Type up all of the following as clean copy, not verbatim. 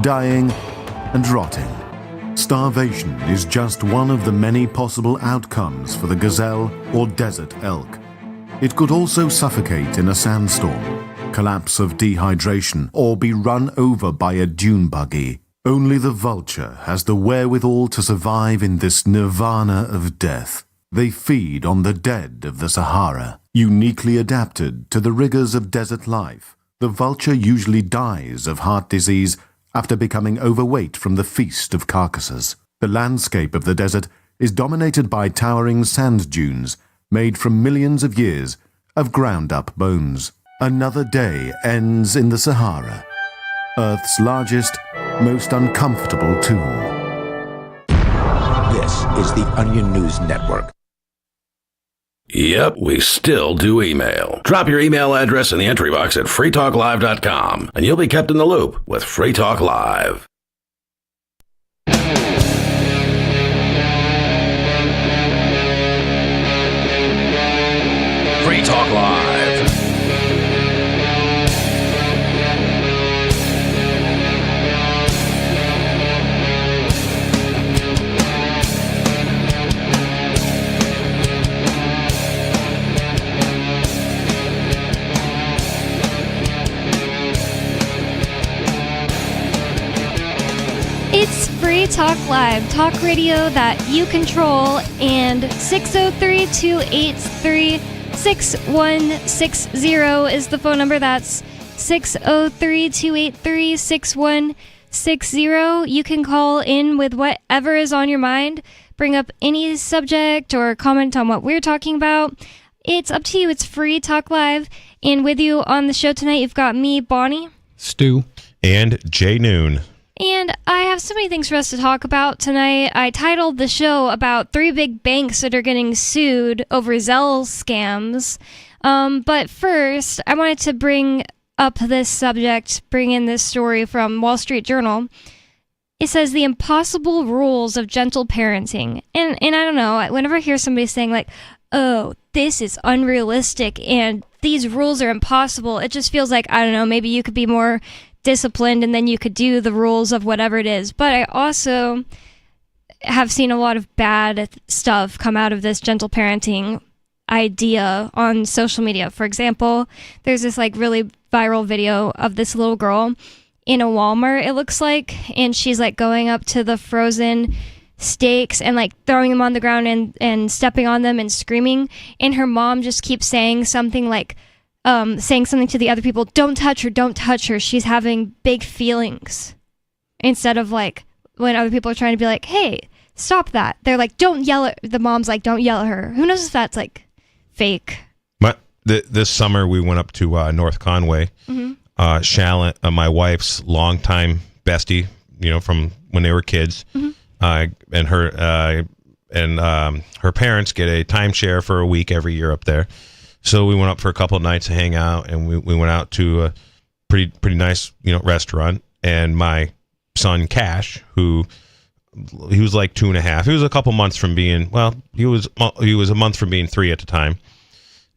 dying, and rotting. Starvation is just one of the many possible outcomes for the gazelle or desert elk. It could also suffocate in a sandstorm, collapse of dehydration, or be run over by a dune buggy. Only the vulture has the wherewithal to survive in this nirvana of death. They feed on the dead of the Sahara. Uniquely adapted to the rigors of desert life, the vulture usually dies of heart disease after becoming overweight from the feast of carcasses. The landscape of the desert is dominated by towering sand dunes made from millions of years of ground-up bones. Another day ends in the Sahara, Earth's largest, most uncomfortable tomb. This is the Onion News Network. Yep, we still do email. Drop your email address in the entry box at freetalklive.com, and you'll be kept in the loop with Free Talk Live. Free Talk Live. It's Free Talk Live, talk radio that you control, and 603-283-6160 is the phone number. That's 603-283-6160. You can call in with whatever is on your mind, bring up any subject or comment on what we're talking about. It's up to you. It's Free Talk Live, and with you on the show tonight, you've got me, Bonnie, Stu, and Jay Noon. And I have so many things for us to talk about tonight. I titled the show about 3 big banks that are getting sued over Zelle scams. But first, I wanted to bring up this subject, bring in this story from Wall Street Journal. It says the impossible rules of gentle parenting. And I don't know, whenever I hear somebody saying like, oh, this is unrealistic and these rules are impossible, it just feels like, I don't know, maybe you could be more disciplined and then you could do the rules of whatever it is. But I also have seen a lot of bad stuff come out of this gentle parenting idea on social media. For example, there's this like really viral video of this little girl in a Walmart, it looks like, and she's like going up to the frozen steaks and like throwing them on the ground and stepping on them and screaming, and her mom just keeps saying something like saying something to the other people, don't touch her, she's having big feelings. Instead of like, when other people are trying to be like, hey, stop that, they're like, don't yell at, the mom's like, don't yell at her. Who knows if that's like fake. This summer we went up to North Conway. Mm-hmm. Shallon, my wife's longtime bestie, from when they were kids, mm-hmm. And her parents get a timeshare for a week every year up there. So we went up for a couple of nights to hang out, and we went out to a pretty nice restaurant. And my son Cash, he was like 2.5. He was a couple months from being he was a month from being 3 at the time,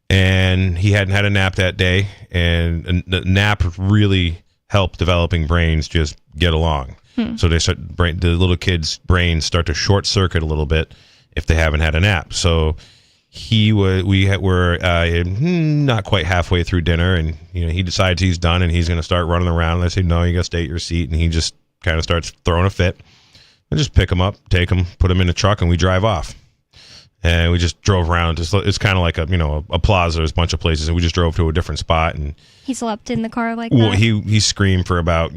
and he hadn't had a nap that day. And the nap really helped developing brains just get along. So the little kids' brains start to short circuit a little bit if they haven't had a nap. So we were not quite halfway through dinner, and he decides he's done and he's going to start running around. And I say, no, you got to stay at your seat. And he just kind of starts throwing a fit. I just pick him up, take him, put him in the truck, and we drive off. And we just drove around. It's kind of like a plaza. There's a bunch of places, and we just drove to a different spot. And he slept in the car like that? Well, he screamed for about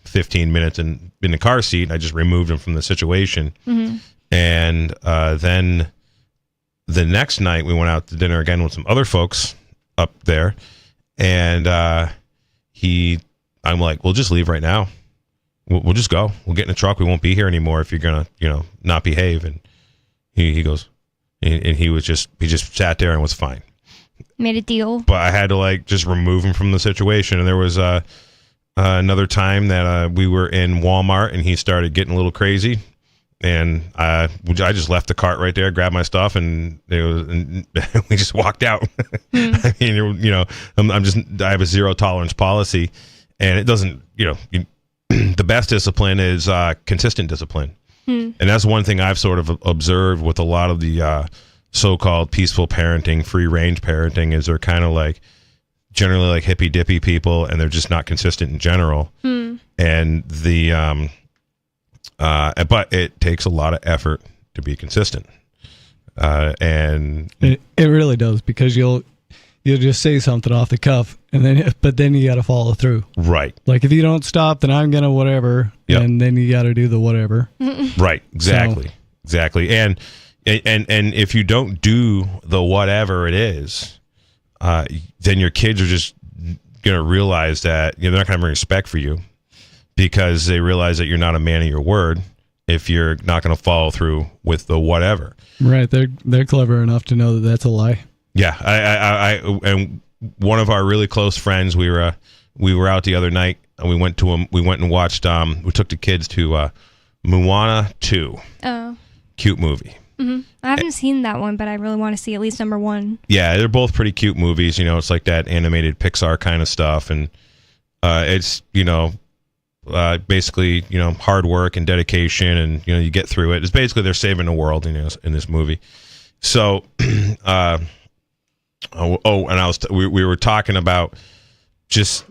15 minutes in the car seat. I just removed him from the situation. Mm-hmm. And then the next night we went out to dinner again with some other folks up there, and I'm like, we'll just leave right now. We'll just go. We'll get in the truck. We won't be here anymore if you're gonna not behave. And he goes, and he just sat there and was fine. Made a deal. But I had to just remove him from the situation. And there was another time that we were in Walmart and he started getting a little crazy. And I just left the cart right there, grabbed my stuff, and we just walked out. I mean, I have a zero tolerance policy, and it doesn't, the best discipline is consistent discipline. And that's one thing I've sort of observed with a lot of the so-called peaceful parenting, free-range parenting, is they're kind of like generally like hippy-dippy people, and they're just not consistent in general. And the but it takes a lot of effort to be consistent. And it really does, because you'll just say something off the cuff, and then you got to follow through. right. Like, if you don't stop, then I'm gonna whatever, Yep. and then you got to do the whatever. Right, exactly. And if you don't do the whatever it is, then your kids are just going to realize that they're not going to have any respect for you, because they realize that you're not a man of your word if you're not going to follow through with the whatever. Right? They're clever enough to know that that's a lie. Yeah, I and one of our really close friends, we were out the other night, and we went and watched. We took the kids to Moana 2. Oh. Cute movie. I haven't seen that one, but I really want to see at least number 1. Yeah, they're both pretty cute movies. It's like that animated Pixar kind of stuff, and it's basically hard work and dedication, and you get through it. It's basically they're saving the world, in this movie. So, and we were talking about just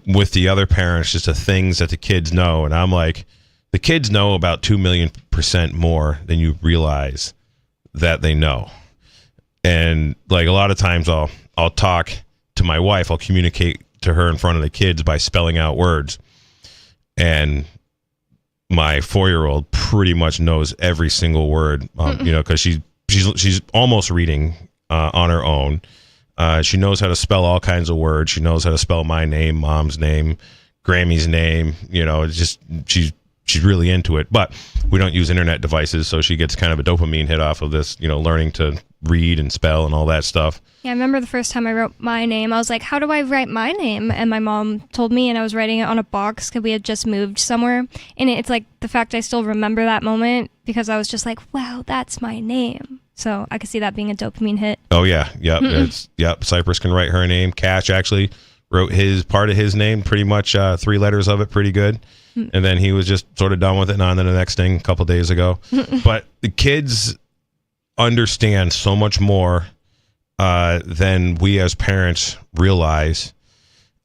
with the other parents, just the things that the kids know, and I'm like, the kids know about 2,000,000% more than you realize that they know. And like a lot of times I'll talk to my wife, I'll communicate to her in front of the kids by spelling out words. And my 4-year-old pretty much knows every single word, because she's almost reading on her own. She knows how to spell all kinds of words. She knows how to spell my name, Mom's name, Grammy's name. It's just she's really into it. But we don't use internet devices, so she gets kind of a dopamine hit off of this, learning to read and spell and all that stuff. Yeah, I remember the first time I wrote my name, I was like, how do I write my name? And my mom told me, and I was writing it on a box because we had just moved somewhere. And it's like the fact I still remember that moment, because I was just like, wow, that's my name. So I could see that being a dopamine hit. Oh, yeah. Yep. Cypress can write her name. Cash actually wrote part of his name, pretty much 3 letters of it, pretty good. And then he was just sort of done with it and on to the next thing a couple days ago. But the kids understand so much more than we as parents realize.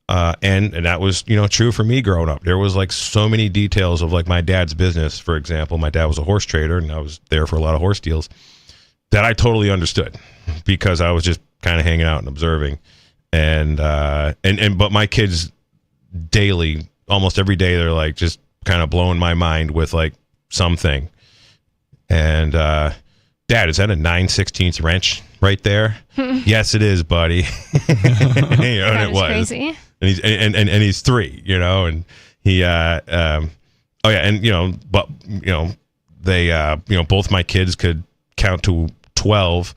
And that was, true for me growing up. There was like so many details of like my dad's business, for example. My dad was a horse trader, and I was there for a lot of horse deals, that I totally understood because I was just kind of hanging out and observing. But my kids daily, almost every day, they're like just kind of blowing my mind with like something. And Dad, is that a 9/16 wrench right there? Yes, it is, buddy. And it was crazy. And he's 3, and he they both my kids could count to 12,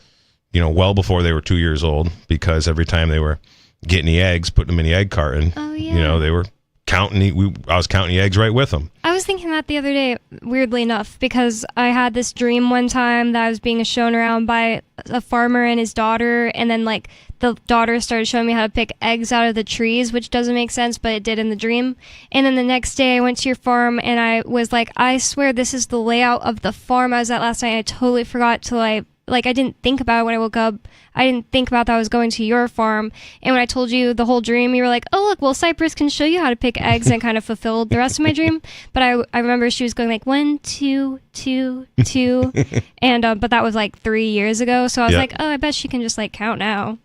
well before they were 2 years old, because every time they were getting the eggs, putting them in the egg carton, they were counting. I was counting the eggs right with them. I was thinking that the other day, weirdly enough, because I had this dream one time that I was being shown around by a farmer and his daughter, and then like the daughter started showing me how to pick eggs out of the trees, which doesn't make sense, but it did in the dream. And then the next day I went to your farm, and I was like, I swear this is the layout of the farm I was at last night. I totally forgot to I didn't think about it when I woke up. I didn't think about that I was going to your farm. And when I told you the whole dream, you were like, oh, look, well, Cypress can show you how to pick eggs, and kind of fulfilled the rest of my dream. But I remember she was going like 1, 2, 2, 2. And, but that was like 3 years ago. So I was like, oh, I bet she can just like count now,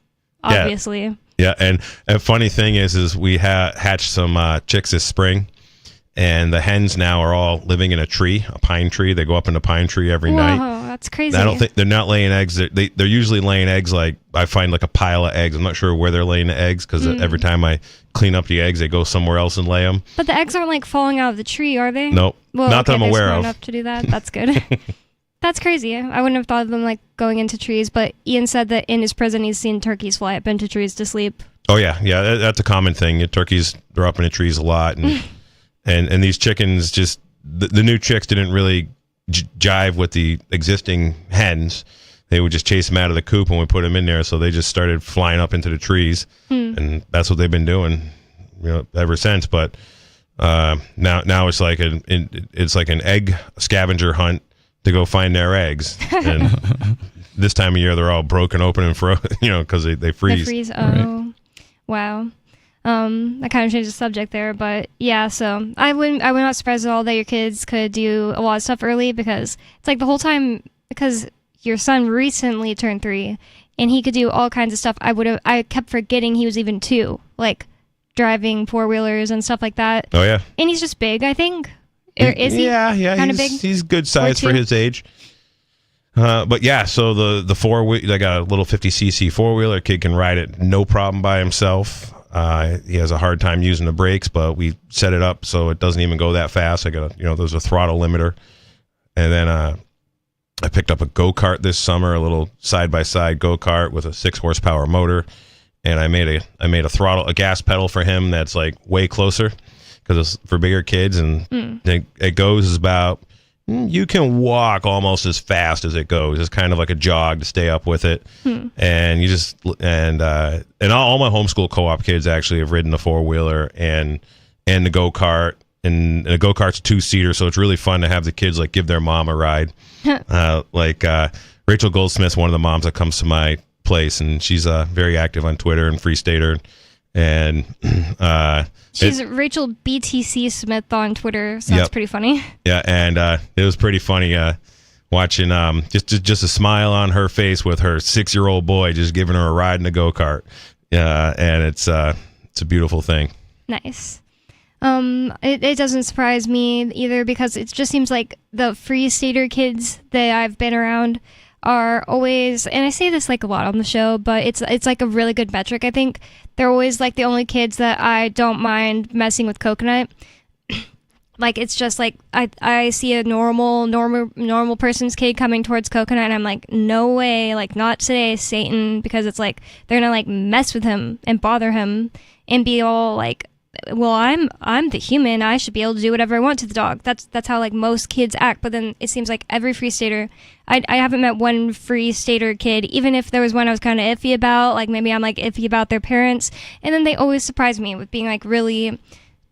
obviously. Yeah. And a funny thing is we hatched some chicks this spring. And the hens now are all living in a pine tree. They go up in a pine tree every night. Oh, that's crazy. I don't think they're not laying eggs. They're usually laying eggs, like I find like a pile of eggs. I'm not sure where they're laying the eggs, because every time I clean up the eggs, they go somewhere else and lay them. But the eggs aren't like falling out of the tree, are they? Nope. Well, not that I'm aware of. Enough to do that. That's good. That's crazy. I wouldn't have thought of them like going into trees, but Ian said that in his prison he's seen turkeys fly up into trees to sleep. Oh yeah, that's a common thing. Turkeys, they're up in the trees a lot, and and these chickens, just the new chicks didn't really jive with the existing hens. They would just chase them out of the coop when we put them in there, so they just started flying up into the trees, and that's what they've been doing, ever since. But Now it's like an egg scavenger hunt to go find their eggs, and this time of year they're all broken open and because they freeze. They freeze. Oh, wow. I kind of changed the subject there, but yeah. So I would not surprised at all that your kids could do a lot of stuff early, because it's like the whole time, because your son recently turned 3 and he could do all kinds of stuff. I kept forgetting he was even 2, like driving 4-wheelers and stuff like that. Oh yeah. And he's just big, I think. Or is he? Yeah. Kind of big. He's good size for 2? his age. But yeah, so the 4-wheel, they got a little 50cc 4-wheeler. Kid can ride it no problem by himself. He has a hard time using the brakes, but we set it up so it doesn't even go that fast. There's a throttle limiter. And then I picked up a go-kart this summer, a little side-by-side go-kart with a 6-horsepower motor. And I made a gas pedal for him that's like way closer, because it's for bigger kids. And it goes about, you can walk almost as fast as it goes. It's kind of like a jog to stay up with it. And you just, and all my homeschool co-op kids actually have ridden the 4-wheeler and the go-kart, and a go-kart's a 2-seater. So it's really fun to have the kids like give their mom a ride. Rachel Goldsmith's one of the moms that comes to my place, and she's very active on Twitter and Free Stater. And she's Rachel BTC Smith on Twitter, so that's pretty funny. Yeah, and it was pretty funny watching just a smile on her face with her 6-year-old boy just giving her a ride in a go-kart. And it's a beautiful thing. Nice. It doesn't surprise me either, because it just seems like the Free Stater kids that I've been around are always, and I say this like a lot on the show, but it's like a really good metric. I think they're always like the only kids that I don't mind messing with Coconut. Like, it's just like I see a normal person's kid coming towards Coconut, and I'm like, no way, like, not today, Satan, because it's like they're gonna like mess with him and bother him and be all like, well, I'm the human, I should be able to do whatever I want to the dog. That's how like most kids act. But then it seems like every Free Stater, I haven't met one Free Stater kid, even if there was one I was kind of iffy about, like maybe I'm like iffy about their parents, and then they always surprise me with being like really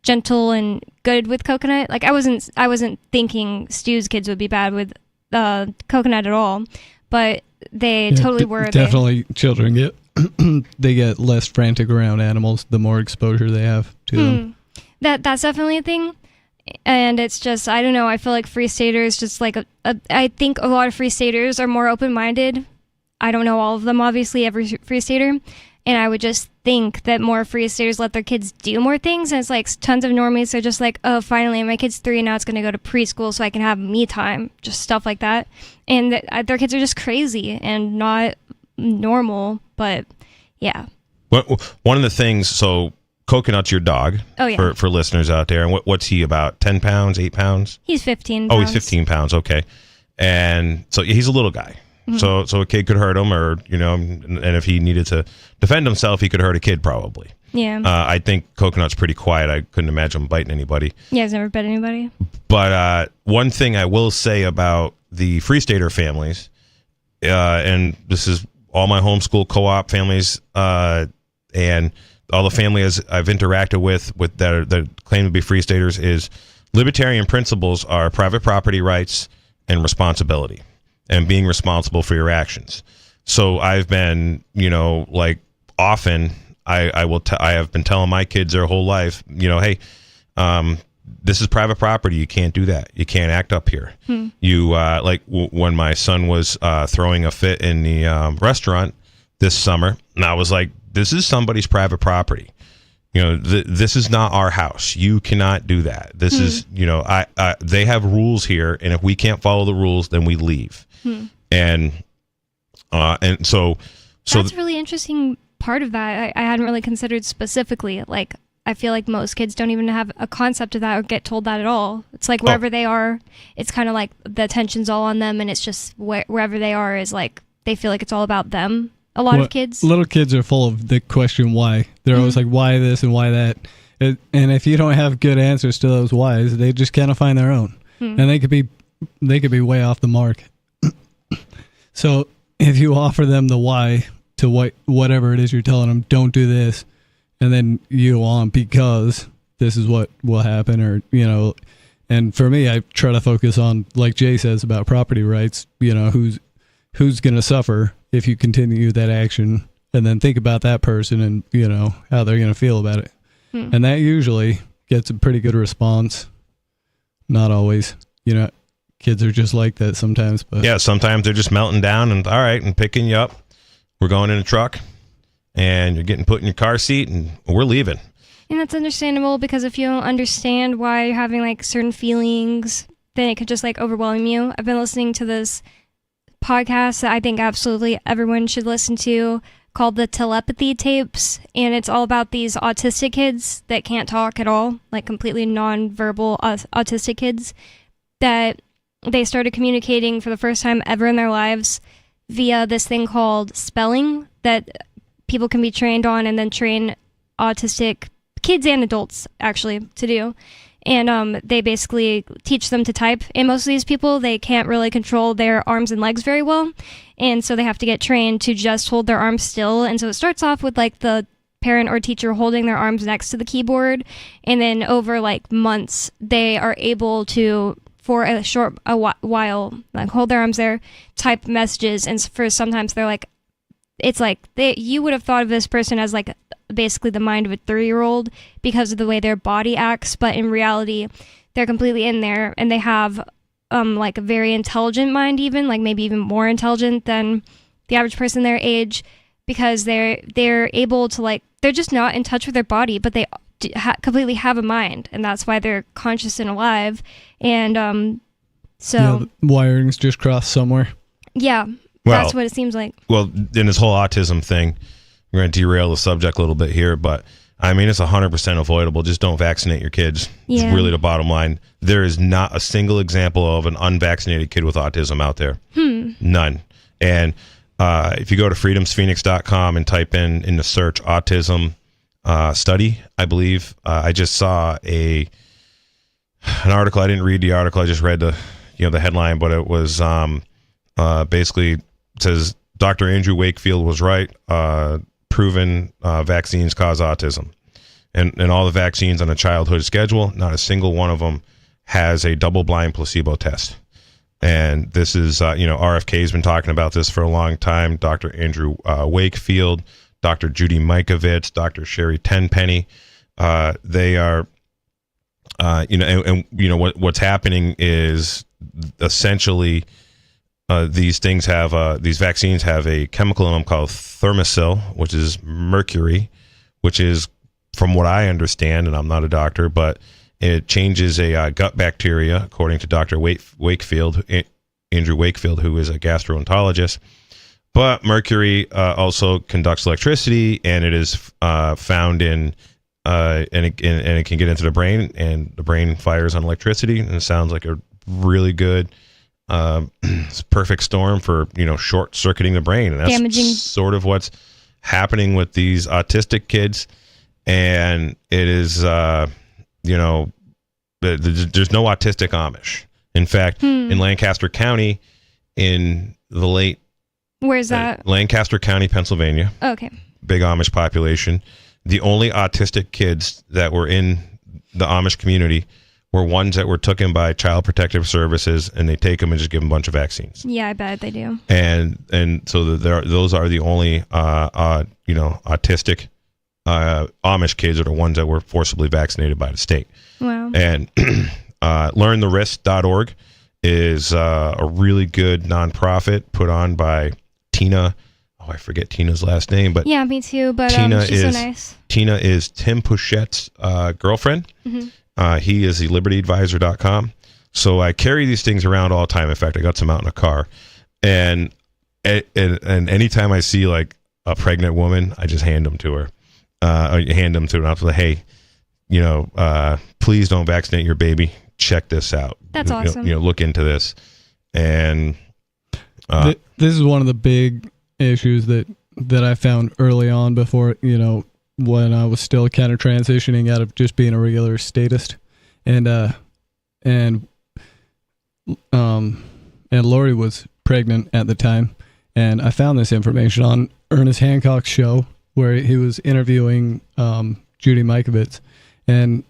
gentle and good with Coconut. Like I wasn't thinking Stu's kids would be bad with Coconut at all, but they totally were. Definitely, children get they get less frantic around animals the more exposure they have to them. That's definitely a thing. And it's just, I don't know, I feel like Free Staters just like I think a lot of Free Staters are more open-minded. I don't know all of them, obviously, every Free Stater. And I would just think that more Free Staters let their kids do more things. And it's like tons of normies are just like, oh, finally, my kid's 3 and now it's going to go to preschool so I can have me time. Just stuff like that. And their kids are just crazy and not normal. But yeah. One of the things, so Coconut's your dog. Oh, yeah. For listeners out there. And what's he, about 10 pounds, 8 pounds? He's 15 pounds. Oh, he's 15 pounds. Okay. And so he's a little guy. Mm-hmm. So a kid could hurt him, or, and if he needed to defend himself, he could hurt a kid probably. Yeah. I think Coconut's pretty quiet. I couldn't imagine him biting anybody. Yeah, he's never bit anybody. But one thing I will say about the Free Stater families, and this is all my homeschool co-op families, and all the families I've interacted with that claim to be Free Staters, is libertarian principles are private property rights and responsibility, and being responsible for your actions. So I've been, like often I have been telling my kids their whole life, hey, this is private property. You can't do that. You can't act up here. You when my son was throwing a fit in the restaurant this summer, and I was like, this is somebody's private property. This is not our house. You cannot do that. This is, they have rules here, and if we can't follow the rules, then we leave. And so that's a really interesting part of that. I hadn't really considered specifically. Like, I feel like most kids don't even have a concept of that or get told that at all. It's like wherever they are, it's kind of like the attention's all on them, and it's just wherever they are is like they feel like it's all about them. A lot of kids. Little kids are full of the question why. They're always like, why this and why that? And if you don't have good answers to those whys, they just kind of find their own. And they could be way off the mark. So if you offer them the why to whatever it is you're telling them, don't do this, and then you go on because, this is what will happen, or, you know. And for me, I try to focus on, like Jay says about property rights, you know, who's going to suffer if you continue that action, and then think about that person and, you know, how they're going to feel about it. And that usually gets a pretty good response. Not always, you know, kids are just like that sometimes. But Yeah, sometimes they're just melting down and all right, and picking you up. We're going in a truck, and you're getting put in your car seat, and we're leaving. And that's understandable, because if you don't understand why you're having like certain feelings, then it could just like overwhelm you. I've been listening to this podcast that I think absolutely everyone should listen to, called the Telepathy Tapes, and it's all about these autistic kids that can't talk at all, like completely non-verbal autistic kids, that they started communicating for the first time ever in their lives via this thing called spelling that people can be trained on, and then train autistic kids and adults actually to do. And they basically teach them to type. And most of these people, they can't really control their arms and legs very well. And so they have to get trained to just hold their arms still. And so it starts off with like the parent or teacher holding their arms next to the keyboard. And then over like months, they are able to, for a while, like hold their arms there, type messages. And for sometimes they're like, it's like you would have thought of this person as like basically the mind of a 3-year-old because of the way their body acts, but in reality they're completely in there, and they have like a very intelligent mind, even like maybe even more intelligent than the average person their age, because they're able to, like, they're just not in touch with their body, but they completely have a mind, and that's why they're conscious and alive. And so yeah, the wirings just crossed somewhere. yeah, Well, that's what it seems like. Well, in this whole autism thing, we're going to derail the subject a little bit here, but I mean, it's 100% avoidable. Just don't vaccinate your kids. Yeah. It's really the bottom line. There is not a single example of an unvaccinated kid with autism out there. None. And if you go to freedomsphoenix.com and type in the search autism study, I believe, I just saw an article. I didn't read the article. I just read the headline, but it was basically says Dr. Andrew Wakefield was right. Proven vaccines cause autism, and all the vaccines on the childhood schedule, not a single one of them has a double-blind placebo test. And this is, RFK has been talking about this for a long time. Dr. Andrew Wakefield, Dr. Judy Mikovits, Dr. Sherry Tenpenny, they are, what's happening is essentially these vaccines have a chemical in them called Thermacell, which is mercury, which is, from what I understand, and I'm not a doctor, but it changes a gut bacteria, according to Dr. Wakefield, Andrew Wakefield, who is a gastroenterologist. But mercury also conducts electricity, and it is found in, and it can get into the brain, and the brain fires on electricity, and it sounds like a really good perfect storm for short circuiting the brain, and that's damaging. Sort of what's happening with these autistic kids. And it is there's no autistic Amish. In fact, in Lancaster County, in the late Where's that? Lancaster County, Pennsylvania, Okay. big Amish population, the only autistic kids that were in the Amish community were ones that were taken by Child Protective Services, and they take them and just give them a bunch of vaccines. Yeah, I bet they do. And so those are the only autistic Amish kids are the ones that were forcibly vaccinated by the state. Wow. And learntherisk.org is a really good nonprofit put on by Tina. Oh, I forget Tina's last name, but Yeah, me too. But Tina she's is so nice. Tina is Tim Puchette's girlfriend. He is the libertyadvisor.com. So I carry these things around all the time. In fact, I got some out in a car. And anytime I see like a pregnant woman, I just hand them to her. And I'm like, hey, please don't vaccinate your baby. Check this out. That's awesome. Look into this. And This is one of the big issues that I found early on before, when I was still kind of transitioning out of just being a regular statist. And Lori was pregnant at the time. And I found this information on Ernest Hancock's show where he was interviewing Judy Mikovits. And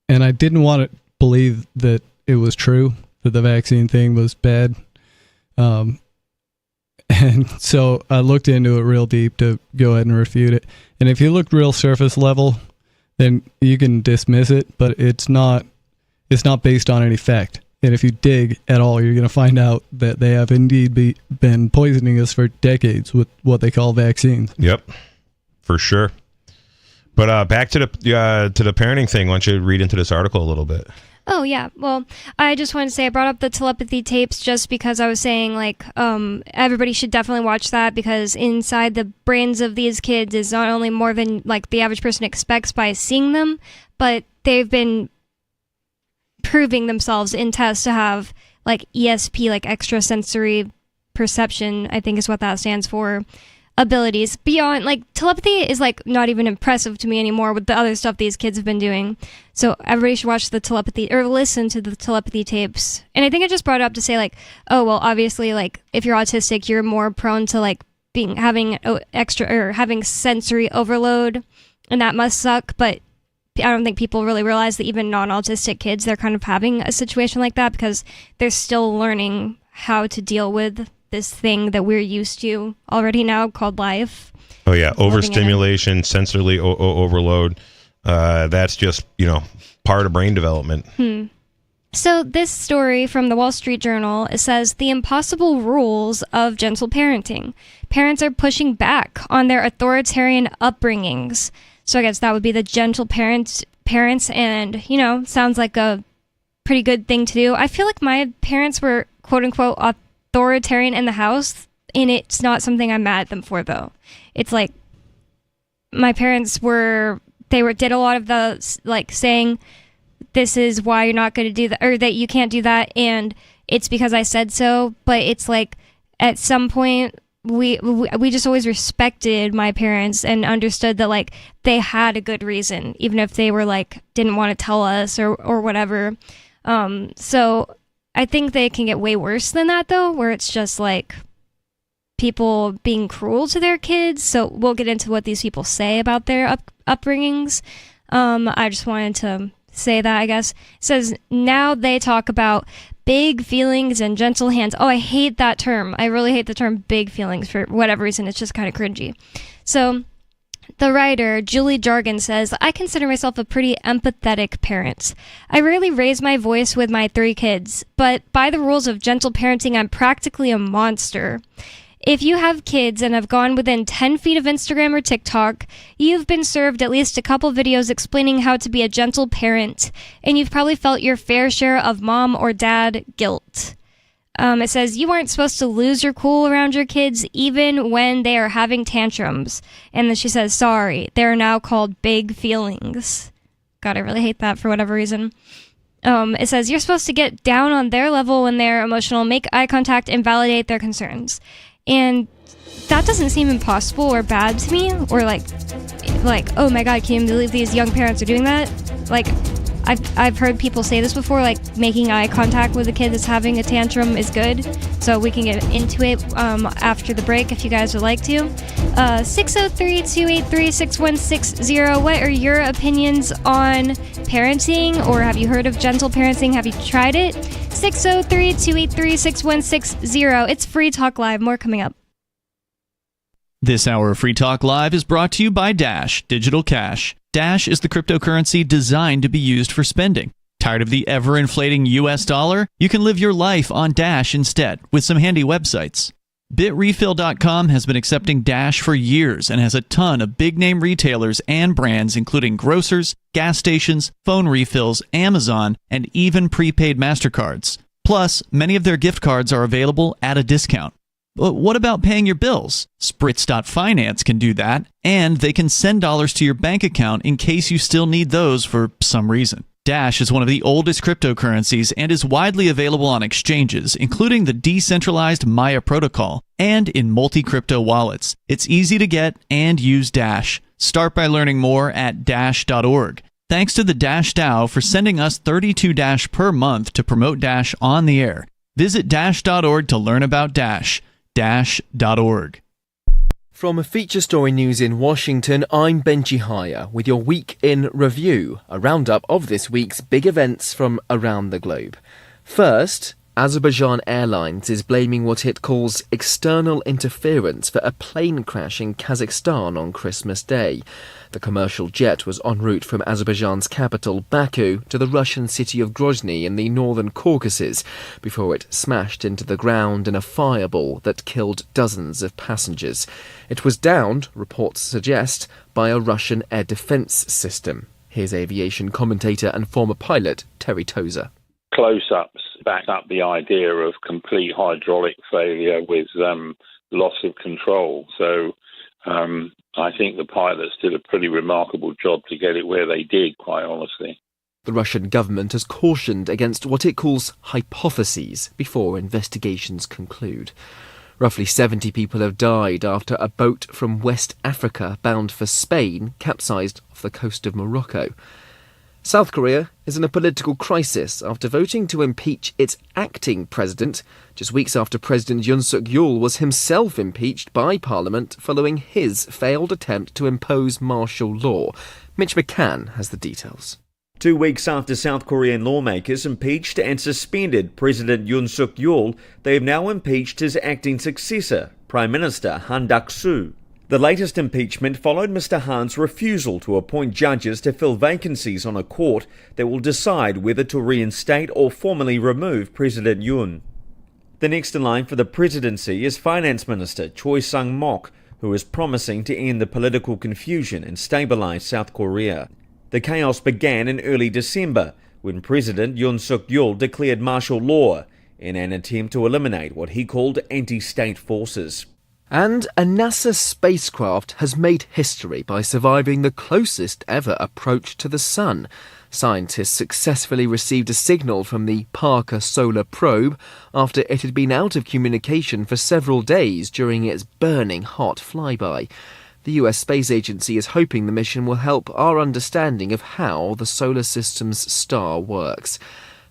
and I didn't want to believe that it was true, that the vaccine thing was bad. And so I looked into it real deep to go ahead and refute it. And if you look real surface level, then you can dismiss it, but it's not based on any fact. And if you dig at all, you're going to find out that they have indeed been poisoning us for decades with what they call vaccines. Yep, for sure. But back to the parenting thing. Why don't you read into this article a little bit? Oh, yeah. Well, I just wanted to say I brought up the telepathy tapes just because I was saying, like, everybody should definitely watch that, because inside the brains of these kids is not only more than, like, the average person expects by seeing them, but they've been proving themselves in tests to have, like, ESP, like, extrasensory perception, I think is what that stands for, abilities beyond, like, telepathy is, like, not even impressive to me anymore with the other stuff these kids have been doing. So everybody should watch the telepathy, or listen to the telepathy tapes. And I think I just brought it up to say, like, oh, well, obviously, like, if you're autistic, you're more prone to, like, having sensory overload, and that must suck. But I don't think people really realize that even non-autistic kids, they're kind of having a situation like that because they're still learning how to deal with this thing that we're used to already now called life. Oh yeah, overstimulation, sensory overload. That's just, part of brain development. So this story from the Wall Street Journal, it says, the impossible rules of gentle parenting. Parents are pushing back on their authoritarian upbringings. So I guess that would be the gentle parents, and, sounds like a pretty good thing to do. I feel like my parents were, quote unquote, authoritarian in the house, and it's not something I'm mad at them for, though. It's like my parents did a lot of the, like, saying this is why you're not going to do that, or that you can't do that, and it's because I said so. But it's like at some point we just always respected my parents and understood that, like, they had a good reason, even if they were, like, didn't want to tell us or whatever. So I think they can get way worse than that, though, where it's just, like, people being cruel to their kids. So we'll get into what these people say about their upbringings. I just wanted to say that, I guess. It says, now they talk about big feelings and gentle hands. Oh, I hate that term. I really hate the term big feelings for whatever reason. It's just kind of cringy. So the writer, Julie Jargon, says, I consider myself a pretty empathetic parent. I rarely raise my voice with my 3 kids, but by the rules of gentle parenting, I'm practically a monster. If you have kids and have gone within 10 feet of Instagram or TikTok, you've been served at least a couple videos explaining how to be a gentle parent, and you've probably felt your fair share of mom or dad guilt. It says, you aren't supposed to lose your cool around your kids even when they are having tantrums. And then she says, sorry, they are now called big feelings. God, I really hate that for whatever reason. It says, you're supposed to get down on their level when they're emotional, make eye contact, and validate their concerns. And that doesn't seem impossible or bad to me, or like, oh my God, can you believe these young parents are doing that? Like, I've heard people say this before, like making eye contact with a kid that's having a tantrum is good. So we can get into it after the break if you guys would like to. 603-283-6160. What are your opinions on parenting, or have you heard of gentle parenting? Have you tried it? 603-283-6160. It's Free Talk Live. More coming up. This hour of Free Talk Live is brought to you by Dash Digital Cash. Dash is the cryptocurrency designed to be used for spending. Tired of the ever-inflating US dollar? You can live your life on Dash instead with some handy websites. BitRefill.com has been accepting Dash for years and has a ton of big-name retailers and brands including grocers, gas stations, phone refills, Amazon, and even prepaid MasterCards. Plus, many of their gift cards are available at a discount. But what about paying your bills? Spritz.finance can do that, and they can send dollars to your bank account in case you still need those for some reason. Dash is one of the oldest cryptocurrencies and is widely available on exchanges, including the decentralized Maya protocol, and in multi-crypto wallets. It's easy to get and use Dash. Start by learning more at Dash.org. Thanks to the Dash DAO for sending us 32 Dash per month to promote Dash on the air. Visit Dash.org to learn about Dash. Dash.org. From Feature Story News in Washington, I'm Benji Haya with your Week in Review, a roundup of this week's big events from around the globe. First, Azerbaijan Airlines is blaming what it calls external interference for a plane crash in Kazakhstan on Christmas Day. The commercial jet was en route from Azerbaijan's capital, Baku, to the Russian city of Grozny in the northern Caucasus before it smashed into the ground in a fireball that killed dozens of passengers. It was downed, reports suggest, by a Russian air defense system. Here's aviation commentator and former pilot Terry Tozer. Close-ups back up the idea of complete hydraulic failure with loss of control. So I think the pilots did a pretty remarkable job to get it where they did, quite honestly. The Russian government has cautioned against what it calls hypotheses before investigations conclude. Roughly 70 people have died after a boat from West Africa bound for Spain capsized off the coast of Morocco. South Korea is in a political crisis after voting to impeach its acting president, just weeks after President Yoon Suk-yeol was himself impeached by Parliament following his failed attempt to impose martial law. Mitch McCann has the details. 2 weeks after South Korean lawmakers impeached and suspended President Yoon Suk-yeol, they have now impeached his acting successor, Prime Minister Han Duck-soo. The latest impeachment followed Mr. Han's refusal to appoint judges to fill vacancies on a court that will decide whether to reinstate or formally remove President Yoon. The next in line for the presidency is Finance Minister Choi Sang-mok, who is promising to end the political confusion and stabilize South Korea. The chaos began in early December when President Yoon Suk-yeol declared martial law in an attempt to eliminate what he called anti-state forces. And a NASA spacecraft has made history by surviving the closest ever approach to the Sun. Scientists successfully received a signal from the Parker Solar Probe after it had been out of communication for several days during its burning hot flyby. The US Space Agency is hoping the mission will help our understanding of how the solar system's star works.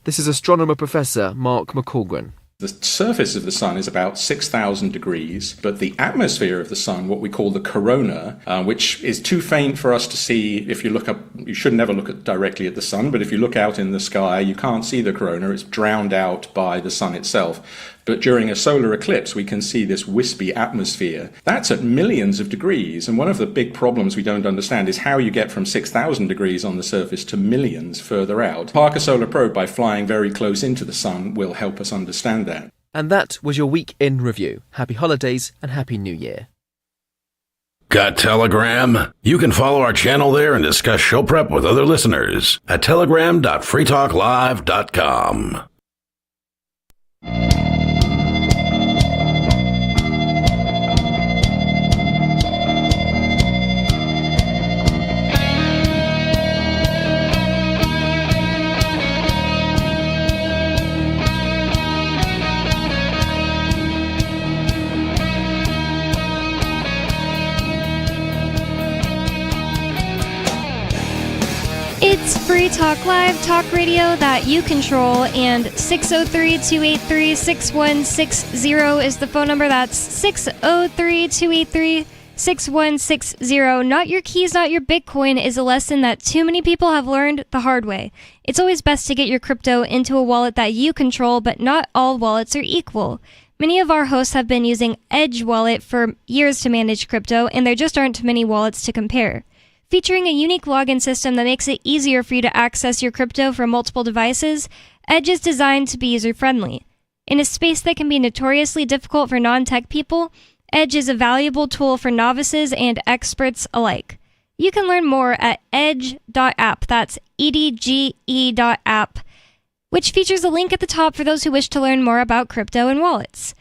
This is astronomer Professor Mark McColgan. The surface of the Sun is about 6,000 degrees, but the atmosphere of the Sun, what we call the corona, which is too faint for us to see if you look up, you should never look directly at the Sun, but if you look out in the sky, you can't see the corona, it's drowned out by the Sun itself. But during a solar eclipse, we can see this wispy atmosphere. That's at millions of degrees, and one of the big problems we don't understand is how you get from 6,000 degrees on the surface to millions further out. Parker Solar Probe, by flying very close into the Sun, will help us understand that. And that was your Week in Review. Happy holidays and Happy New Year. Got Telegram? You can follow our channel there and discuss show prep with other listeners at telegram.freetalklive.com. It's Free Talk Live, talk radio that you control, and 603-283-6160 is the phone number. That's 603-283-6160. Not your keys, not your Bitcoin is a lesson that too many people have learned the hard way. It's always best to get your crypto into a wallet that you control, but not all wallets are equal. Many of our hosts have been using Edge Wallet for years to manage crypto, and there just aren't many wallets to compare. Featuring a unique login system that makes it easier for you to access your crypto from multiple devices, Edge is designed to be user-friendly. In a space that can be notoriously difficult for non-tech people, Edge is a valuable tool for novices and experts alike. You can learn more at edge.app, that's edge.app, which features a link at the top for those who wish to learn more about crypto and wallets.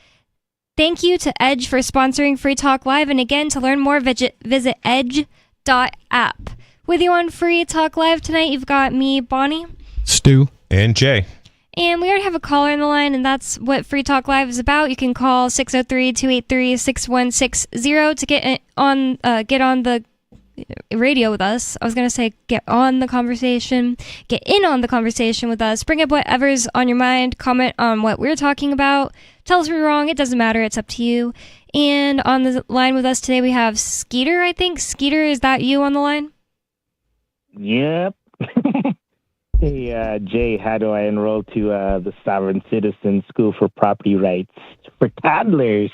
Thank you to Edge for sponsoring Free Talk Live, and again, to learn more, visit edge.app. With you on Free Talk Live tonight, you've got me, Bonnie, Stu, and Jay. And we already have a caller on the line, and that's what Free Talk Live is about. You can call 603-283-6160 to get on the radio with us. I was going to say get in on the conversation with us. Bring up whatever's on your mind, comment on what we're talking about, Tell us if we're wrong. It doesn't matter. It's up to you. And on the line with us today, we have Skeeter, I think. Skeeter, is that you on the line? Yep. Hey, Jay, how do I enroll to the Sovereign Citizen School for Property Rights for Toddlers?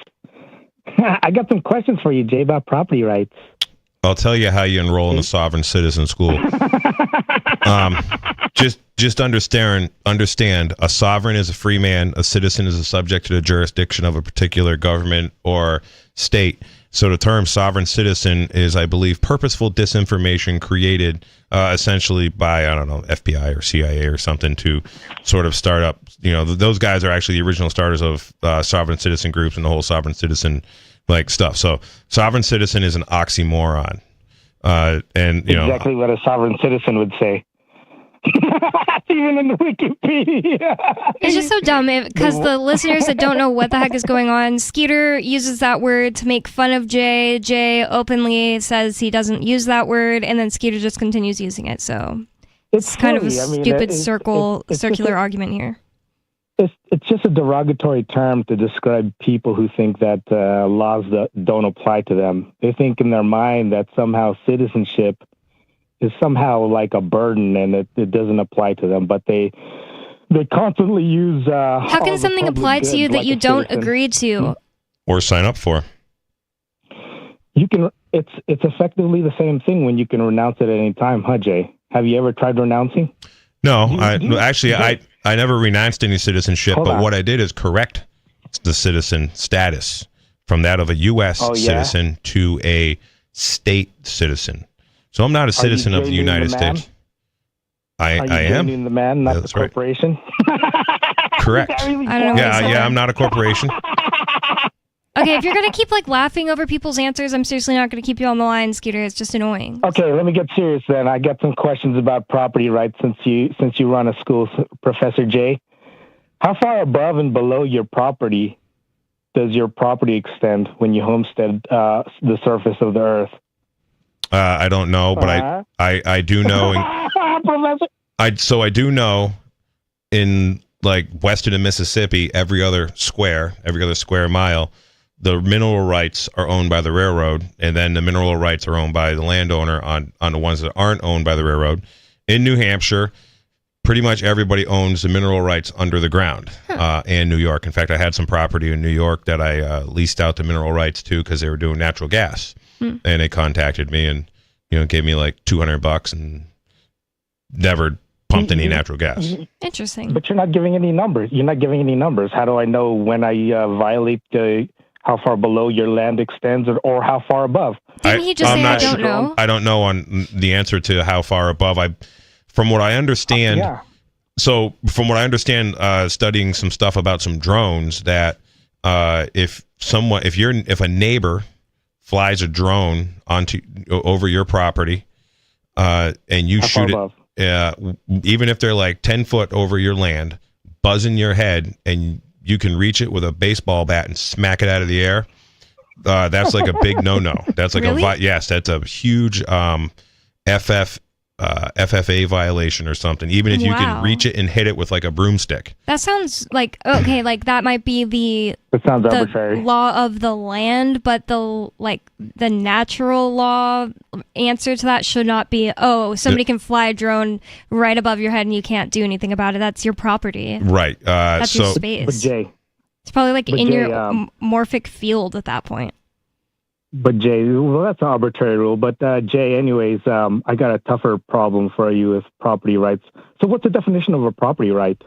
I got some questions for you, Jay, about property rights. I'll tell you how you enroll in the Sovereign Citizen School. Just understand, a sovereign is a free man, a citizen is a subject to the jurisdiction of a particular government or state. So the term sovereign citizen is, I believe, purposeful disinformation created essentially by, I don't know, FBI or CIA or something to sort of start up. You know, those guys are actually the original starters of sovereign citizen groups and the whole sovereign citizen like stuff. So sovereign citizen is an oxymoron. And you exactly what a sovereign citizen would say. Even in the Wikipedia. It's just so dumb because the listeners that don't know what the heck is going on, Skeeter uses that word to make fun of Jay. Jay openly says he doesn't use that word, and then Skeeter just continues using it. So it's kind of a stupid circular argument here. It's just a derogatory term to describe people who think that laws that don't apply to them. They think in their mind that somehow citizenship is somehow like a burden and it doesn't apply to them, but they constantly use how can something apply to you that you don't agree to or sign up for? You can. It's effectively the same thing when you can renounce it at any time, huh, Jay? Have you ever tried renouncing? No, I never renounced any citizenship, but what I did is correct the citizen status from that of a U.S. citizen to a state citizen. So I'm not a citizen of the United States. I am. Are you the man, not the corporation? Right. Correct. I don't know. Yeah, I'm not a corporation. Okay, if you're going to keep laughing over people's answers, I'm seriously not going to keep you on the line, Skeeter. It's just annoying. Okay, let me get serious then. I got some questions about property rights since you run a school, Professor Jay. How far above and below your property does your property extend when you homestead the surface of the earth? I don't know, but I do know. I do know in western of Mississippi, every other square mile, the mineral rights are owned by the railroad, and then the mineral rights are owned by the landowner on the ones that aren't owned by the railroad. In New Hampshire, pretty much everybody owns the mineral rights under the ground, and New York. In fact, I had some property in New York that I leased out the mineral rights to because they were doing natural gas. And they contacted me and, gave me $200 and never pumped any natural gas. Interesting. But you're not giving any numbers. How do I know when I violate how far below your land extends or how far above? Didn't he just say I don't know? I don't know on the answer to how far above. From what I understand, so from what I understand, studying some stuff about some drones, that if a neighbor flies a drone over your property, and you shoot it, even if they're 10 foot over your land, buzzing your head, and you can reach it with a baseball bat and smack it out of the air, that's a big no-no. That's really? Yes, that's a huge FFA violation or something, even if you can reach it and hit it with a broomstick. That sounds that might be the arbitrary law of the land, but the natural law answer to that should not be, somebody can fly a drone right above your head and you can't do anything about it. That's your property. Right. That's your space. But Jay, it's probably your morphic field at that point. But Jay, well, that's an arbitrary rule. But Jay, anyways, I got a tougher problem for you with property rights. So what's the definition of a property right?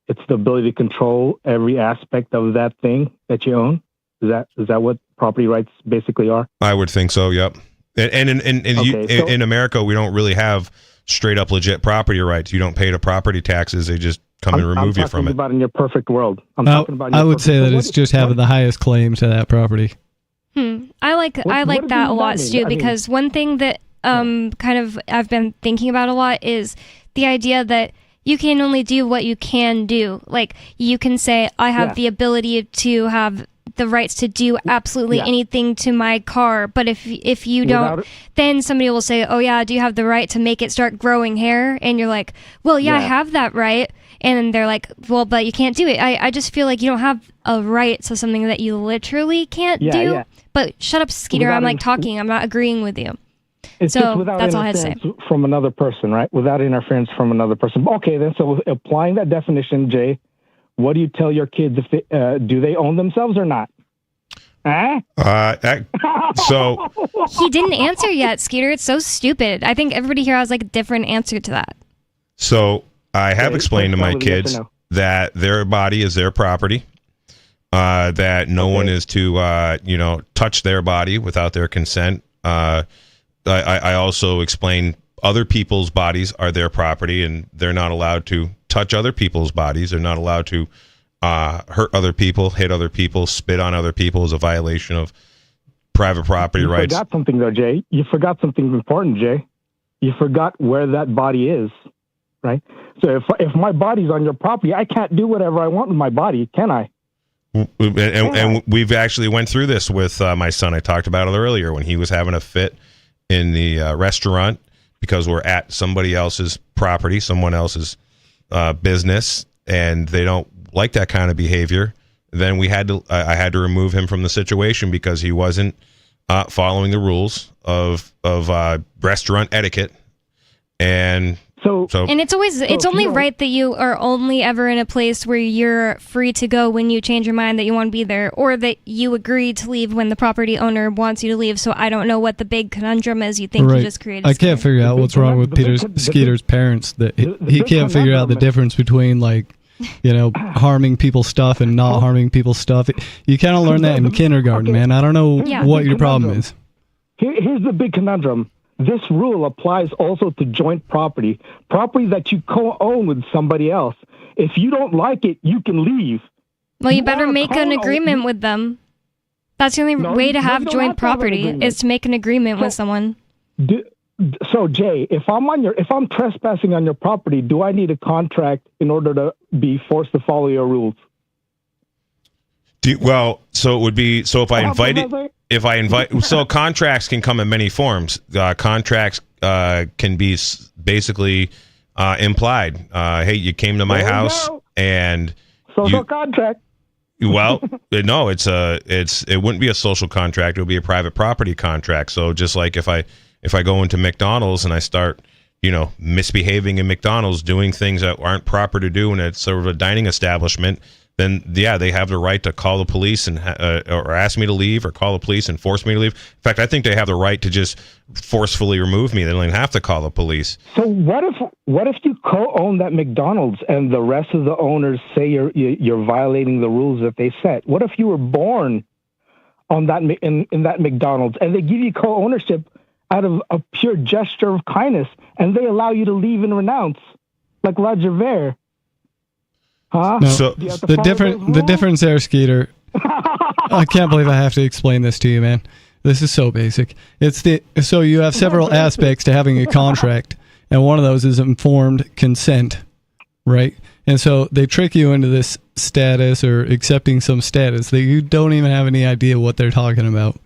It's the ability to control every aspect of that thing that you own. Is that what property rights basically are? I would think so. Yep. And in America, we don't really have straight up legit property rights. You don't pay the property taxes; they just come and remove you from it. I'm talking about in your perfect world. I would say that it's just having the highest claim to that property. I like that a lot, Stu, because one thing that I've been thinking about a lot is the idea that you can only do what you can do. You can say, I have the ability to have the rights to do absolutely anything to my car. But if you don't, then somebody will say, oh yeah, do you have the right to make it start growing hair? And you're like, well, yeah, I have that right. And they're like, well, but you can't do it. I just feel like you don't have a right to something that you literally can't do. Yeah. But shut up, Skeeter. I'm like talking. I'm not agreeing with you. It's just without that's all I had to say. From another person, right? Without interference from another person. Okay, then, so applying that definition, Jay, what do you tell your kids if they, do they own themselves or not? So he didn't answer yet, Skeeter. It's so stupid. I think everybody here has like a different answer to that. So I have explained to my kids that their body is their property, that no one is to, touch their body without their consent. I also explain other people's bodies are their property, and they're not allowed to touch other people's bodies. They're not allowed to hurt other people, hit other people, spit on other people is a violation of private property rights. You forgot something, though, Jay. You forgot something important, Jay. You forgot where that body is, right? So if my body's on your property, I can't do whatever I want with my body, can I? And we've actually went through this with my son. I talked about it earlier when he was having a fit in the restaurant because we're at somebody else's property, someone else's business, and they don't like that kind of behavior. Then I had to remove him from the situation because he wasn't following the rules of restaurant etiquette. And so and it's only right that you are only ever in a place where you're free to go when you change your mind that you want to be there, or that you agree to leave when the property owner wants you to leave. So I don't know what the big conundrum is you think you just created. I can't figure out what's wrong with Skeeter's parents, that he can't figure out the difference between harming people's stuff and not harming people's stuff. You kind of learn that in kindergarten, man. I don't know what your problem is. Here's the big conundrum. This rule applies also to joint property that you co-own with somebody else. If you don't like it, you can leave. Well, you better make an agreement with them. That's the only way to have joint property is to make an agreement with someone. So, Jay, if I'm trespassing on your property, do I need a contract in order to be forced to follow your rules? So it would be so contracts can come in many forms. Contracts can be basically implied. Hey, you came to my house and social contract. Well, no, it wouldn't be a social contract. It would be a private property contract. So just like if I go into McDonald's and I start, misbehaving in McDonald's, doing things that aren't proper to do, and it's sort of a dining establishment, then they have the right to call the police and or ask me to leave, or call the police and force me to leave. In fact, I think they have the right to just forcefully remove me. They don't even have to call the police. So what if you co-own that McDonald's and the rest of the owners say you're violating the rules that they set? What if you were born on that in that McDonald's and they give you co-ownership out of a pure gesture of kindness, and they allow you to leave and renounce, like Roger Ver? Huh? No, so the difference there, Skeeter. I can't believe I have to explain this to you, man. This is so basic. So you have several aspects to having a contract, and one of those is informed consent, right? And so they trick you into this status or accepting some status that you don't even have any idea what they're talking about.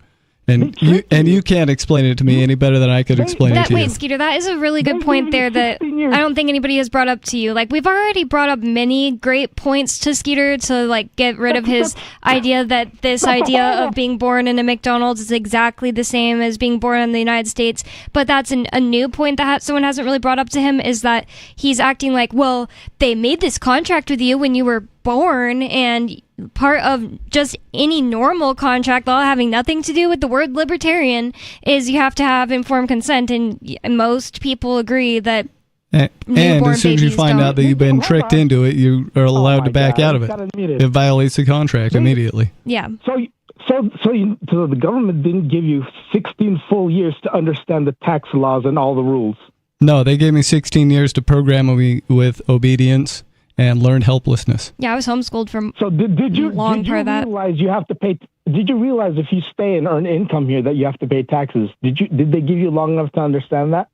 And you can't explain it to me any better than I could explain it to you. Wait, Skeeter, that is a really good point there that I don't think anybody has brought up to you. Like, we've already brought up many great points to Skeeter to, get rid of his idea that this idea of being born in a McDonald's is exactly the same as being born in the United States. But that's a new point that someone hasn't really brought up to him, is that he's acting like, well, they made this contract with you when you were born, and part of just any normal contract law having nothing to do with the word libertarian is you have to have informed consent, and most people agree that and as soon as you find out that you've been tricked into it, you are allowed to back out of it. It violates the contract immediately. Yeah. So the government didn't give you 16 full years to understand the tax laws and all the rules. No, they gave me 16 years to program me with obedience and learned helplessness. Yeah, I was homeschooled for did you realize you have to pay? Did you realize if you stay and earn income here that you have to pay taxes? Did they give you long enough to understand that,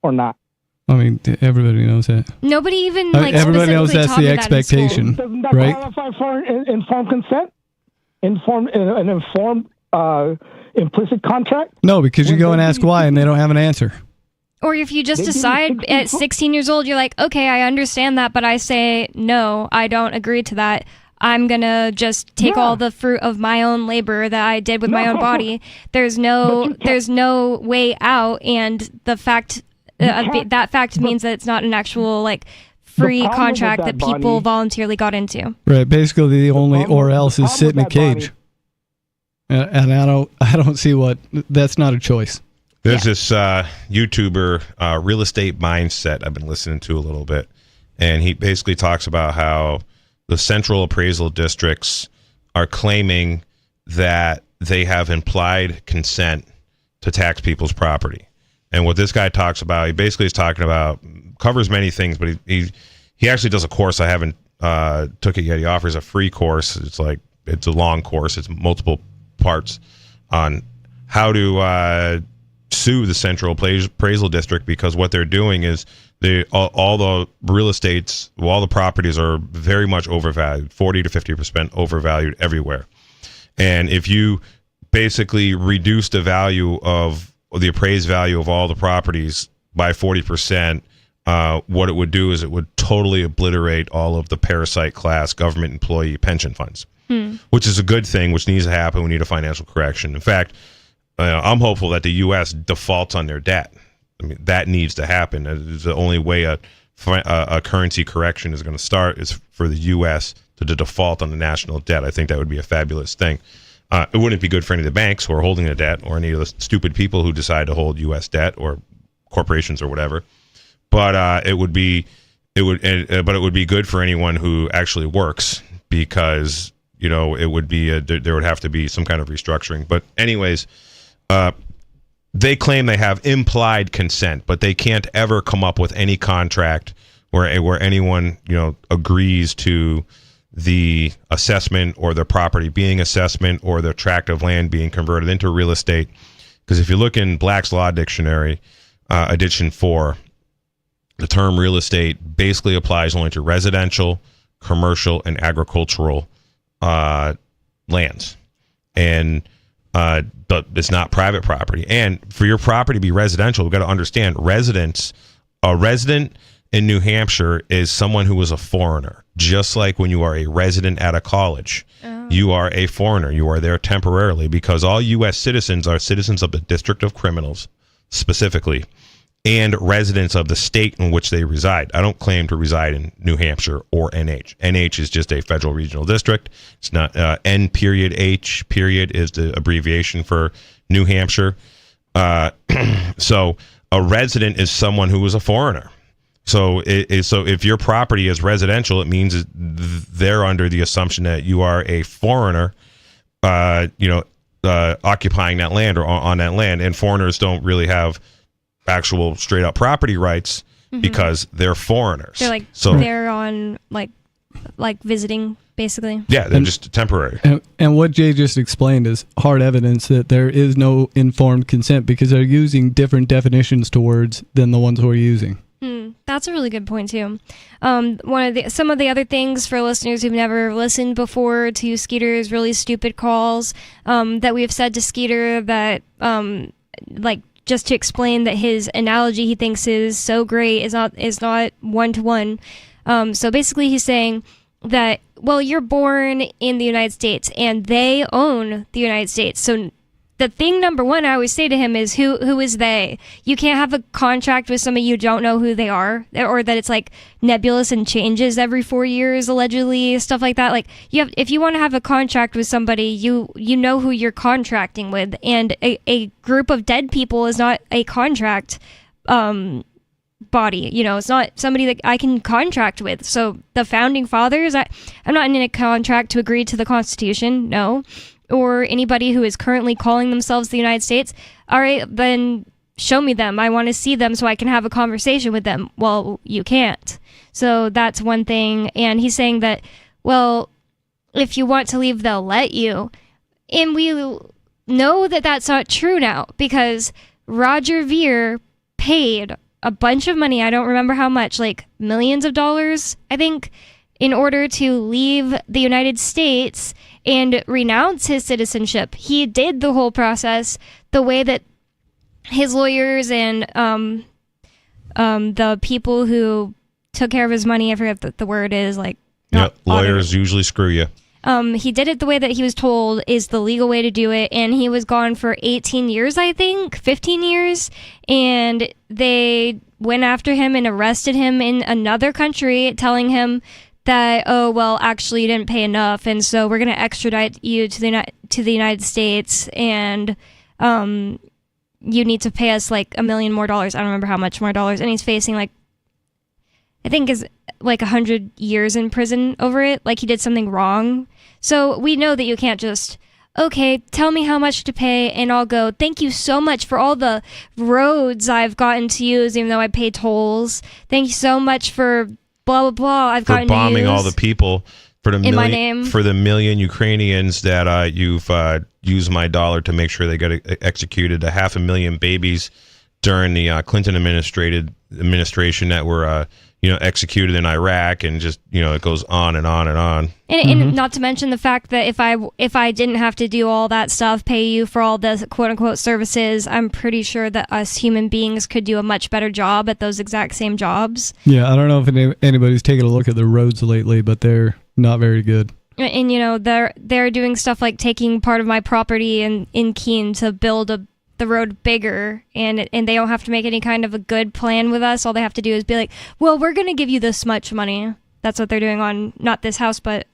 or not? I mean, everybody knows that. Nobody even everybody knows that's the expectation, Doesn't that right? qualify for informed consent? an informed implicit contract? No, because you go and ask why, and they don't have an answer. Or if you just decide at 16 years old, you're like, okay, I understand that, but I say, no, I don't agree to that. I'm going to just take all the fruit of my own labor that I did with my own body. There's no way out, and the fact that fact means that it's not an actual like free contract that people voluntarily got into. Right. Basically, the only or else is sit in a cage. And I don't see that's not a choice. There's this YouTuber, Real Estate Mindset, I've been listening to a little bit, and he basically talks about how the central appraisal districts are claiming that they have implied consent to tax people's property. And what this guy talks about, he basically is talking about, covers many things, but he actually does a course. I haven't took it yet. He offers a free course. It's a long course. It's multiple parts on how to sue the central appraisal district, because what they're doing is all the real estates, all the properties are very much overvalued, 40 to 50% overvalued everywhere. And if you basically reduce the value of the appraised value of all the properties by 40%, what it would do is it would totally obliterate all of the parasite class government employee pension funds, which is a good thing, which needs to happen. We need a financial correction. In fact, I'm hopeful that the U.S. defaults on their debt. I mean, that needs to happen. It's the only way a currency correction is going to start is for the U.S. to default on the national debt. I think that would be a fabulous thing. It wouldn't be good for any of the banks who are holding the debt, or any of the stupid people who decide to hold U.S. debt, or corporations or whatever. But it would be good for anyone who actually works, because it would be there would have to be some kind of restructuring. But anyways. They claim they have implied consent, but they can't ever come up with any contract where anyone agrees to the assessment or the property being assessment or the tract of land being converted into real estate. Because if you look in Black's Law Dictionary, edition 4, the term real estate basically applies only to residential, commercial, and agricultural lands. And but it's not private property. And for your property to be residential, we've got to understand a resident in New Hampshire is someone who is a foreigner. Just like when you are a resident at a college, you are a foreigner. You are there temporarily, because all U.S. citizens are citizens of the District of Criminals specifically, and residents of the state in which they reside. I don't claim to reside in New Hampshire or NH. NH is just a federal regional district. It's not N.H. is the abbreviation for New Hampshire. So a resident is someone who is a foreigner. So if your property is residential, it means they're under the assumption that you are a foreigner, occupying that land or on that land. And foreigners don't really have actual straight up property rights because they're foreigners. They're on like visiting, basically. Yeah, they're just temporary. And what Jay just explained is hard evidence that there is no informed consent, because they're using different definitions to words than the ones we're using. That's a really good point too. Some of the other things for listeners who've never listened before to Skeeter's really stupid calls that we have said to Skeeter that just to explain that his analogy he thinks is so great is not one-to-one. So basically he's saying that, well, you're born in the United States and they own the United States. So the thing number one I always say to him is who is they? You can't have a contract with somebody you don't know who they are, or that it's like nebulous and changes every 4 years allegedly, stuff like that. Like if you want to have a contract with somebody, you know who you're contracting with, and a group of dead people is not a contract body. It's not somebody that I can contract with. So the founding fathers, I'm not in a contract to agree to the Constitution, no. Or anybody who is currently calling themselves the United States. All right, then show me them. I want to see them so I can have a conversation with them. Well, you can't. So that's one thing. And he's saying that, well, if you want to leave, they'll let you. And we know that that's not true now, because Roger Ver paid a bunch of money. I don't remember how much, like millions of dollars, I think. in order to leave the United States and renounce his citizenship. He did the whole process the way that his lawyers and the people who took care of his money, I forget what the word is, like... Yep, lawyers usually screw you. He did it the way that he was told is the legal way to do it, and he was gone for 18 years, I think, 15 years, and they went after him and arrested him in another country, telling him that, oh, well, actually you didn't pay enough, and so we're going to extradite you to the United States, and you need to pay us like $1 million more. I don't remember how much more dollars, and he's facing like, I think is like 100 years in prison over it, like he did something wrong. So we know that you can't just, okay, tell me how much to pay and I'll go, thank you so much for all the roads I've gotten to use, even though I pay tolls. Thank you so much for blah, blah, blah. I've gotten to use. For bombing all the people, for the in my name. For the million Ukrainians that you've used my dollar to make sure they got executed, 500,000 babies during the Clinton administration that were executed in Iraq, and just it goes on and on and on. And not to mention the fact that if I didn't have to do all that stuff, pay you for all the quote unquote services, I'm pretty sure that us human beings could do a much better job at those exact same jobs. Yeah, I don't know if anybody's taken a look at the roads lately, but they're not very good. And they're doing stuff like taking part of my property in Keene to build the road bigger, and they don't have to make any kind of a good plan with us. All they have to do is be like, well, we're going to give you this much money. That's what they're doing on not this house, but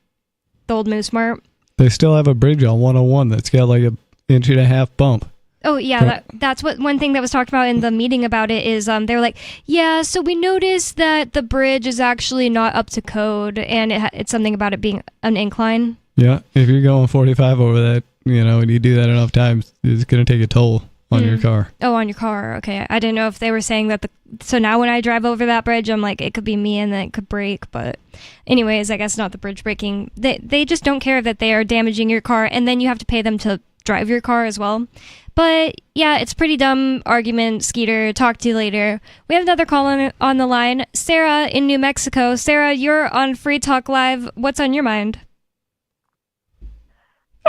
the old Moose Mart. They still have a bridge on 101 that's got like 1.5 inch bump. Oh, yeah, that's what one thing that was talked about in the meeting about it is they were like, yeah, so we noticed that the bridge is actually not up to code, and it's something about it being an incline. Yeah, if you're going 45 over that, and you do that enough times, it's going to take a toll on your car. Oh, on your car. Okay. I didn't know if they were saying that so now when I drive over that bridge, I'm like, it could be me and then it could break. But anyways, I guess not the bridge breaking. They just don't care that they are damaging your car, and then you have to pay them to drive your car as well. But yeah, it's a pretty dumb argument, Skeeter. Talk to you later. We have another call on the line. Sarah in New Mexico. Sarah, you're on Free Talk Live. What's on your mind?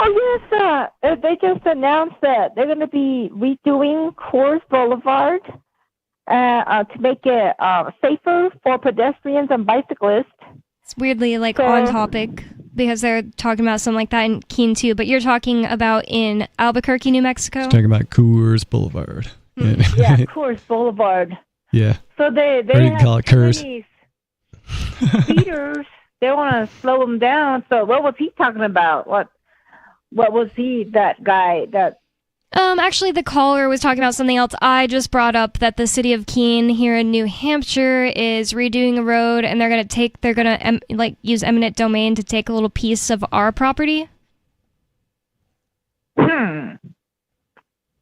Oh, yes, they just announced that they're going to be redoing Coors Boulevard to make it safer for pedestrians and bicyclists. It's weirdly on topic because they're talking about something like that in Keene too, but you're talking about in Albuquerque, New Mexico? Talking about Coors Boulevard. Yeah, Coors Boulevard. Yeah. So they or you can call it Coors. Speeders, they want to slow them down. So what was he talking about? What was he, that guy, that... Actually, the caller was talking about something else. I just brought up that the city of Keene here in New Hampshire is redoing a road, and they're gonna use eminent domain to take a little piece of our property.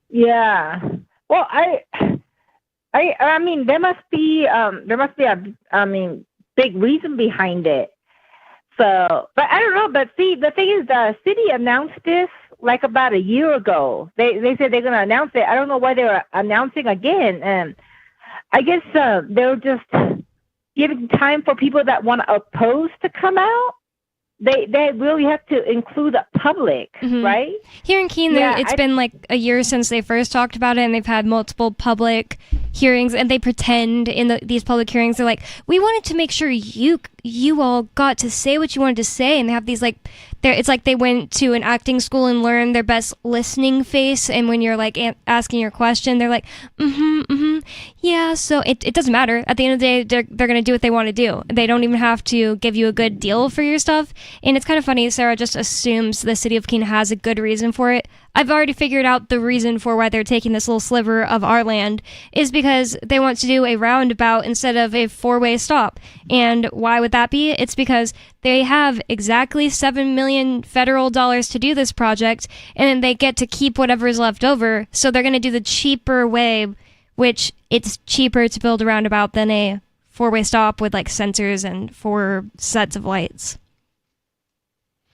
Yeah. Well, I mean, there must be a big reason behind it. So, but I don't know. But see, the thing is, the city announced this like about a year ago. They said they're going to announce it. I don't know why they're announcing again. And I guess they're just giving time for people that want to oppose to come out. They really have to include the public, right? Here in Keene, it's been like a year since they first talked about it, and they've had multiple public hearings, and they pretend in these public hearings, they're like, we wanted to make sure you all got to say what you wanted to say, and they have these it's like they went to an acting school and learned their best listening face, and when you're like asking your question, they're like, yeah, so it doesn't matter. At the end of the day, they're going to do what they want to do. They don't even have to give you a good deal for your stuff, and it's kind of funny, Sarah just assumes the city of Keene has a good reason for it. I've already figured out the reason for why they're taking this little sliver of our land is because they want to do a roundabout instead of a four-way stop. And why would that be? It's because they have exactly $7 million federal dollars to do this project, and then they get to keep whatever is left over. So they're going to do the cheaper way, which it's cheaper to build a roundabout than a four-way stop with sensors and 4 sets of lights.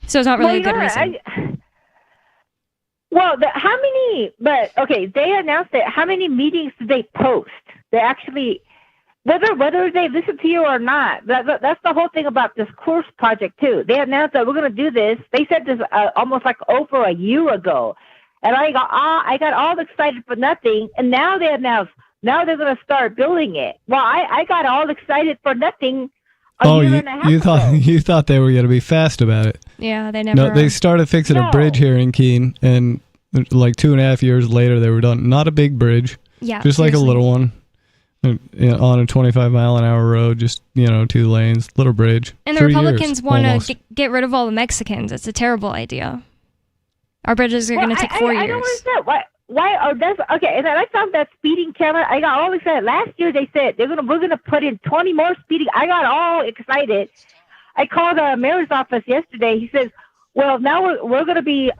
So it's not really a good reason. They announced it. How many meetings did they post? They actually whether they listen to you or not. That's the whole thing about this course project too. They announced that we're going to do this. They said this almost like over a year ago, and I got all excited for nothing. And now they announced now they're going to start building it. Well, I got all excited for nothing. You thought they were going to be fast about it. Yeah, they never. No, they started fixing a bridge here in Keene, and like 2.5 years later, they were done. Not a big bridge, yeah, just like a little one on a 25-mile-an-hour road. Just 2 lanes, little bridge. And the Republicans want to get rid of all the Mexicans. It's a terrible idea. Our bridges are going to take 4 years. I don't understand why. Oh, that's okay. And I found that speeding camera. I got all excited. Last year they said we're gonna put in 20 more speeding. I got all excited. I called the mayor's office yesterday. He says, "Well, now we're going to be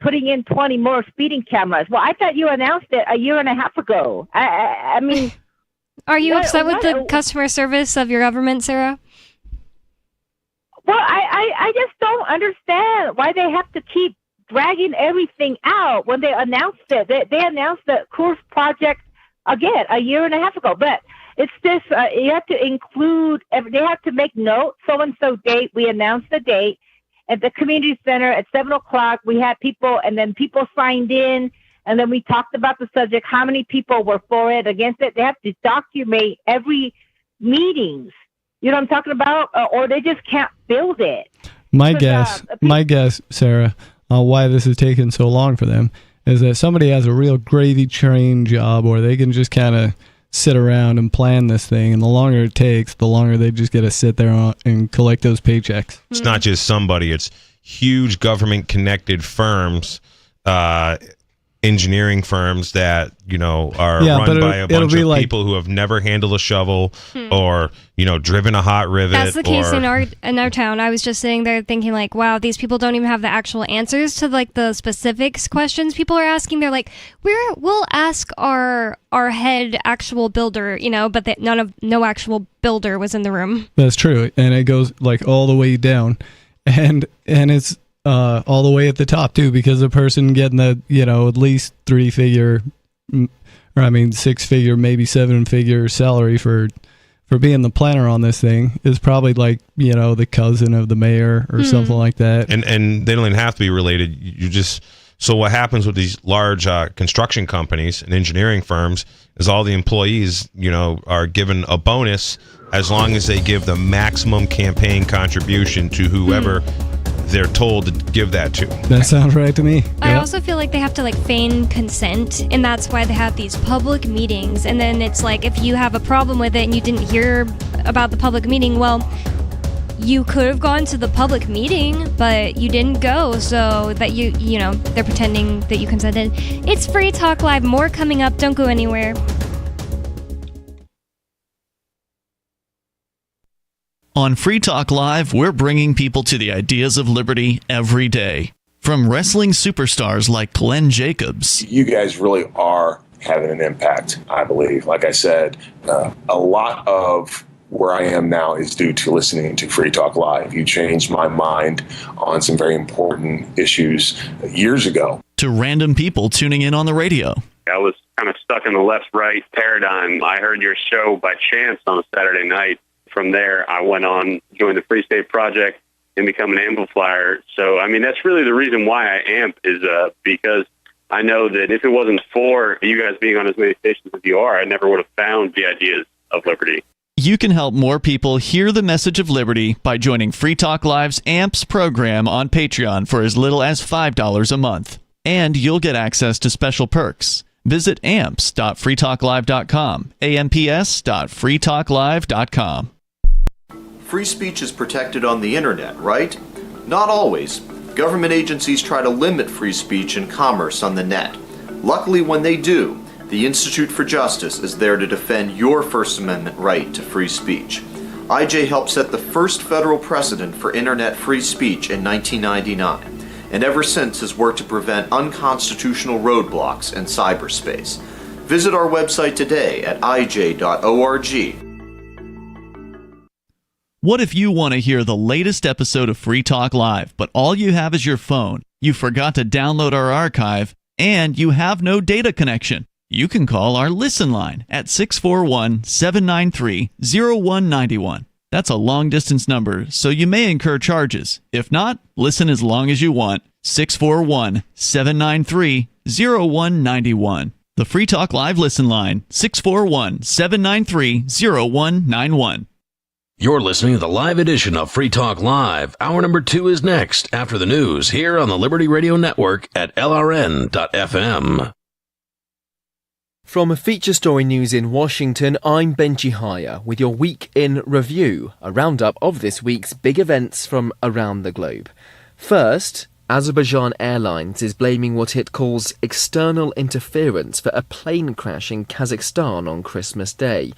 putting in 20 more speeding cameras." Well, I thought you announced it a year and a half ago. I mean, are you upset with the customer service of your government, Sarah? Well, I just don't understand why they have to keep dragging everything out when they announced it. They announced the course project again a year and a half ago, but it's this. You have to include. They have to make note. So and so date. We announced the date at the community center at 7:00. We had people, and then people signed in, and then we talked about the subject. How many people were for it, against it? They have to document every meetings. You know what I'm talking about? Or they just can't build it. My guess, Sarah, why this is taking so long for them is that somebody has a real gravy train job, or they can just kind of sit around and plan this thing, and the longer it takes, the longer they just get to sit there and collect those paychecks. It's not just somebody; it's huge government-connected firms, engineering firms that are run by a bunch of people who have never handled a shovel or driven a hot rivet. That's the case in our town. I was just sitting there thinking like, wow, these people don't even have the actual answers to like the specifics questions people are asking. They're like, we'll ask our head actual builder, but no actual builder was in the room. That's true, and it goes like all the way down, and it's all the way at the top too, because the person getting the at least 6-figure, maybe 7-figure salary for being the planner on this thing is probably like the cousin of the mayor or something like that. And they don't even have to be related. So what happens with these large construction companies and engineering firms is all the employees are given a bonus as long as they give the maximum campaign contribution to whoever they're told to give that to. That sounds right to me. I also feel like they have to feign consent, and that's why they have these public meetings. And then it's like, if you have a problem with it and you didn't hear about the public meeting, well, you could have gone to the public meeting, but you didn't go, so that they're pretending that you consented. It's Free Talk Live. More coming up. Don't go anywhere. On Free Talk Live, we're bringing people to the ideas of liberty every day. From wrestling superstars like Glenn Jacobs. You guys really are having an impact, I believe. Like I said, a lot of where I am now is due to listening to Free Talk Live. You changed my mind on some very important issues years ago. To random people tuning in on the radio. I was kind of stuck in the left-right paradigm. I heard your show by chance on a Saturday night. From there, I went on, joined the Free State Project, and become an amplifier. So, that's really the reason why I amp is because I know that if it wasn't for you guys being on as many stations as you are, I never would have found the ideas of liberty. You can help more people hear the message of liberty by joining Free Talk Live's AMPS program on Patreon for as little as $5 a month. And you'll get access to special perks. Visit amps.freetalklive.com, amps.freetalklive.com. Free speech is protected on the internet, right? Not always. Government agencies try to limit free speech and commerce on the net. Luckily, when they do, the Institute for Justice is there to defend your First Amendment right to free speech. IJ helped set the first federal precedent for internet free speech in 1999, and ever since has worked to prevent unconstitutional roadblocks in cyberspace. Visit our website today at ij.org. What if you want to hear the latest episode of Free Talk Live, but all you have is your phone, you forgot to download our archive, and you have no data connection? You can call our Listen line at 641-793-0191. That's a long-distance number, so you may incur charges. If not, listen as long as you want. 641-793-0191. The Free Talk Live Listen line, 641-793-0191. You're listening to the live edition of Free Talk Live. Hour number 2 is next, after the news, here on the Liberty Radio Network at LRN.FM. From Feature Story News in Washington, I'm Benji Haya with your Week in Review, a roundup of this week's big events from around the globe. First, Azerbaijan Airlines is blaming what it calls external interference for a plane crash in Kazakhstan on Christmas Day.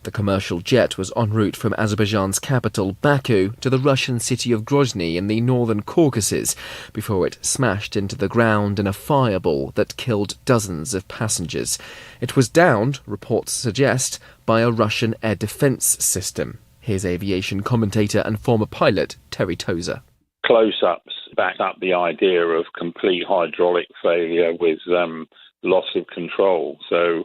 The commercial jet was en route from Azerbaijan's capital, Baku, to the Russian city of Grozny in the northern Caucasus before it smashed into the ground in a fireball that killed dozens of passengers. It was downed, reports suggest, by a Russian air defense system. Here's aviation commentator and former pilot Terry Tozer. Close-ups back up the idea of complete hydraulic failure with loss of control. So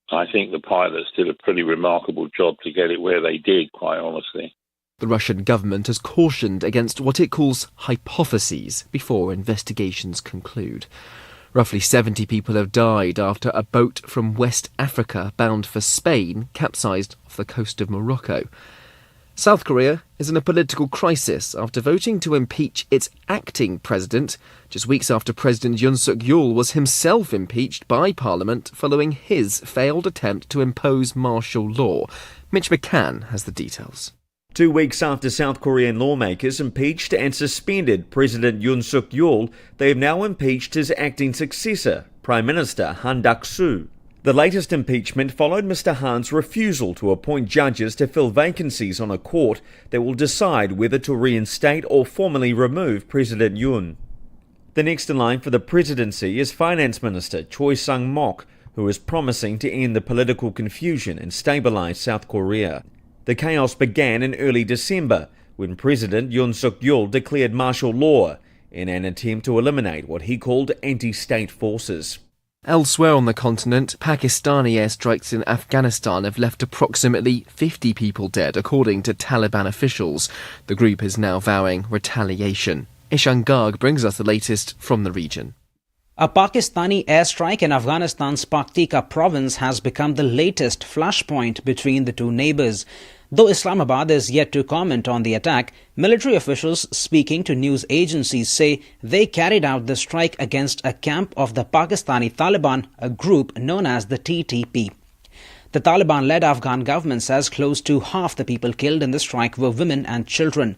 I think the pilots did a pretty remarkable job to get it where they did, quite honestly. The Russian government has cautioned against what it calls hypotheses before investigations conclude. Roughly 70 people have died after a boat from West Africa bound for Spain capsized off the coast of Morocco. South Korea is in a political crisis after voting to impeach its acting president, just weeks after President Yoon Suk-yeol was himself impeached by Parliament following his failed attempt to impose martial law. Mitch McCann has the details. 2 weeks after South Korean lawmakers impeached and suspended President Yoon Suk-yeol, they have now impeached his acting successor, Prime Minister Han Duck-soo. The latest impeachment followed Mr. Han's refusal to appoint judges to fill vacancies on a court that will decide whether to reinstate or formally remove President Yoon. The next in line for the presidency is Finance Minister Choi Sang-mok, who is promising to end the political confusion and stabilize South Korea. The chaos began in early December when President Yoon Suk-yeol declared martial law in an attempt to eliminate what he called anti-state forces. Elsewhere on the continent, Pakistani airstrikes in Afghanistan have left approximately 50 people dead, according to Taliban officials. The group is now vowing retaliation. Ishan Garg brings us the latest from the region. A Pakistani airstrike in Afghanistan's Paktika province has become the latest flashpoint between the two neighbors. Though Islamabad is yet to comment on the attack, military officials speaking to news agencies say they carried out the strike against a camp of the Pakistani Taliban, a group known as the TTP. The Taliban-led Afghan government says close to half the people killed in the strike were women and children.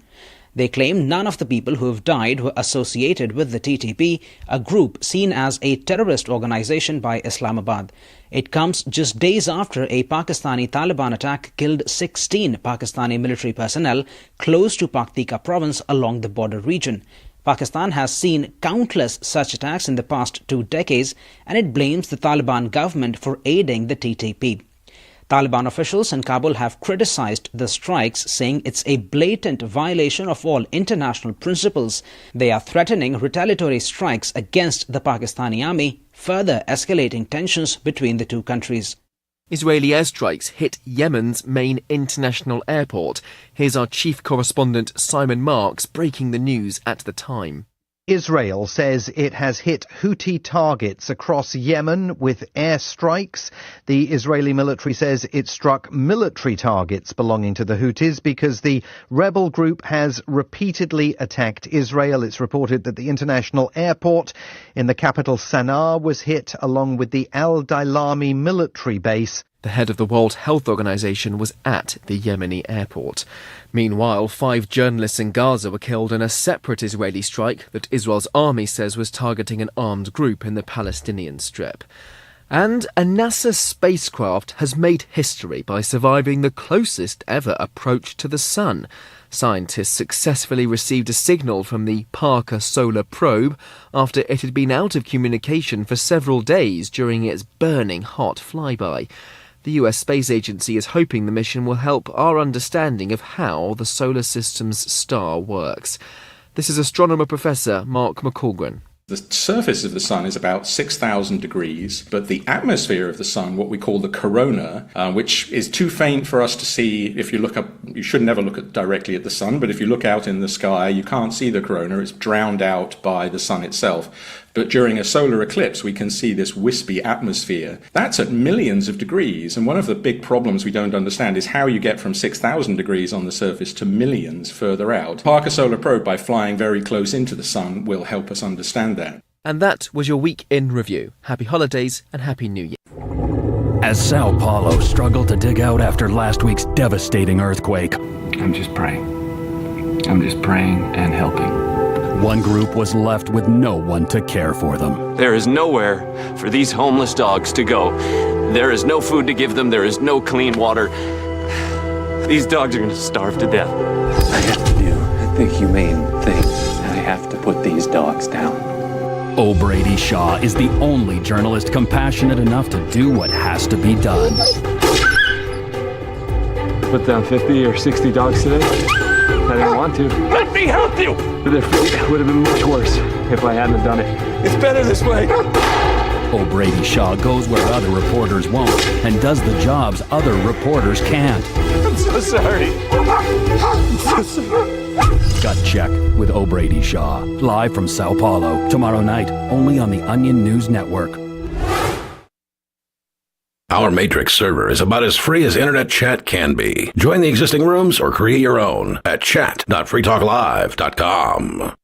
They claim none of the people who have died were associated with the TTP, a group seen as a terrorist organization by Islamabad. It comes just days after a Pakistani Taliban attack killed 16 Pakistani military personnel close to Paktika province along the border region. Pakistan has seen countless such attacks in the past 2 decades, and it blames the Taliban government for aiding the TTP. Taliban officials in Kabul have criticized the strikes, saying it's a blatant violation of all international principles. They are threatening retaliatory strikes against the Pakistani army, further escalating tensions between the two countries. Israeli airstrikes hit Yemen's main international airport. Here's our chief correspondent Simon Marks breaking the news at the time. Israel says it has hit Houthi targets across Yemen with airstrikes. The Israeli military says it struck military targets belonging to the Houthis because the rebel group has repeatedly attacked Israel. It's reported that the international airport in the capital Sana'a was hit, along with the Al-Dailami military base. The head of the World Health Organization was at the Yemeni airport. Meanwhile, 5 journalists in Gaza were killed in a separate Israeli strike that Israel's army says was targeting an armed group in the Palestinian Strip. And a NASA spacecraft has made history by surviving the closest ever approach to the Sun. Scientists successfully received a signal from the Parker Solar Probe after it had been out of communication for several days during its burning hot flyby. The US Space Agency is hoping the mission will help our understanding of how the solar system's star works. This is astronomer Professor Mark McColgren. The surface of the sun is about 6,000 degrees, but the atmosphere of the sun, what we call the corona, which is too faint for us to see if you look up, you should never look directly at the sun, but if you look out in the sky, you can't see the corona, it's drowned out by the sun itself. But during a solar eclipse, we can see this wispy atmosphere. That's at millions of degrees, and one of the big problems we don't understand is how you get from 6,000 degrees on the surface to millions further out. Parker Solar Probe, by flying very close into the sun, will help us understand that. And that was your Week in Review. Happy holidays and Happy New Year. As Sao Paulo struggled to dig out after last week's devastating earthquake, I'm just praying. I'm just praying and helping. One group was left with no one to care for them. There is nowhere for these homeless dogs to go. There is no food to give them. There is no clean water. These dogs are going to starve to death. I have to do the humane thing. I have to put these dogs down. O'Brady Shaw is the only journalist compassionate enough to do what has to be done. Put down 50 or 60 dogs today. I didn't want to. Let me help you! But their fate would have been much worse if I hadn't done it. It's better this way. O'Brady Shaw goes where other reporters won't and does the jobs other reporters can't. I'm so sorry. I'm so sorry. Gut Check with O'Brady Shaw. Live from Sao Paulo. Tomorrow night, only on the Onion News Network. Our Matrix server is about as free as internet chat can be. Join the existing rooms or create your own at chat.freetalklive.com.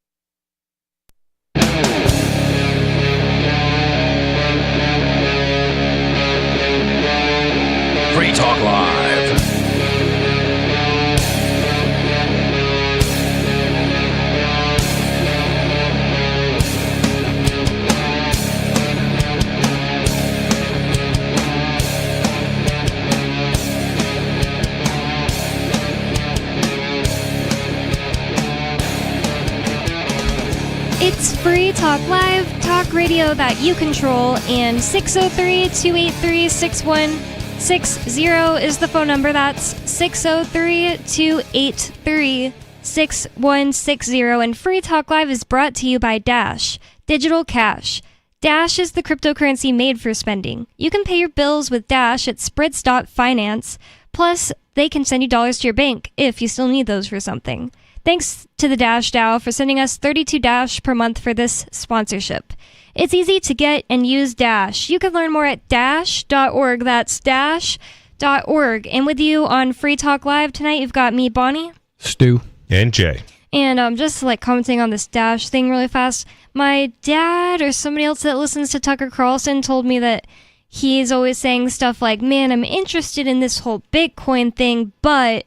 Free Talk Live. It's Free Talk Live, talk radio that you control, and 603-283-6160 is the phone number. That's 603-283-6160. And Free Talk Live is brought to you by Dash, Digital Cash. Dash is the cryptocurrency made for spending. You can pay your bills with Dash at Spritz.finance. Plus, they can send you dollars to your bank if you still need those for something. Thanks to the Dash DAO for sending us 32 Dash per month for this sponsorship. It's easy to get and use Dash. You can learn more at dash.org. That's dash.org. And with you on Free Talk Live tonight, you've got me, Bonnie. Stu. And Jay. And just like commenting on this Dash thing really fast, my dad or somebody else that listens to Tucker Carlson told me that he's always saying stuff like, man, I'm interested in this whole Bitcoin thing, but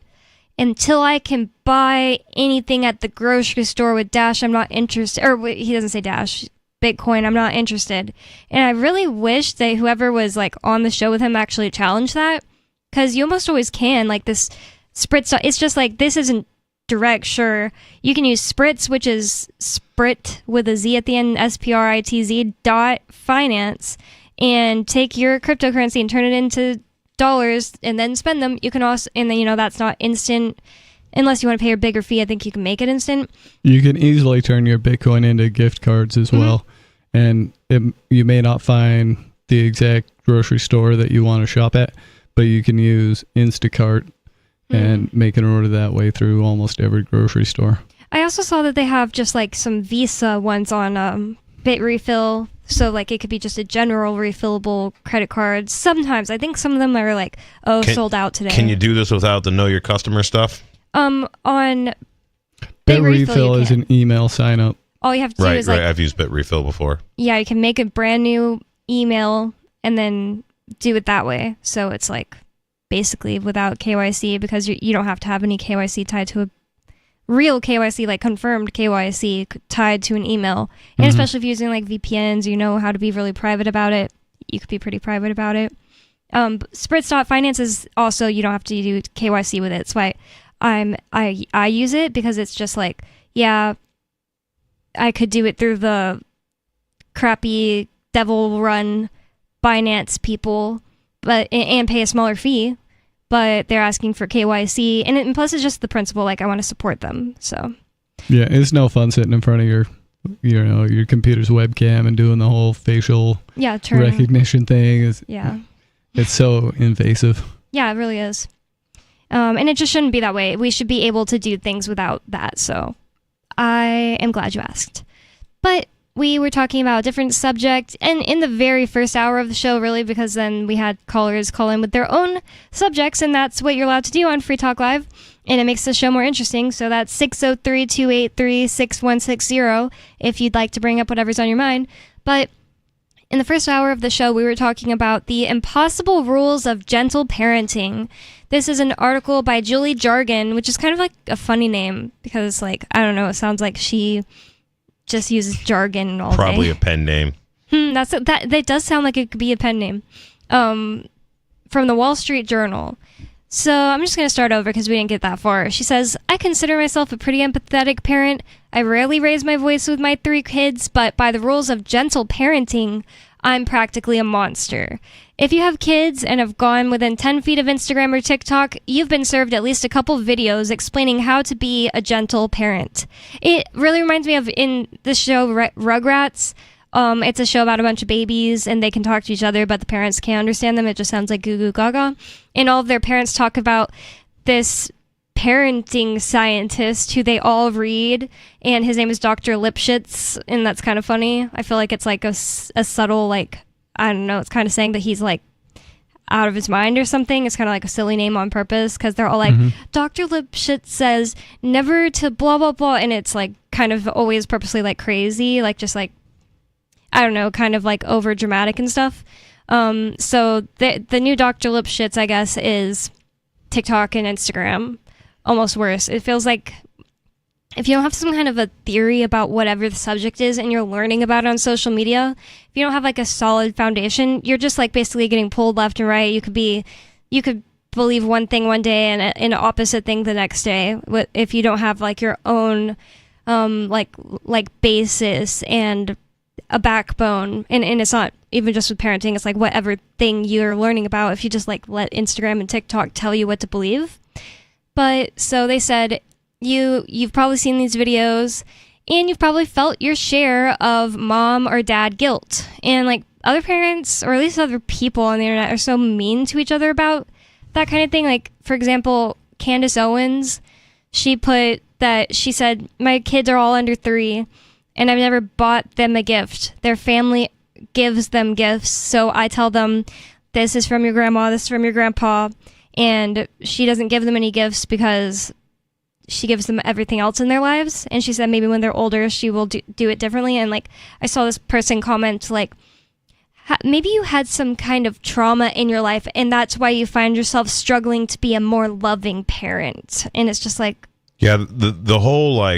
until I can buy anything at the grocery store with Dash, I'm not interested. Or he doesn't say Dash, Bitcoin, I'm not interested. And I really wish that whoever was like on the show with him actually challenged that, because you almost always can. Like this Spritz, it's just like, this isn't direct, sure. You can use Spritz, which is Sprit with a Z at the end, SPRITZ.finance, and take your cryptocurrency and turn it into dollars and then spend them. You can also, and then that's not instant unless you want to pay a bigger fee. I think you can make it instant. You can easily turn your Bitcoin into gift cards as well, and you may not find the exact grocery store that you want to shop at, but you can use Instacart and make an order that way through almost every grocery store. I also saw that they have just like some Visa ones on BitRefill. So, like, it could be just a general refillable credit card. Sometimes. I think some of them are like, sold out today. Can you do this without the Know Your Customer stuff? On BitRefill is an email sign up. All you have to do is I've used BitRefill before. Yeah, you can make a brand new email and then do it that way. So it's like basically without KYC, because you don't have to have any KYC tied to a real KYC, like confirmed KYC tied to an email. And especially if you're using like VPNs, you know how to be really private about it. You could be pretty private about it. Spritz.finance is also, you don't have to do KYC with it. That's why I use it, because it's just like, yeah, I could do it through the crappy devil run Binance people, and pay a smaller fee. But they're asking for KYC, and plus it's just the principle, like, I want to support them, so. Yeah, it's no fun sitting in front of your your computer's webcam and doing the whole facial turn recognition thing. It's so invasive. Yeah, it really is. And it just shouldn't be that way. We should be able to do things without that. So I am glad you asked. But we were talking about a different subject, and in the very first hour of the show, really, because then we had callers call in with their own subjects, and that's what you're allowed to do on Free Talk Live, and it makes the show more interesting. So that's 603-283-6160 if you'd like to bring up whatever's on your mind. But in the first hour of the show, we were talking about the impossible rules of gentle parenting. This is an article by Julie Jargon, which is kind of like a funny name because, I don't know, it sounds like she just uses jargon all day. Probably a pen name. That does sound like it could be a pen name. From the Wall Street Journal. So I'm just going to start over because we didn't get that far. She says, I consider myself a pretty empathetic parent. I rarely raise my voice with my 3 kids, but by the rules of gentle parenting, I'm practically a monster. If you have kids and have gone within 10 feet of Instagram or TikTok, you've been served at least a couple videos explaining how to be a gentle parent. It really reminds me of in the show Rugrats. It's a show about a bunch of babies and they can talk to each other, but the parents can't understand them. It just sounds like goo goo gaga. And all of their parents talk about this parenting scientist who they all read, and his name is Dr. Lipschitz, and that's kind of funny. I feel like it's like a subtle, I don't know, it's kind of saying that he's out of his mind or something. It's kind of like a silly name on purpose because they're all like, Dr. Lipschitz says never to blah, blah, blah, and it's kind of always purposely crazy, I don't know, kind of over dramatic and stuff. So the new Dr. Lipschitz, I guess, is TikTok and Instagram. Almost worse. It feels like if you don't have some kind of a theory about whatever the subject is and you're learning about it on social media, if you don't have a solid foundation, you're just basically getting pulled left and right. You could believe one thing one day and an opposite thing the next day if you don't have your own basis and a backbone. And it's not even just with parenting, it's whatever thing you're learning about, if you just let Instagram and TikTok tell you what to believe. But so they said you've probably seen these videos and you've probably felt your share of mom or dad guilt. And other parents, or at least other people on the internet, are so mean to each other about that kind of thing. For example, Candace Owens, she said, my kids are all under 3 and I've never bought them a gift. Their family gives them gifts. So I tell them, this is from your grandma, this is from your grandpa. And she doesn't give them any gifts because she gives them everything else in their lives. And she said maybe when they're older, she will do it differently. And I saw this person comment maybe you had some kind of trauma in your life and that's why you find yourself struggling to be a more loving parent. And it's just yeah, the whole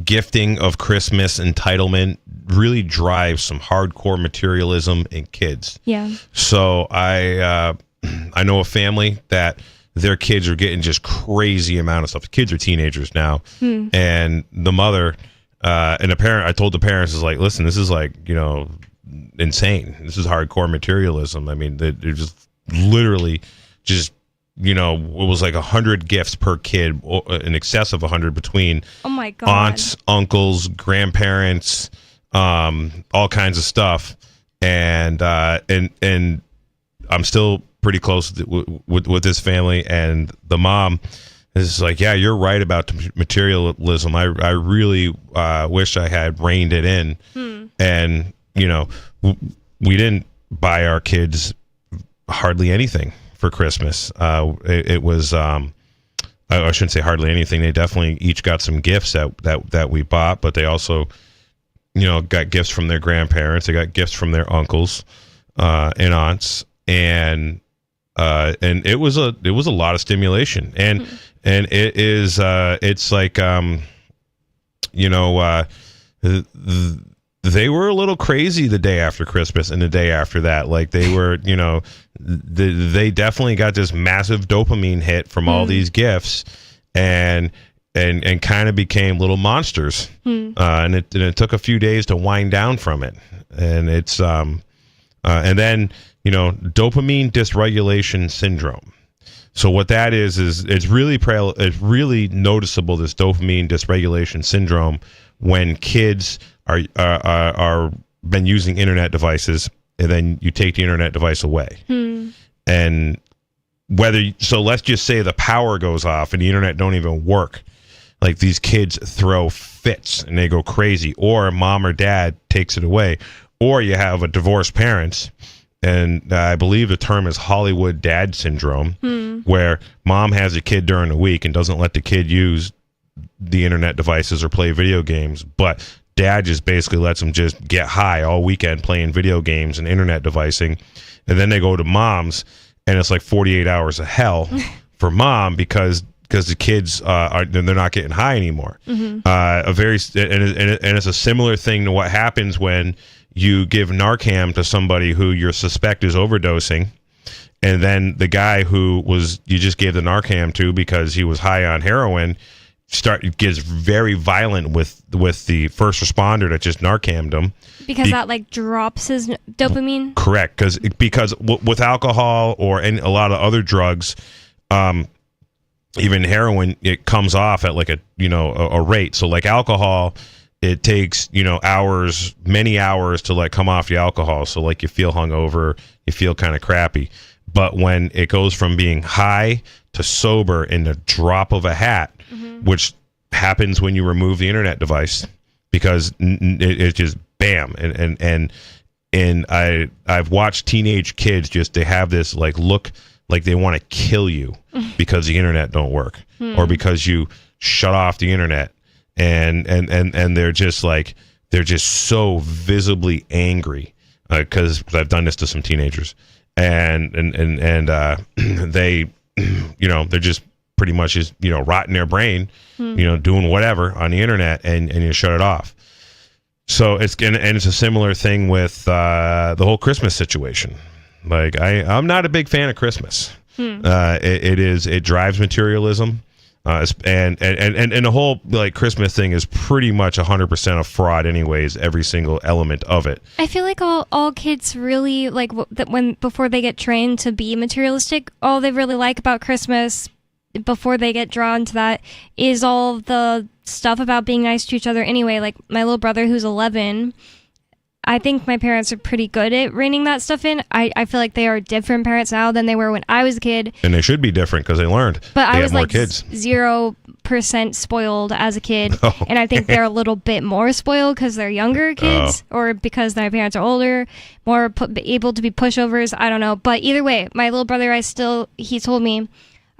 gifting of Christmas entitlement really drives some hardcore materialism in kids. Yeah. So I know a family that their kids are getting just crazy amount of stuff. The kids are teenagers now, and the mother and the parent. I told the parents is listen, this is insane. This is hardcore materialism. I mean, they're just literally just it was 100 gifts per kid, in excess of 100 between aunts, uncles, grandparents, all kinds of stuff, and I'm still pretty close with this family, and the mom is yeah, you're right about materialism. I really wish I had reined it in, and we didn't buy our kids hardly anything for Christmas. It was I shouldn't say hardly anything. They definitely each got some gifts that we bought, but they also got gifts from their grandparents. They got gifts from their uncles and aunts, and it was a lot of stimulation, and it is it's they were a little crazy the day after Christmas and the day after that. They were they definitely got this massive dopamine hit from all these gifts, and kind of became little monsters, and it took a few days to wind down from it, and it's and then dopamine dysregulation syndrome. So what that is it's really noticeable, this dopamine dysregulation syndrome, when kids are been using internet devices, and then you take the internet device away. And so let's just say the power goes off and the internet don't even work. Like, these kids throw fits and they go crazy, or mom or dad takes it away, or you have a divorced parents, and I believe the term is Hollywood dad syndrome, where mom has a kid during the week and doesn't let the kid use the internet devices or play video games, but dad just basically lets them just get high all weekend playing video games and internet devicing. And then they go to mom's, and it's like 48 hours of hell for mom because the kids they're not getting high anymore. And it's a similar thing to what happens when you give Narcan to somebody who you suspect is overdosing, and then the guy who you just gave the Narcan to because he was high on heroin gets very violent with the first responder that just Narcaned him. Because that like drops his dopamine? Correct, because with alcohol or a lot of other drugs, even heroin, it comes off at like a rate. So like alcohol, it takes many hours to like come off the alcohol. So like you feel hungover, you feel kind of crappy. But when it goes from being high to sober in the drop of a hat, which happens when you remove the internet device, because it's just bam. And I've watched teenage kids they have this like look like they want to kill you because the internet don't work, or because you shut off the internet, and they're just so visibly angry because I've done this to some teenagers, and they they're just pretty much rotting their brain, doing whatever on the internet, and you shut it off. So it's a similar thing with the whole Christmas situation. Like I'm not a big fan of Christmas. It drives materialism, and the whole like Christmas thing is pretty much 100% a fraud, anyways. Every single element of it. I feel like all kids really like before they get trained to be materialistic, all they really like about Christmas, before they get drawn to that, is all the stuff about being nice to each other anyway. Like my little brother, who's 11, I think my parents are pretty good at reining that stuff in. I feel like they are different parents now than they were when I was a kid. And they should be different because they learned. But they I was have more like kids. 0% spoiled as a kid. And I think they're a little bit more spoiled because they're younger kids, or because my parents are older, more able to be pushovers. I don't know. But either way, my little brother, he told me,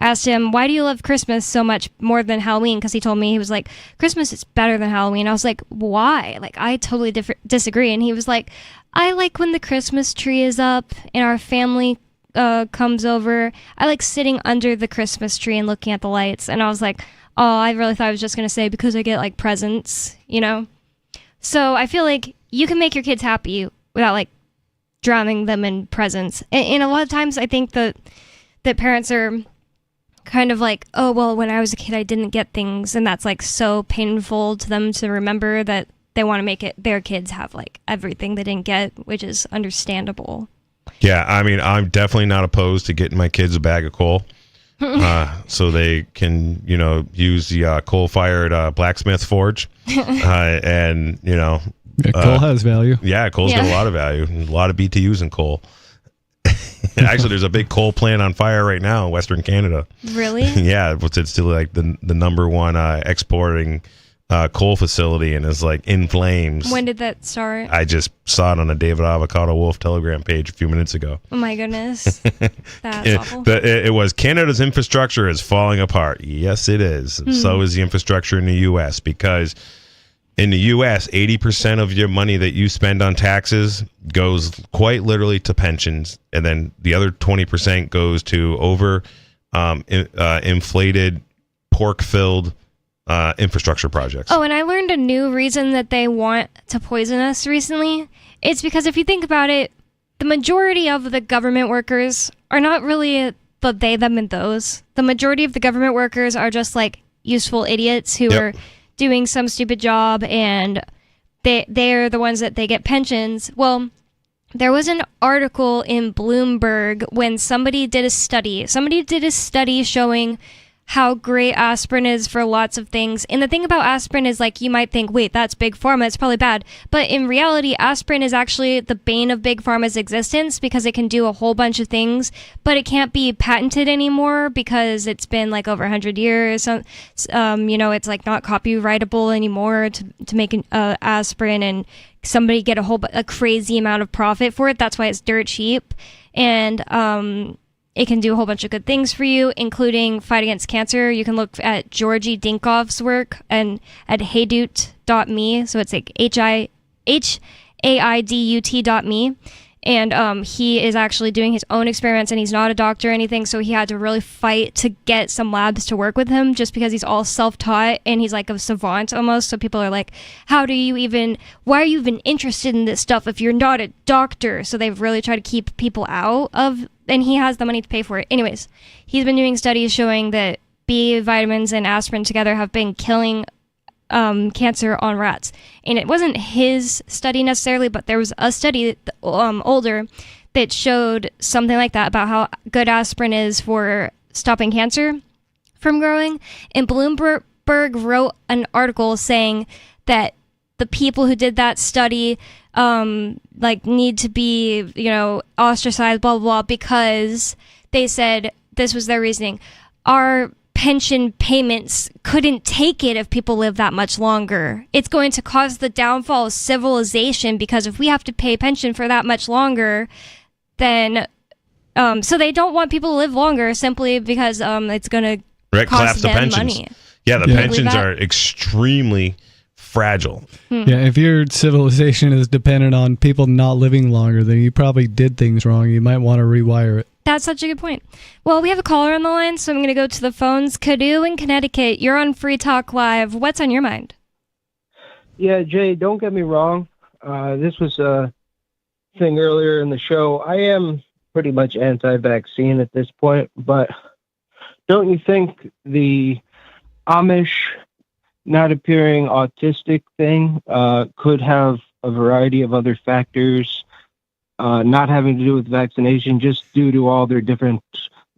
I asked him, why do you love Christmas so much more than Halloween? Because he told me, he was like, Christmas is better than Halloween. I was like, why? Like, I totally disagree. And he was like, I like when the Christmas tree is up and our family comes over. I like sitting under the Christmas tree and looking at the lights. And I was like, oh, I really thought I was just going to say because I get like presents, So I feel like you can make your kids happy without like drowning them in presents. And a lot of times I think that parents are kind of like, oh, well, when I was a kid, I didn't get things. And that's like so painful to them to remember, that they want to make it their kids have like everything they didn't get, which is understandable. Yeah, I mean, I'm definitely not opposed to getting my kids a bag of coal so they can, use the coal-fired blacksmith forge. And, coal has value. Yeah, coal's got a lot of value. A lot of BTUs in coal. Actually, there's a big coal plant on fire right now in Western Canada. Really? Yeah, it's still like the number one exporting coal facility, and it's like in flames. When did that start? I just saw it on the David Avocado Wolf Telegram page a few minutes ago. Oh my goodness. That's awful. It was Canada's infrastructure is falling apart. Yes, it is. And so is the infrastructure in the U.S. because in the U.S., 80% of your money that you spend on taxes goes quite literally to pensions, and then the other 20% goes to inflated, pork-filled infrastructure projects. Oh, and I learned a new reason that they want to poison us recently. It's because if you think about it, the majority of the government workers are not really the they, them, and those. The majority of the government workers are just like useful idiots who are doing some stupid job, and they're the ones that they get pensions. Well, there was an article in Bloomberg when somebody did a study. Somebody did a study showing how great aspirin is for lots of things. And the thing about aspirin is, like, you might think, wait, that's Big Pharma, it's probably bad. But in reality, aspirin is actually the bane of Big Pharma's existence because it can do a whole bunch of things, but it can't be patented anymore because it's been like over 100 years. So, it's like not copyrightable anymore to make an aspirin, and somebody get a crazy amount of profit for it. That's why it's dirt cheap. And it can do a whole bunch of good things for you, including fight against cancer. You can look at Georgy Dinkov's work and at haidut.me. So it's like HAIDUT.me. And he is actually doing his own experiments, and he's not a doctor or anything, so he had to really fight to get some labs to work with him just because he's all self-taught, and he's like a savant almost. So people are like, why are you even interested in this stuff if you're not a doctor? So they've really tried to keep people out of, and he has the money to pay for it. Anyways, he's been doing studies showing that B vitamins and aspirin together have been killing cancer on rats. And it wasn't his study necessarily, but there was a study older that showed something like that about how good aspirin is for stopping cancer from growing. And Bloomberg wrote an article saying that the people who did that study need to be, ostracized, blah, blah, blah, because they said this was their reasoning. Our pension payments couldn't take it if people live that much longer. It's going to cause the downfall of civilization, because if we have to pay pension for that much longer, then so they don't want people to live longer simply because it's going to cost them money. Yeah, the pensions are extremely fragile. Yeah, if your civilization is dependent on people not living longer, then you probably did things wrong. You might want to rewire it. That's such a good point. Well, we have a caller on the line, so I'm going to go to the phones. Cadu in Connecticut, you're on Free Talk Live. What's on your mind? Yeah, Jay, don't get me wrong. This was a thing earlier in the show. I am pretty much anti-vaccine at this point, but don't you think the Amish not appearing autistic thing could have a variety of other factors not having to do with vaccination, just due to all their different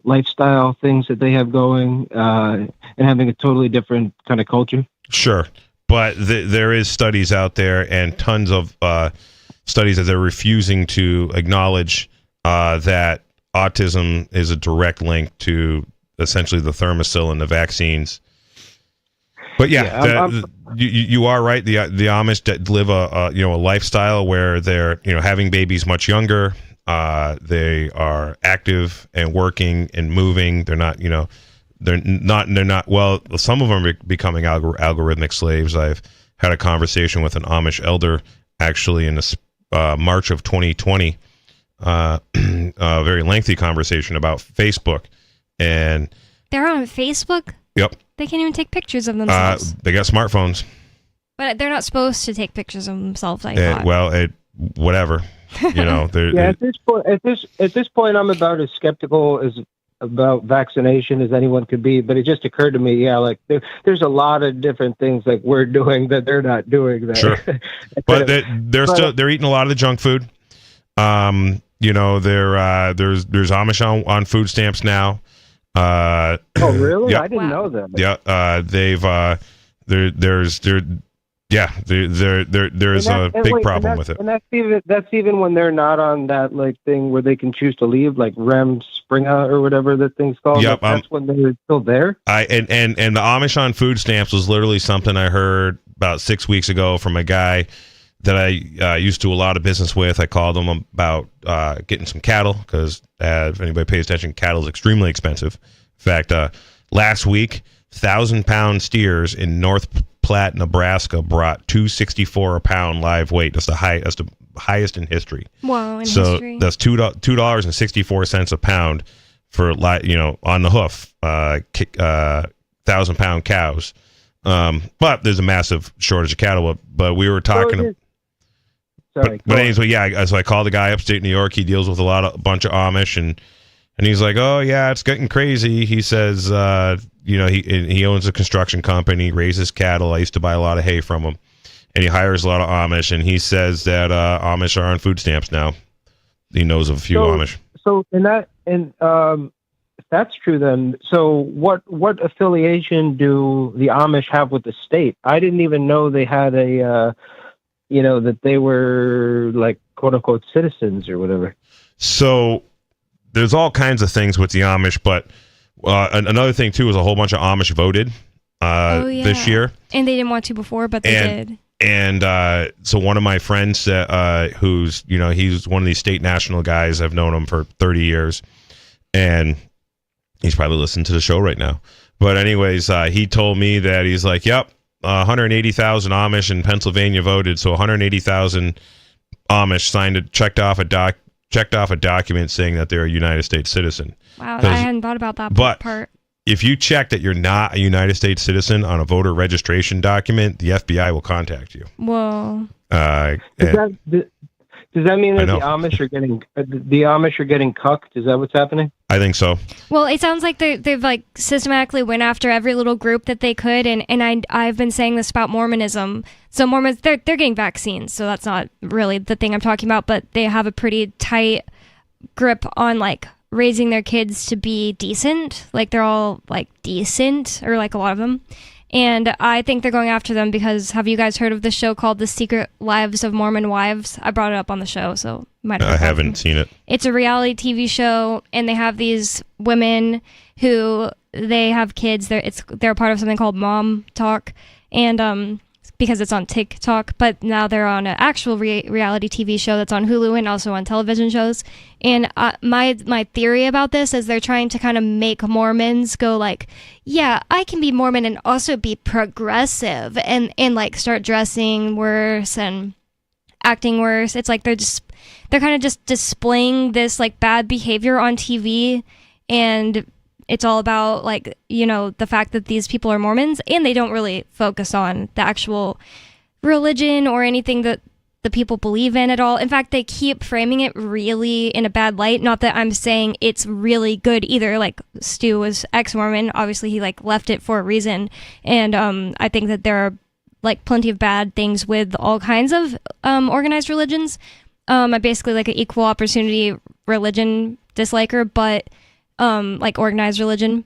lifestyle things that they have going and having a totally different kind of culture? Sure. But there is studies out there and tons of studies that they're refusing to acknowledge that autism is a direct link to essentially the Thermosil and the vaccines. But you are right. The Amish live a lifestyle where they're having babies much younger. They are active and working and moving. They're not well. Some of them are becoming algorithmic slaves. I've had a conversation with an Amish elder actually in March of 2020. A very lengthy conversation about Facebook, and they're on Facebook. Yep. They can't even take pictures of themselves. They got smartphones. But they're not supposed to take pictures of themselves, I thought. Whatever. At this point, I'm about as skeptical about vaccination as anyone could be. But it just occurred to me, there's a lot of different things like we're doing that they're not doing. That sure. But they're eating a lot of the junk food. There's Amish on food stamps now. Oh really? Yeah. I didn't know that. Yeah, there's a big problem with it. And that's even when they're not on that thing where they can choose to leave, like Rem Springer or whatever that thing's called. Yep, that's when they're still there. And the Amish on food stamps was literally something I heard about 6 weeks ago from a guy that I used to do a lot of business with. I called him about getting some cattle because if anybody pays attention, cattle is extremely expensive. In fact, last week, 1,000-pound steers in North Platte, Nebraska, brought $2.64 a pound live weight. That's the highest in history. Wow, history. That's $2.64 a pound for on the hoof 1,000-pound cows. But there's a massive shortage of cattle. But we were talking. But anyway, so I called the guy upstate New York. He deals with a bunch of Amish, and he's like, "Oh yeah, it's getting crazy." He says, he owns a construction company, raises cattle. I used to buy a lot of hay from him, and he hires a lot of Amish. And he says that Amish are on food stamps now. he knows of a few Amish. So if that's true, then so what affiliation do the Amish have with the state? I didn't even know they had a that they were like quote unquote citizens or whatever. So there's all kinds of things with the Amish, but another thing too is a whole bunch of Amish voted this year, and they didn't want to before, but they did. And so one of my friends, who's he's one of these state national guys. I've known him for 30 years, and he's probably listening to the show right now. But anyways, he told me that he's like, yep, 180,000 Amish in Pennsylvania voted, so 180,000 Amish checked off a document saying that they're a United States citizen. Wow, I hadn't thought about that part. If you check that you're not a United States citizen on a voter registration document, the FBI will contact you. Whoa. Does that mean that the Amish are getting cucked? Is that what's happening? I think so. Well, it sounds like they've like systematically went after every little group that they could, and I've been saying this about Mormonism. So Mormons, they're getting vaccines, so that's not really the thing I'm talking about, but they have a pretty tight grip on like raising their kids to be decent. Like they're all like decent, or like a lot of them. And I think they're going after them because have you guys heard of this show called The Secret Lives of Mormon Wives? I brought it up on the show, so might have. I haven't seen it. It's a reality TV show, and they have these women who they have kids. They're part of something called Mom Talk, and because it's on TikTok, but now they're on an actual reality TV show that's on Hulu and also on television shows. And my theory about this is they're trying to kind of make Mormons go like, yeah, I can be Mormon and also be progressive and like start dressing worse and acting worse. It's like they're kind of just displaying this like bad behavior on TV, and it's all about like, the fact that these people are Mormons, and they don't really focus on the actual religion or anything that the people believe in at all. In fact, they keep framing it really in a bad light. Not that I'm saying it's really good either. Like Stu was ex-Mormon. Obviously he like left it for a reason. And I think that there are like plenty of bad things with all kinds of organized religions. I'm basically like an equal opportunity religion disliker, but like organized religion.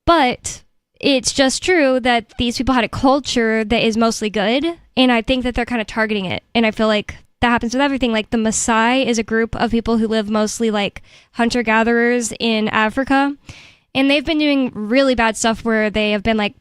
But it's just true that these people had a culture that is mostly good, and I think that they're kind of targeting it. And I feel like that happens with everything. Like the Maasai is a group of people who live mostly like hunter-gatherers in Africa, and they've been doing really bad stuff where they have been like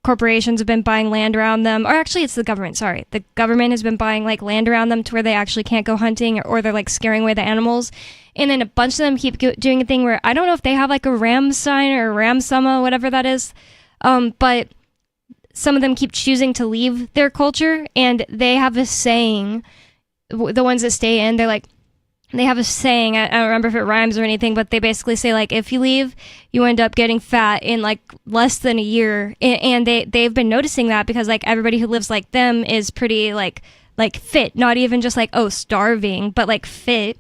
corporations have been buying land around them, or actually it's the government, sorry. The government has been buying like land around them to where they actually can't go hunting, or they're like scaring away the animals. And then a bunch of them keep doing a thing where I don't know if they have like a ram sign or a ram sama, whatever that is. But some of them keep choosing to leave their culture, and they have a saying, the ones that stay in, they have a saying, I don't remember if it rhymes or anything, but they basically say like, if you leave, you end up getting fat in like less than a year. And they've been noticing that because like everybody who lives like them is pretty like fit, not even just like, starving, but like fit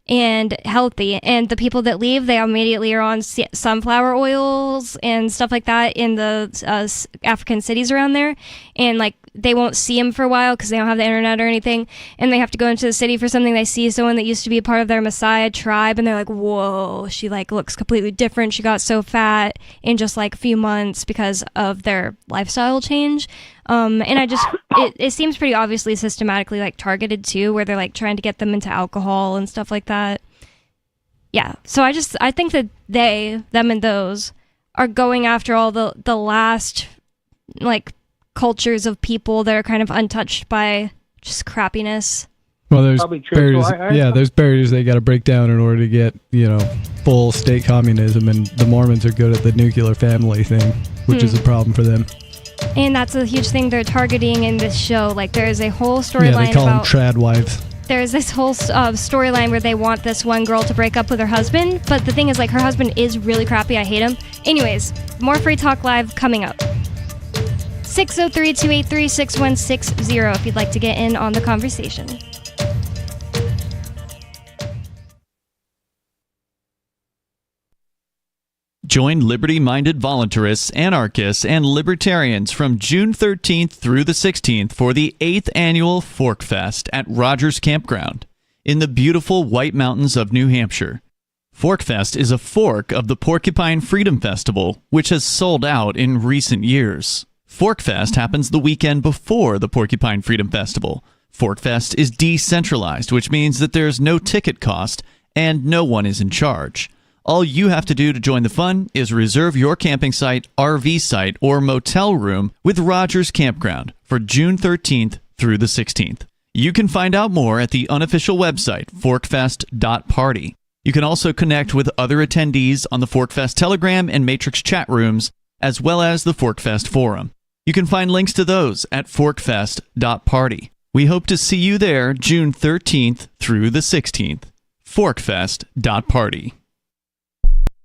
and healthy. And the people that leave, they immediately are on sunflower oils and stuff like that in the African cities around there. And like they won't see them for a while because they don't have the internet or anything, and they have to go into the city for something. They see someone that used to be a part of their Maasai tribe, and they're like, whoa, she like looks completely different. She got so fat in just like a few months because of their lifestyle change. And I just, it seems pretty obviously systematically like targeted too, where they're like trying to get them into alcohol and stuff like that. Yeah. So I think that them and those are going after all the last like cultures of people that are kind of untouched by just crappiness. Well, there's barriers. There's barriers they got to break down in order to get, full state communism, and the Mormons are good at the nuclear family thing, which is a problem for them. And that's a huge thing they're targeting in this show. Like, there is a whole storyline about... Yeah, they call them trad wives. There's this whole storyline where they want this one girl to break up with her husband, but the thing is, like, her husband is really crappy. I hate him. Anyways, more Free Talk Live coming up. 603-283-6160 if you'd like to get in on the conversation. Join liberty-minded voluntarists, anarchists, and libertarians from June 13th through the 16th for the 8th annual Fork Fest at Rogers Campground. in the beautiful White Mountains of New Hampshire. ForkFest is a fork of the Porcupine Freedom Festival, which has sold out in recent years. ForkFest happens the weekend before the Porcupine Freedom Festival. ForkFest is decentralized, which means that there's no ticket cost and no one is in charge. All you have to do to join the fun is reserve your camping site, RV site, or motel room with Rogers Campground for June 13th through the 16th. You can find out more at the unofficial website, forkfest.party. You can also connect with other attendees on the ForkFest Telegram and Matrix chat rooms, as well as the ForkFest forum. You can find links to those at forkfest.party. We hope to see you there June 13th through the 16th. forkfest.party.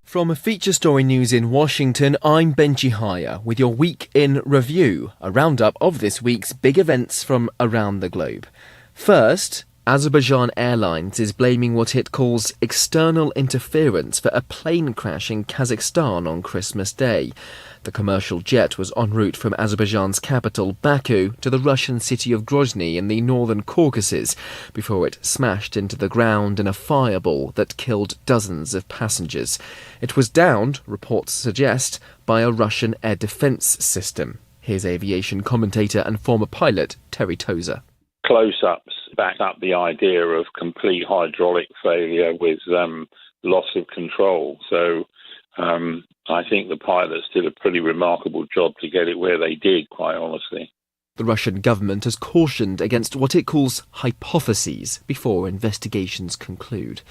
From Feature Story News in Washington, I'm Benji Haya with your Week in Review, a roundup of this week's big events from around the globe. First, Azerbaijan Airlines is blaming what it calls external interference for a plane crash in Kazakhstan on Christmas Day. The commercial jet was en route from Azerbaijan's capital, Baku, to the Russian city of Grozny in the northern Caucasus before it smashed into the ground in a fireball that killed dozens of passengers. It was downed, reports suggest, by a Russian air defense system. Here's aviation commentator and former pilot Terry Tozer. Close-ups back up the idea of complete hydraulic failure with loss of control. So I think the pilots did a pretty remarkable job to get it where they did, quite honestly. The Russian government has cautioned against what it calls hypotheses before investigations conclude.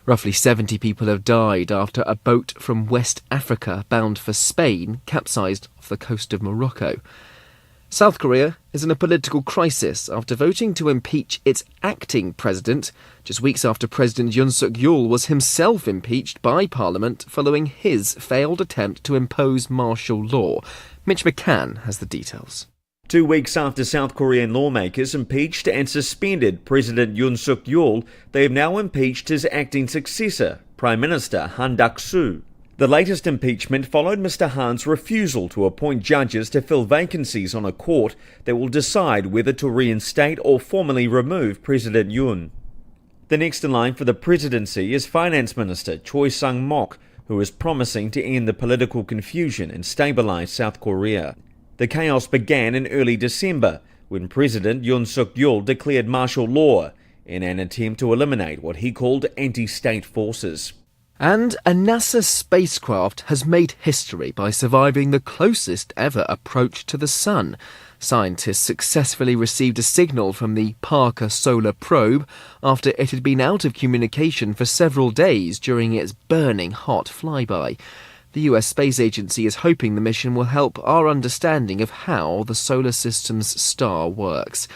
Roughly 70 people have died after a boat from West Africa bound for Spain capsized off the coast of Morocco. South Korea is in a political crisis after voting to impeach its acting president, just weeks after President Yoon Suk-yeol was himself impeached by Parliament following his failed attempt to impose martial law. Mitch McCann has the details. 2 weeks after South Korean lawmakers impeached and suspended President Yoon Suk-yeol, they have now impeached his acting successor, Prime Minister Han Duck-soo. The latest impeachment followed Mr. Han's refusal to appoint judges to fill vacancies on a court that will decide whether to reinstate or formally remove President Yoon. The next in line for the presidency is Finance Minister Choi Sang-mok, who is promising to end the political confusion and stabilize South Korea. The chaos began in early December when President Yoon Suk-yeol declared martial law in an attempt to eliminate what he called anti-state forces. And a NASA spacecraft has made history by surviving the closest ever approach to the Sun. Scientists successfully received a signal from the Parker Solar Probe after it had been out of communication for several days during its burning hot flyby. The US Space Agency is hoping the mission will help our understanding of how the solar system's star works.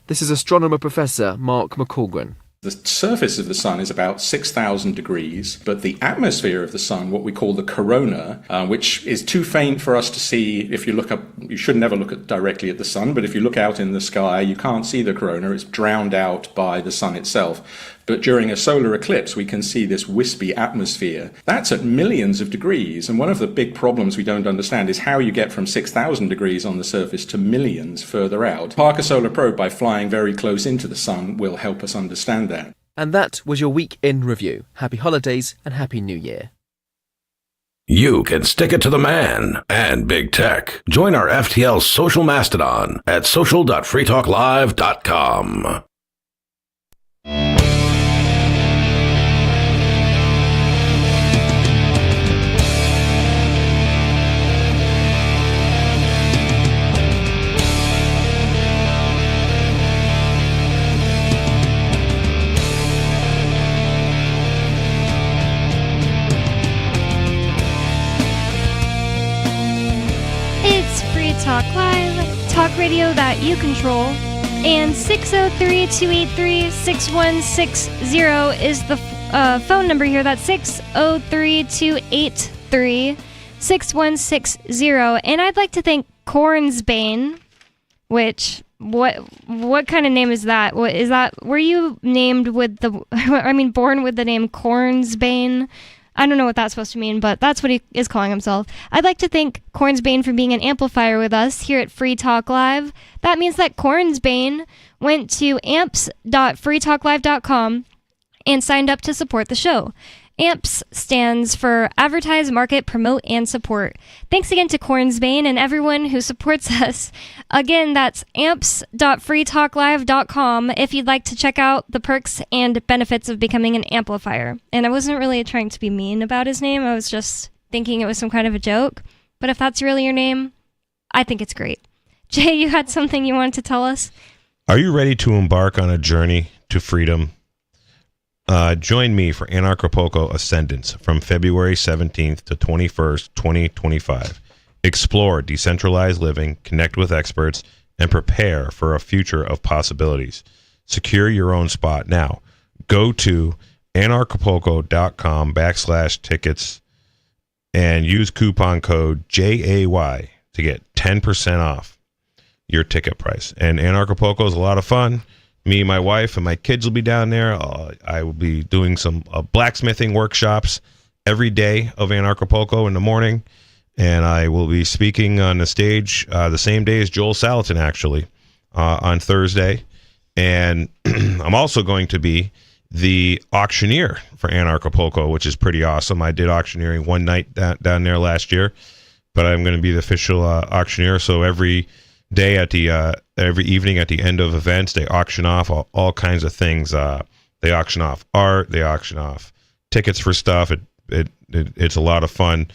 This is astronomer Professor Mark McColgan. The surface of the sun is about 6,000 degrees, but the atmosphere of the sun, what we call the corona, which is too faint for us to see if you look up, you should never look directly at the sun, but if you look out in the sky, you can't see the corona, it's drowned out by the sun itself. But during a solar eclipse, we can see this wispy atmosphere. That's at millions of degrees, and one of the big problems we don't understand is how you get from 6,000 degrees on the surface to millions further out. Parker Solar Probe, by flying very close into the sun, will help us understand that. And that was your Week in Review. Happy holidays and Happy New Year. You can stick it to the man and big tech. Join our FTL social mastodon at social.freetalklive.com. Talk Live, talk radio that you control, and 603-283-6160 is the phone number here. That's 603-283-6160. And I'd like to thank Cornsbane, which, what kind of name is that? What is that? Were you named with born with the name Cornsbane? I don't know what that's supposed to mean, but that's what he is calling himself. I'd like to thank Cornsbane for being an amplifier with us here at Free Talk Live. That means that Cornsbane went to amps.freetalklive.com and signed up to support the show. AMPS stands for Advertise, Market, Promote, and Support. Thanks again to Cornsbane and everyone who supports us. Again, that's amps.freetalklive.com if you'd like to check out the perks and benefits of becoming an amplifier. And I wasn't really trying to be mean about his name. I was just thinking it was some kind of a joke. But if that's really your name, I think it's great. Jay, you had something you wanted to tell us? Are you ready to embark on a journey to freedom? Join me for Anarchapulco Ascendance from February 17th to 21st, 2025. Explore decentralized living, connect with experts, and prepare for a future of possibilities. Secure your own spot now. Go to anarchapulco.com/tickets and use coupon code JAY to get 10% off your ticket price. And Anarchapulco is a lot of fun. Me, my wife, and my kids will be down there. I will be doing some blacksmithing workshops every day of Anarchapulco in the morning. And I will be speaking on the stage the same day as Joel Salatin, actually, on Thursday. And I'm also going to be the auctioneer for Anarchapulco, which is pretty awesome. I did auctioneering one night down there last year, but I'm going to be the official auctioneer. So every day every evening at the end of events, they auction off all kinds of things. They auction off art, they auction off tickets for stuff. It's a lot of fun,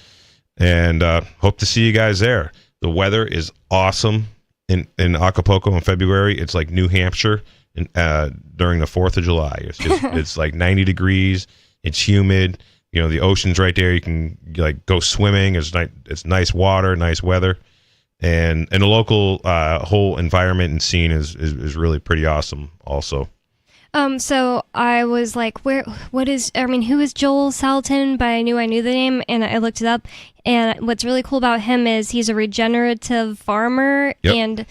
and hope to see you guys there. The weather is awesome in Acapulco in February. It's like New Hampshire during the 4th of July. It's just it's like 90 degrees. It's humid. You know, the ocean's right there. You can like go swimming. It's nice water, nice weather. And the local whole environment and scene is really pretty awesome also. So I was like, who is Joel Salatin? But I knew the name, and I looked it up. And what's really cool about him is he's a regenerative farmer, Yep. and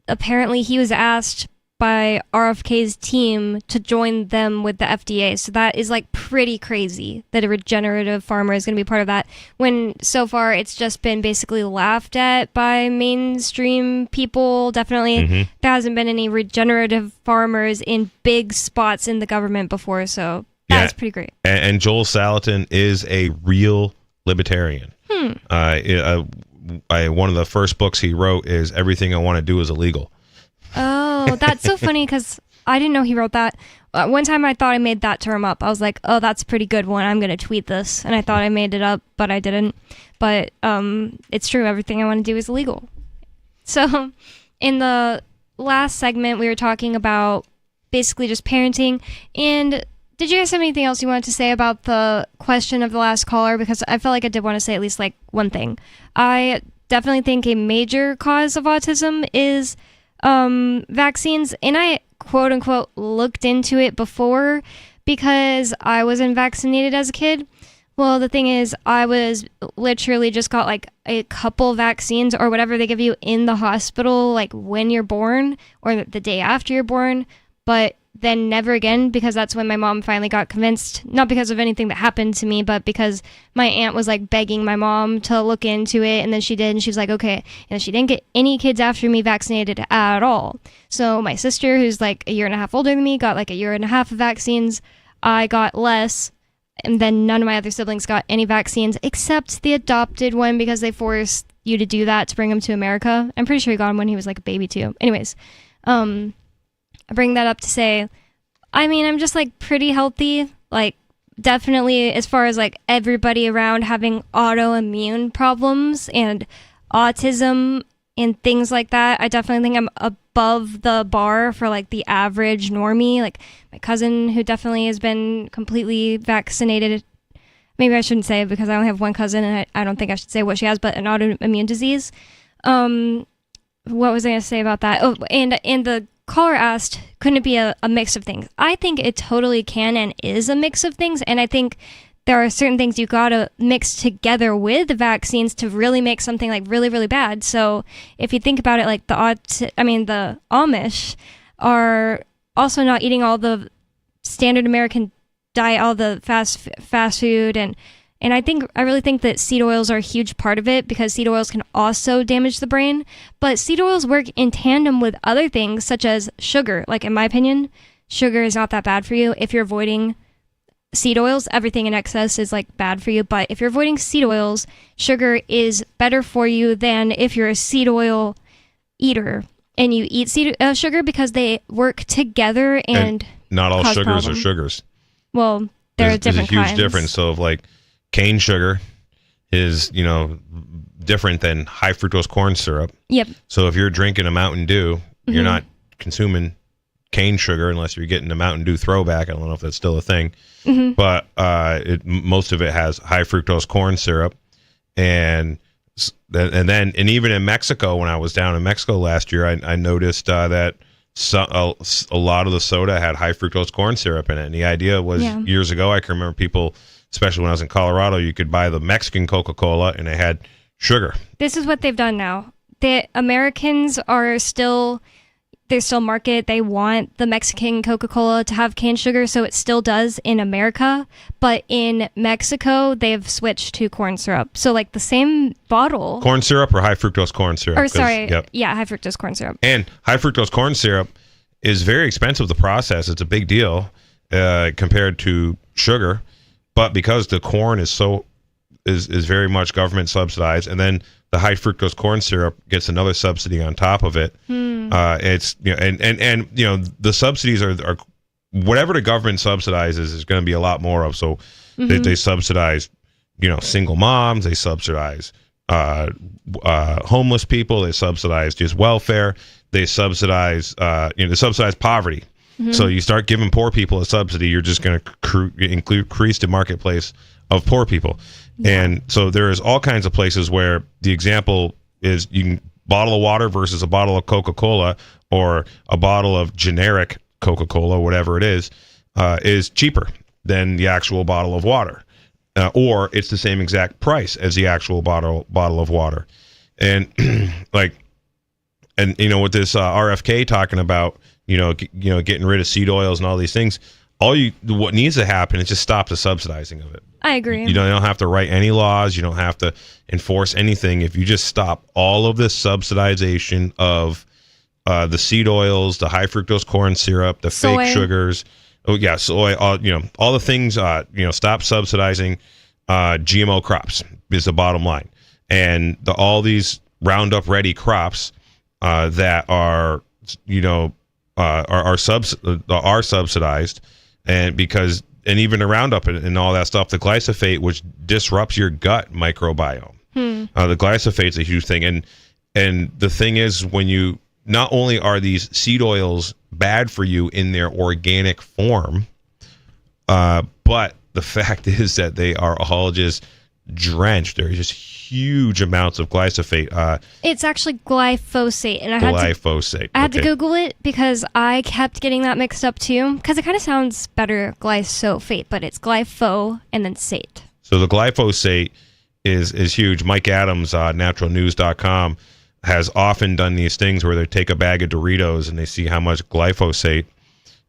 apparently he was asked by RFK's team to join them with the FDA. So that is like pretty crazy that a regenerative farmer is going to be part of that, when so far it's just been basically laughed at by mainstream people. Definitely there hasn't been any regenerative farmers in big spots in the government before. So that's pretty great. And Joel Salatin is a real libertarian. One of the first books he wrote is Everything I Want to Do is Illegal. Oh, that's so funny because I didn't know he wrote that. One time I thought I made that term up. I was like, oh, that's a pretty good one. I'm going to tweet this. And I thought I made it up, but I didn't. But it's true. Everything I want to do is illegal. So in the last segment, we were talking about basically just parenting. And did you guys have anything else you wanted to say about the question of the last caller? Because I felt like I did want to say at least like one thing. I definitely think a major cause of autism is vaccines, and I quote unquote looked into it before because I wasn't vaccinated as a kid. Well, the thing is, I was literally just got like a couple vaccines or whatever they give you in the hospital, like when you're born or the day after you're born, but then never again, because that's when my mom finally got convinced, not because of anything that happened to me, but because my aunt was like begging my mom to look into it, and then she did, and she was like, okay, and she didn't get any kids after me vaccinated at all. So my sister, who's like a year and a half older than me, got like a year and a half of vaccines. I got less, and then none of my other siblings got any vaccines except the adopted one, because they forced you to do that to bring him to America. I'm pretty sure he got him when he was like a baby too. Anyways, I bring that up to say, I mean, I'm just like pretty healthy, like definitely as far as like everybody around having autoimmune problems and autism and things like that. I definitely think I'm above the bar for like the average normie. Like my cousin, who definitely has been completely vaccinated. Maybe I shouldn't say it because I only have one cousin, and I don't think I should say what she has, but an autoimmune disease. What was I going to say about that? Oh, and the caller asked, couldn't it be a mix of things? I think it totally can and is a mix of things, and I think there are certain things you gotta mix together with the vaccines to really make something like really, really bad. So if you think about it, like the Amish are also not eating all the standard American diet, all the fast food, and I really think that seed oils are a huge part of it, because seed oils can also damage the brain. But seed oils work in tandem with other things such as sugar. Like, in my opinion, sugar is not that bad for you if you're avoiding seed oils. Everything in excess is like bad for you, but if you're avoiding seed oils, sugar is better for you than if you're a seed oil eater and you eat sugar, because they work together and not all cause sugars problem. are sugars. Well, there are different There's a huge kinds. difference. So, if like cane sugar is, different than high fructose corn syrup. Yep. So if you're drinking a Mountain Dew, you're Mhm. not consuming cane sugar unless you're getting a Mountain Dew throwback. I don't know if that's still a thing, Mhm. but most of it has high fructose corn syrup, and even in Mexico, when I was down in Mexico last year, I noticed that a lot of the soda had high fructose corn syrup in it. And the idea was years ago, I can remember people, especially when I was in Colorado, you could buy the Mexican Coca-Cola and it had sugar. This is what they've done now. The Americans are still market. They want the Mexican Coca-Cola to have cane sugar, so it still does in America. But in Mexico, they've switched to corn syrup. So like the same bottle. Corn syrup or high fructose corn syrup? Or sorry, Yep. yeah, high fructose corn syrup. And high fructose corn syrup is very expensive to process. It's a big deal compared to sugar, but because the corn is very much government subsidized, and then the high fructose corn syrup gets another subsidy on top of it. It's and the subsidies are whatever the government subsidizes is going to be a lot more of. So they subsidize single moms, they subsidize homeless people, they subsidize just welfare, they subsidize they subsidize poverty. So you start giving poor people a subsidy, you're just going to increase the marketplace of poor people. And so there's all kinds of places where the example is you can bottle of water versus a bottle of Coca-Cola, or a bottle of generic Coca-Cola, whatever it is cheaper than the actual bottle of water, or it's the same exact price as the actual bottle of water. And with this RFK talking about getting rid of seed oils and all these things, what needs to happen is just stop the subsidizing of it. I agree. You don't have to write any laws. You don't have to enforce anything. If you just stop all of this subsidization of the seed oils, the high fructose corn syrup, the soy. fake sugars, soy, all the things, stop subsidizing GMO crops is the bottom line. And all these Roundup Ready crops that are subsidized, and because. And even the Roundup and all that stuff, the glyphosate, which disrupts your gut microbiome. The glyphosate's a huge thing. And the thing is, when you, not only are these seed oils bad for you in their organic form, but the fact is that they are all just drenched. They're just huge amounts of glyphosate. It's actually glyphosate, and I had to Google it because I kept getting that mixed up too. Because it kind of sounds better, glyphosate, but it's glypho and then sate. So the glyphosate is huge. Mike Adams, naturalnews.com, has often done these things where they take a bag of Doritos and they see how much glyphosate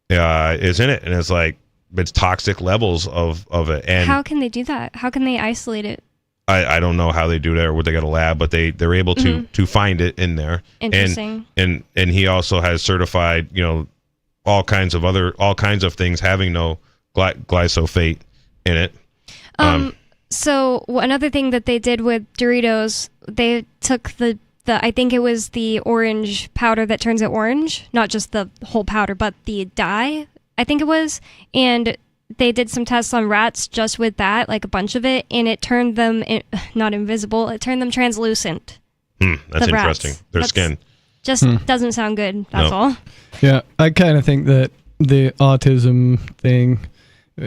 is in it, and it's toxic levels of it. And how can they do that? How can they isolate it? I don't know how they do that or what they got a lab, but they're able to find it in there. Interesting. And he also has certified all kinds of things having no glyphosate in it. So another thing that they did with Doritos, they took the I think it was the orange powder that turns it orange, not just the whole powder, but the dye, I think it was, and they did some tests on rats just with that, like a bunch of it, and it turned them not invisible, it turned them translucent. That's interesting. Their skin just doesn't sound good. That's all. Yeah, I kind of think that the autism thing,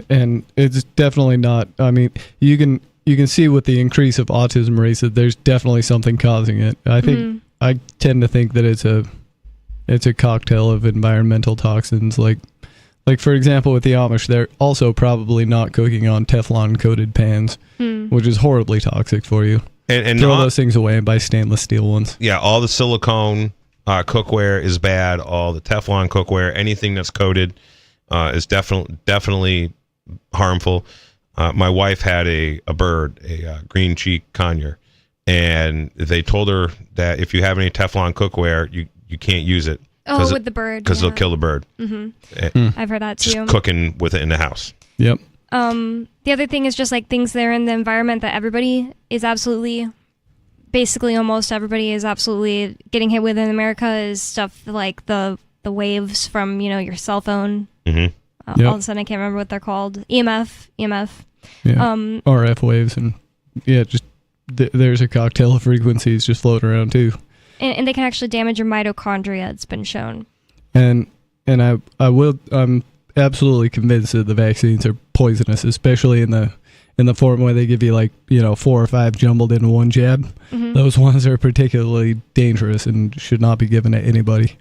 and it's definitely not. I mean, you can see with the increase of autism rates that there's definitely something causing it. I think I tend to think that it's a cocktail of environmental toxins, like for example with the Amish, they're also probably not cooking on Teflon coated pans, which is horribly toxic for you. And throw those things away and buy stainless steel ones. Yeah, all the silicone cookware is bad. All the Teflon cookware, anything that's coated, is definitely harmful. My wife had a bird, a green cheek conure, and they told her that if you have any Teflon cookware, you can't use it. Oh, with the bird. Because it'll kill the bird. I've heard that too. Just cooking with it in the house. Yep. The other thing is just like things that are in the environment that everybody is absolutely, basically almost everybody is absolutely getting hit with in America is stuff like the waves from, your cell phone. Mm-hmm. All of a sudden I can't remember what they're called. EMF. Yeah. RF waves and just there's a cocktail of frequencies just floating around too. And they can actually damage your mitochondria, it's been shown. I'm absolutely convinced that the vaccines are poisonous, especially in the form where they give you 4 or 5 jumbled into one jab. Mm-hmm. Those ones are particularly dangerous and should not be given to anybody.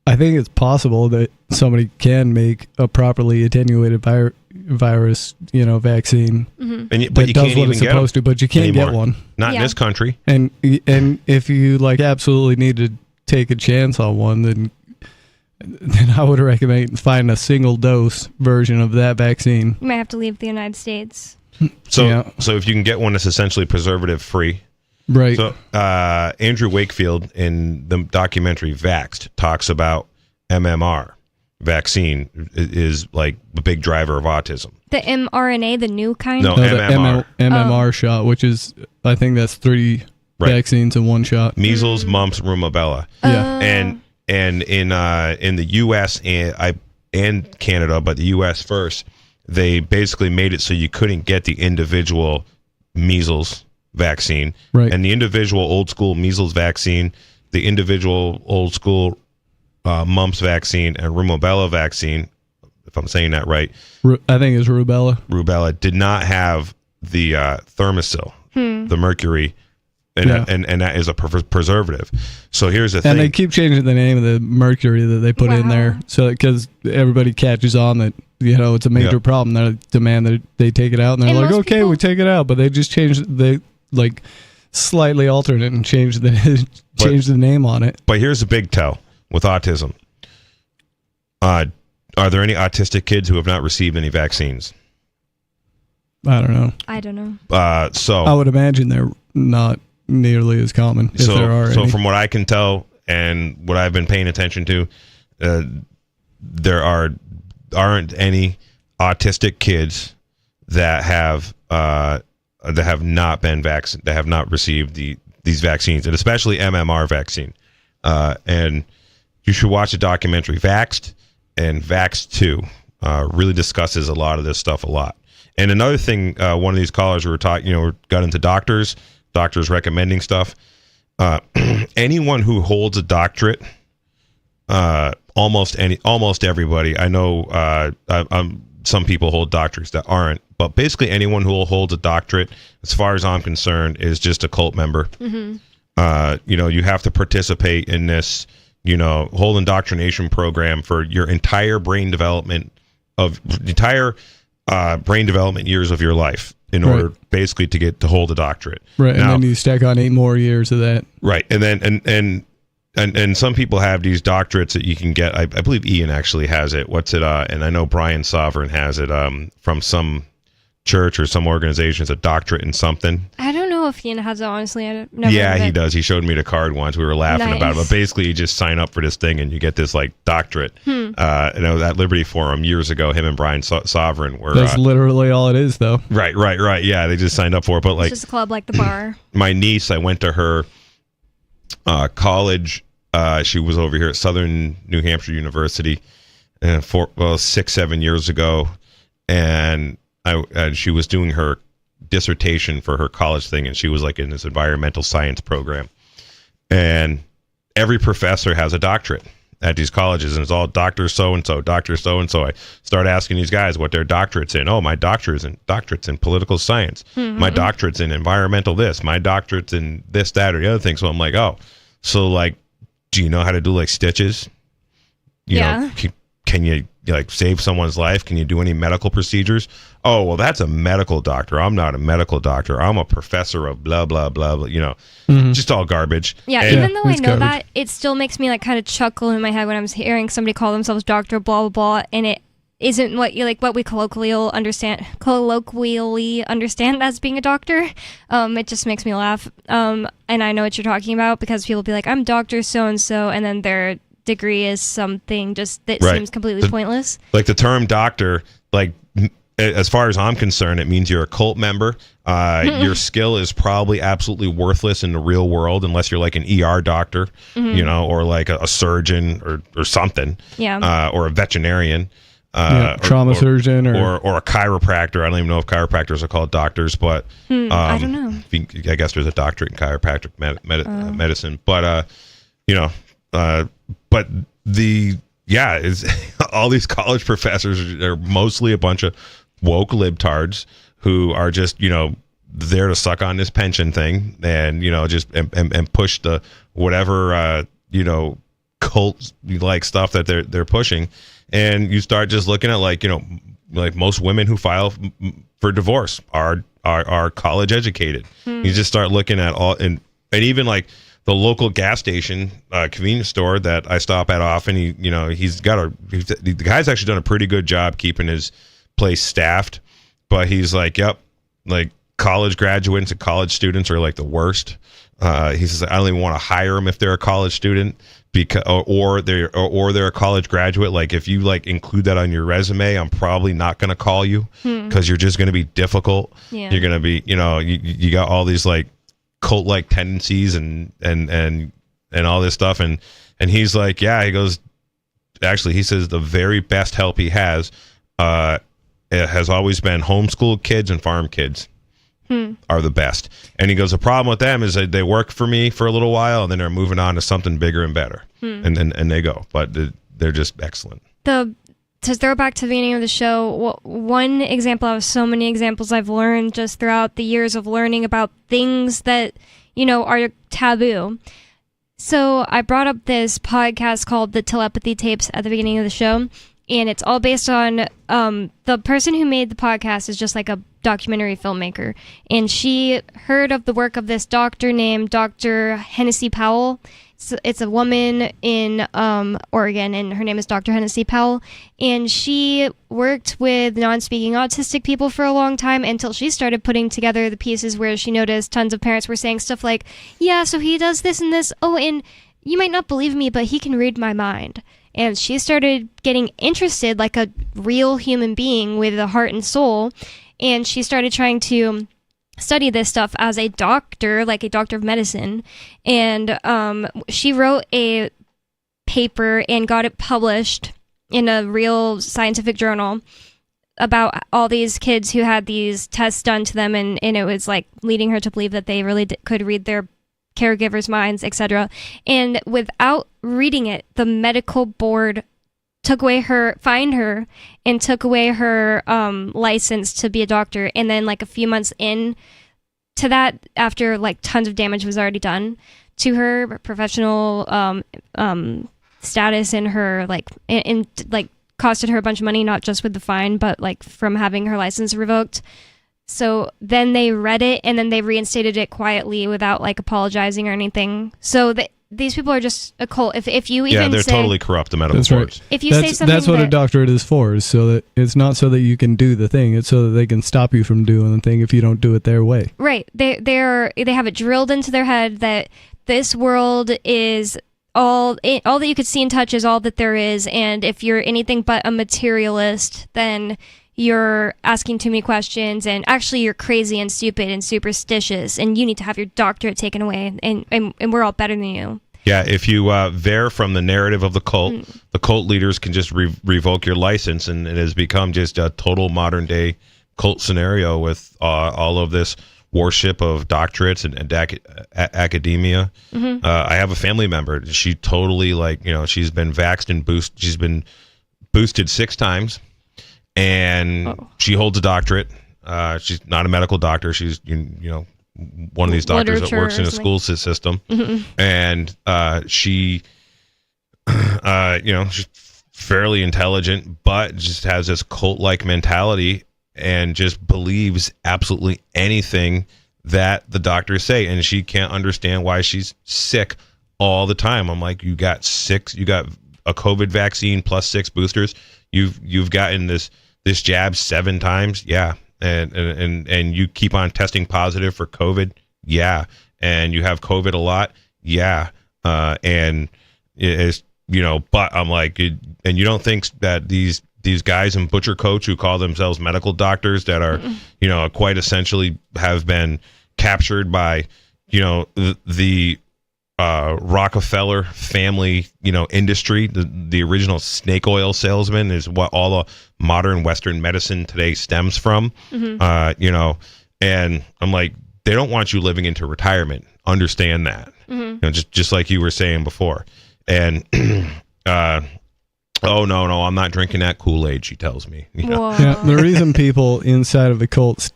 I think it's possible that somebody can make a properly attenuated virus, vaccine Mm-hmm. But you does can't what even it's get supposed to, but you can't anymore. get one. Not in this country. And if you absolutely need to take a chance on one, then I would recommend finding a single dose version of that vaccine. You might have to leave the United States. So if you can get one that's essentially preservative free. Right. So Andrew Wakefield in the documentary Vaxxed talks about MMR vaccine is like the big driver of autism. The mRNA, the new kind? No, the MMR. MMR shot, which is, I think that's 3 vaccines in one shot. Measles, mumps, rubella. Yeah. And in the U.S. and Canada, but the U.S. first, they basically made it so you couldn't get the individual measles vaccine. Right. And the individual old school measles vaccine, the individual old school mumps vaccine, and rubella vaccine, if I'm saying that right. I think it's rubella. Rubella did not have the Thermacell, the mercury. And that is a preservative. So here's the thing. And they keep changing the name of the mercury that they put in there, so because everybody catches on that it's a major problem. They demand that they take it out, and they're like, okay, we take it out, but they just slightly altered it and changed the name on it. But here's the big tell with autism. Are there any autistic kids who have not received any vaccines? I don't know. I don't know. So I would imagine they're not nearly as common if there are so any. From what I can tell and what I've been paying attention to, there aren't any autistic kids that have not been vaccinated, that have not received these vaccines, and especially MMR vaccine. And you should watch the documentary Vaxxed, and Vaxxed 2 really discusses a lot of this stuff a lot. And another thing, one of these callers we got into doctors recommending stuff. Anyone who holds a doctorate, almost everybody. I know some people hold doctorates that aren't, but basically anyone who holds a doctorate, as far as I'm concerned, is just a cult member. Mm-hmm. You have to participate in this, whole indoctrination program for your entire brain development years of your life in order basically to get to hold a doctorate. Right. Now, and then you stack on 8 more years of that. Right. And then, and some people have these doctorates that you can get. I believe Ian actually has it. What's it? And I know Brian Sovereign has it from some church or some organization. It's a doctorate in something. I don't know if Ian has it, honestly. I've never Yeah, he does. He showed me the card once. We were laughing about it. But basically, you just sign up for this thing and you get this doctorate. At Liberty Forum years ago, him and Brian Sovereign were. That's literally all it is, though. Right. Yeah, they just signed up for it. But it's just a club like the bar. My niece, I went to her college. She was over here at Southern New Hampshire University, 6-7 years ago, and she was doing her dissertation for her college thing, and she was in this environmental science program, and every professor has a doctorate at these colleges, and it's all Dr. So-and-so, Dr. So-and-so. I start asking these guys what their doctorate's in. Oh, my doctorate's in political science. Mm-hmm. My doctorate's in environmental this. My doctorate's in this, that, or the other thing. So I'm like, oh, so do you know how to do stitches? You know, can you save someone's life? Can you do any medical procedures? Oh, well, that's a medical doctor. I'm not a medical doctor. I'm a professor of blah, blah, blah, blah, just all garbage. Yeah, and even though I know that, it still makes me kind of chuckle in my head when I'm hearing somebody call themselves Dr. blah, blah, blah, and isn't what you like what we colloquially understand as being a doctor. It just makes me laugh. And I know what you're talking about because people be like, I'm Dr. So-and-so, and then their degree is something just that seems completely pointless. Like the term doctor, like as far as I'm concerned, it means you're a cult member. Your skill is probably absolutely worthless in the real world unless you're like an ER doctor, or like a surgeon or something, or a veterinarian. Trauma surgeon or a chiropractor. I don't even know if chiropractors are called doctors, but I don't know. I guess there's a doctorate in chiropractic medicine, but but is all these college professors are mostly a bunch of woke libtards who are just there to suck on this pension thing and just and push the whatever cult like stuff that they're pushing. And you start just looking at like most women who file for divorce are college educated. You just start looking at all and even like the local gas station convenience store that I stop at often. The guy's actually done a pretty good job keeping his place staffed, but he's like, like college graduates and college students are like the worst. He says, I don't even want to hire them if they're a college student because or they're a college graduate. Like if you like include that on your resume, I'm probably not going to call you because you're just going to be difficult. Yeah. You're going to be, you got all these like cult like tendencies and all this stuff. And he's like, he goes, actually, he says the very best help he has always been homeschool kids and farm kids. Are the best. And he goes, the problem with them is that they work for me for a little while and then they're moving on to something bigger and better. And they go, but they're just excellent. To throw back to the beginning of the show, one example out of so many examples I've learned just throughout the years of learning about things that, are taboo. So I brought up this podcast called The Telepathy Tapes at the beginning of the show. And it's all based on the person who made the podcast is just like a documentary filmmaker. And she heard of the work of this doctor named Dr. Hennessy Powell. It's a woman in Oregon, and her name is Dr. Hennessy Powell. And she worked with non-speaking autistic people for a long time until she started putting together the pieces where she noticed tons of parents were saying stuff like, yeah, so he does this and this. Oh, and you might not believe me, but he can read my mind. And she started getting interested like a real human being with a heart and soul. And she started trying to study this stuff as a doctor, like a doctor of medicine. And she wrote a paper and got it published in a real scientific journal about all these kids who had these tests done to them. And it was like leading her to believe that they really could read their caregivers' minds, etc. And without reading it, the medical board fined her and took away her license to be a doctor. And then like a few months in to that, after like tons of damage was already done to her professional status and her like costed her a bunch of money, not just with the fine, but like from having her license revoked. So then they read it and then they reinstated it quietly without like apologizing or anything. So these people are just a cult. If you even they're totally corrupt, the medical boards. If you say something that's what a doctorate is for, is so that it's not so that you can do the thing, it's so that they can stop you from doing the thing if you don't do it their way. Right. They have it drilled into their head that this world is all that you could see and touch is all that there is, and if you're anything but a materialist, then you're asking too many questions, and actually you're crazy and stupid and superstitious, and you need to have your doctorate taken away, and we're all better than you. Yeah, if you veer from the narrative of the cult, the cult leaders can just revoke your license, and it has become just a total modern day cult scenario with all of this worship of doctorates and academia. I have a family member. She totally she's been vaxxed and boosted. She's been boosted 6 times. And she holds a doctorate. She's not a medical doctor. She's one of these doctors that works in a school system. And she's fairly intelligent, but just has this cult-like mentality and just believes absolutely anything that the doctors say. And she can't understand why she's sick all the time. I'm like, you got a COVID vaccine plus 6 boosters, you've gotten this jab 7 times, yeah, and you keep on testing positive for COVID, yeah, and you have COVID a lot, yeah, and it's, you know, but I'm like, and you don't think that these guys in butcher coats who call themselves medical doctors that are, you know, quite essentially have been captured by, you know, the Rockefeller family, you know, industry, the original snake oil salesman is what all the modern Western medicine today stems from, you know, and I'm like, they don't want you living into retirement. Understand that, you know, just like you were saying before. And, oh, no, I'm not drinking that Kool-Aid, she tells me. You know? Yeah, the reason people inside of the cult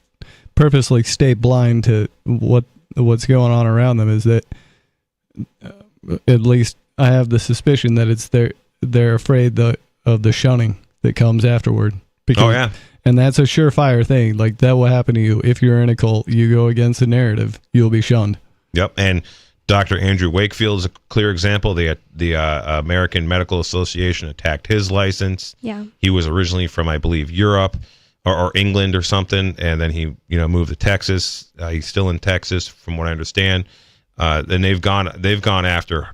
purposely stay blind to what's going on around them is that, at least I have the suspicion that it's they're afraid of the shunning that comes afterward. Because, and that's a surefire thing. Like, that will happen to you if you're in a cult. You go against the narrative, you'll be shunned. Yep, and Dr. Andrew Wakefield is a clear example. The American Medical Association attacked his license. Yeah. He was originally from, I believe, Europe or England or something, and then he, you know, moved to Texas. He's still in Texas, from what I understand. Then they've gone after,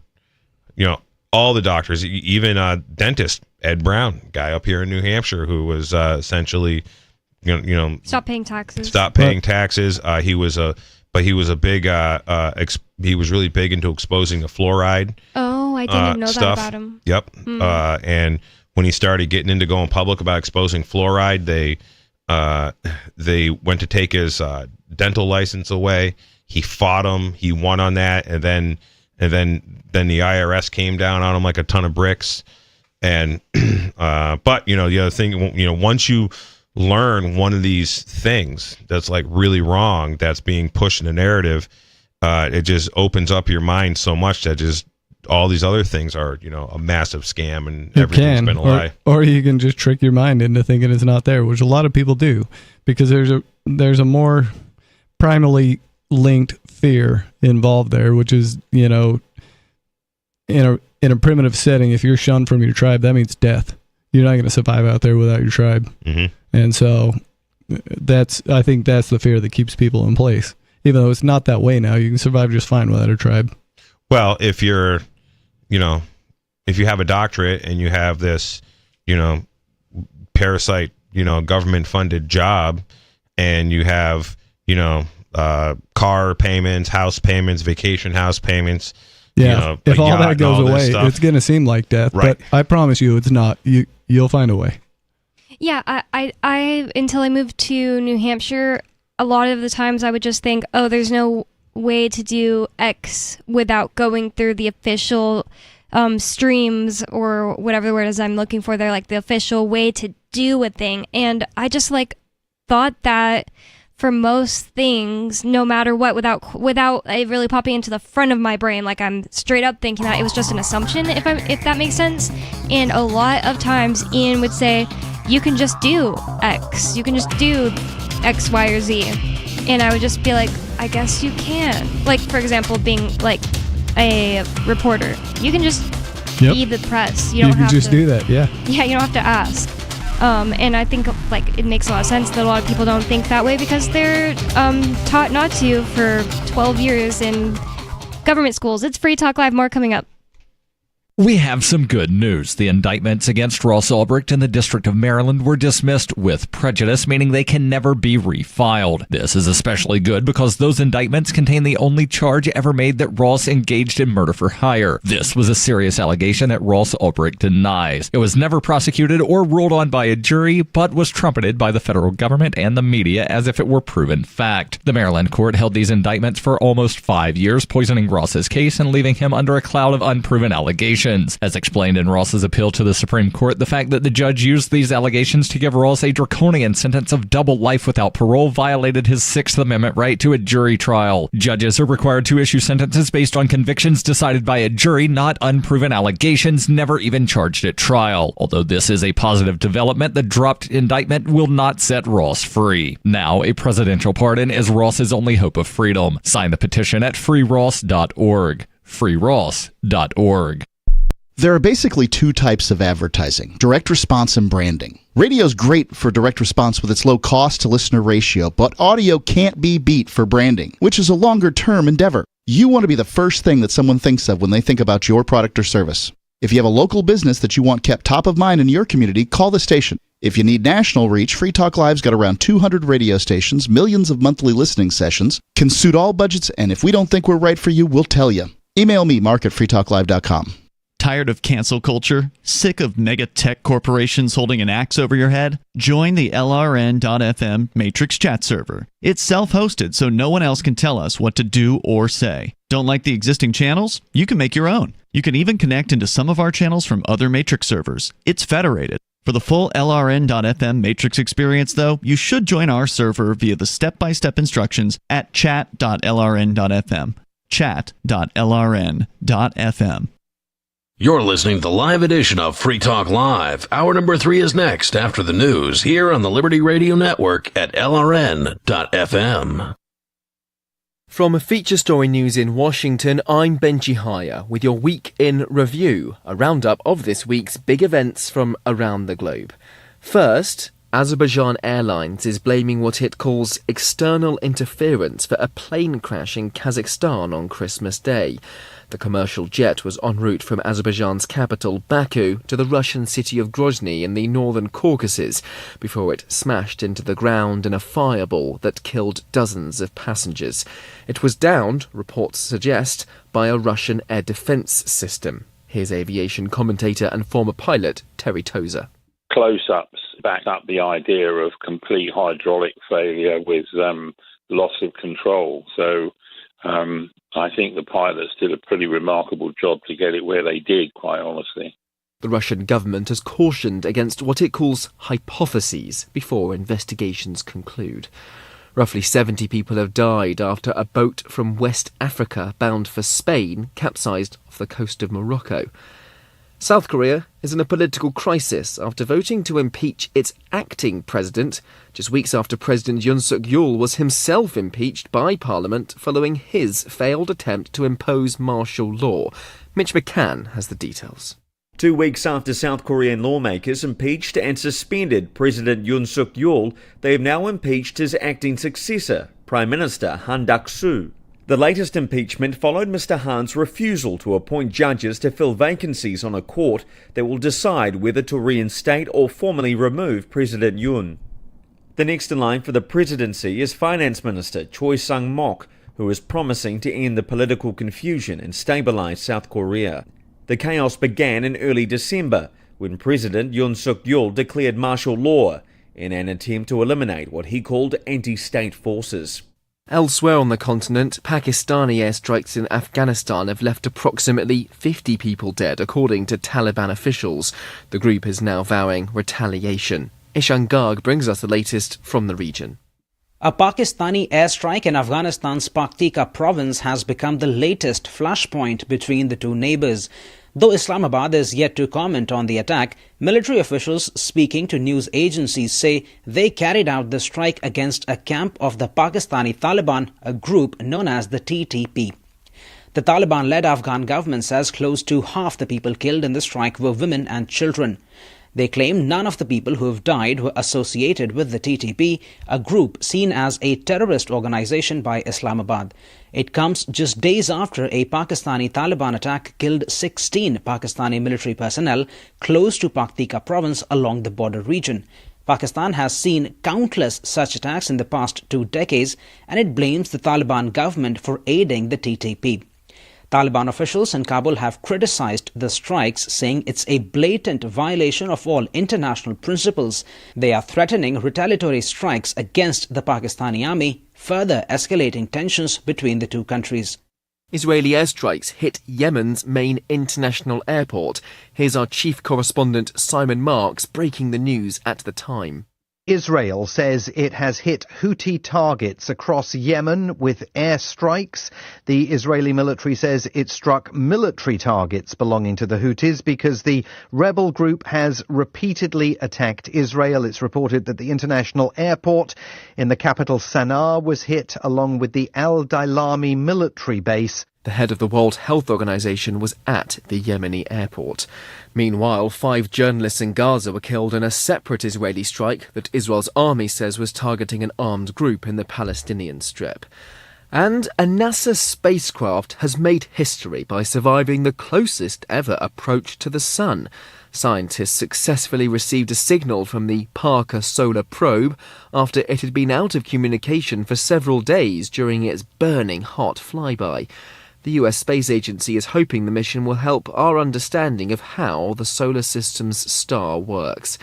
you know, all the doctors, even dentist Ed Brown, guy up here in New Hampshire, who was essentially, you know, stop paying taxes. He was a big he was really big into exposing the fluoride. Oh, I didn't know stuff. that about him. Yep. And when he started getting into going public about exposing fluoride, they went to take his dental license away. He fought him. He won on that, and then the IRS came down on him like a ton of bricks. And but you know, the other thing, you know, once you learn one of these things that's like really wrong, that's being pushed in the narrative, it just opens up your mind so much that just all these other things are, you know, a massive scam and everything's been a lie. Or you can just trick your mind into thinking it's not there, which a lot of people do, because there's a more primally linked fear involved there, which is, you know, in a primitive setting, if you're shunned from your tribe, that means death. You're not going to survive out there without your tribe. And so I think that's the fear that keeps people in place. Even though it's not that way now, you can survive just fine without a tribe. Well, if you're, you know, if you have a doctorate and you have this, you know, parasite, you know, government funded job, and you have, you know, car payments, house payments, vacation house payments. Yeah, you know, if all that goes away, it's going to seem like death. Right. But I promise you, it's not. You'll find a way. Yeah, I until I moved to New Hampshire, a lot of the times I would just think, oh, there's no way to do X without going through the official streams or whatever the word is I'm looking for. They're like the official way to do a thing. And I just like thought that for most things, no matter what, without it really popping into the front of my brain, like I'm straight up thinking that it was just an assumption, if that makes sense. And a lot of times Ian would say, you can just do X, you can just do X, Y, or Z. And I would just be like, I guess you can. Like, for example, being like a reporter, you can just be the press. You don't have to do that, yeah. Yeah, you don't have to ask. And I think like it makes a lot of sense that a lot of people don't think that way because they're taught not to for 12 years in government schools. It's Free Talk Live. More coming up. We have some good news. The indictments against Ross Ulbricht in the District of Maryland were dismissed with prejudice, meaning they can never be refiled. This is especially good because those indictments contain the only charge ever made that Ross engaged in murder for hire. This was a serious allegation that Ross Ulbricht denies. It was never prosecuted or ruled on by a jury, but was trumpeted by the federal government and the media as if it were proven fact. The Maryland court held these indictments for almost 5 years, poisoning Ross's case and leaving him under a cloud of unproven allegations. As explained in Ross's appeal to the Supreme Court, the fact that the judge used these allegations to give Ross a draconian sentence of double life without parole violated his Sixth Amendment right to a jury trial. Judges are required to issue sentences based on convictions decided by a jury, not unproven allegations never even charged at trial. Although this is a positive development, the dropped indictment will not set Ross free. Now, a presidential pardon is Ross's only hope of freedom. Sign the petition at freeross.org. freeross.org. There are basically two types of advertising, direct response and branding. Radio's great for direct response with its low cost to listener ratio, but audio can't be beat for branding, which is a longer term endeavor. You want to be the first thing that someone thinks of when they think about your product or service. If you have a local business that you want kept top of mind in your community, call the station. If you need national reach, Free Talk Live's got around 200 radio stations, millions of monthly listening sessions, can suit all budgets, and if we don't think we're right for you, we'll tell you. Email me, mark@freetalklive.com. Tired of cancel culture? Sick of mega tech corporations holding an axe over your head? Join the LRN.FM Matrix chat server. It's self-hosted, so no one else can tell us what to do or say. Don't like the existing channels? You can make your own. You can even connect into some of our channels from other Matrix servers. It's federated. For the full LRN.FM Matrix experience, though, you should join our server via the step-by-step instructions at chat.lrn.fm. Chat.lrn.fm. You're listening to the live edition of Free Talk Live. Hour number 3 is next after the news here on the Liberty Radio Network at LRN.FM. From Feature Story News in Washington, I'm Benji Haya with your Week in Review, a roundup of this week's big events from around the globe. First, Azerbaijan Airlines is blaming what it calls external interference for a plane crash in Kazakhstan on Christmas Day. The commercial jet was en route from Azerbaijan's capital, Baku, to the Russian city of Grozny in the northern Caucasus before it smashed into the ground in a fireball that killed dozens of passengers. It was downed, reports suggest, by a Russian air defense system. Here's aviation commentator and former pilot Terry Tozer. Close-ups back up the idea of complete hydraulic failure with loss of control. So I think the pilots did a pretty remarkable job to get it where they did, quite honestly. The Russian government has cautioned against what it calls hypotheses before investigations conclude. Roughly 70 people have died after a boat from West Africa bound for Spain capsized off the coast of Morocco. South Korea is in a political crisis after voting to impeach its acting president, just weeks after President Yoon Suk-yeol was himself impeached by Parliament following his failed attempt to impose martial law. Mitch McCann has the details. 2 weeks after South Korean lawmakers impeached and suspended President Yoon Suk-yeol, they have now impeached his acting successor, Prime Minister Han Duck-soo. The latest impeachment followed Mr. Han's refusal to appoint judges to fill vacancies on a court that will decide whether to reinstate or formally remove President Yoon. The next in line for the presidency is Finance Minister Choi Sang-mok, who is promising to end the political confusion and stabilize South Korea. The chaos began in early December when President Yoon Suk-yeol declared martial law in an attempt to eliminate what he called anti-state forces. Elsewhere on the continent, Pakistani airstrikes in Afghanistan have left approximately 50 people dead, according to Taliban officials. The group is now vowing retaliation. Ishan Garg brings us the latest from the region. A Pakistani airstrike in Afghanistan's Paktika province has become the latest flashpoint between the two neighbors. Though Islamabad is yet to comment on the attack, military officials speaking to news agencies say they carried out the strike against a camp of the Pakistani Taliban, a group known as the TTP. The Taliban-led Afghan government says close to half the people killed in the strike were women and children. They claim none of the people who have died were associated with the TTP, a group seen as a terrorist organization by Islamabad. It comes just days after a Pakistani Taliban attack killed 16 Pakistani military personnel close to Paktika province along the border region. Pakistan has seen countless such attacks in the past 2 decades, and it blames the Taliban government for aiding the TTP. Taliban officials in Kabul have criticized the strikes, saying it's a blatant violation of all international principles. They are threatening retaliatory strikes against the Pakistani army, further escalating tensions between the two countries. Israeli airstrikes hit Yemen's main international airport. Here's our chief correspondent Simon Marks breaking the news at the time. Israel says it has hit Houthi targets across Yemen with airstrikes. The Israeli military says it struck military targets belonging to the Houthis because the rebel group has repeatedly attacked Israel. It's reported that the international airport in the capital Sana'a was hit, along with the Al-Dailami military base The head of the World Health Organization was at the Yemeni airport. Meanwhile, 5 journalists in Gaza were killed in a separate Israeli strike that Israel's army says was targeting an armed group in the Palestinian Strip. And a NASA spacecraft has made history by surviving the closest ever approach to the Sun. Scientists successfully received a signal from the Parker Solar Probe after it had been out of communication for several days during its burning hot flyby. The US Space Agency is hoping the mission will help our understanding of how the solar system's star works.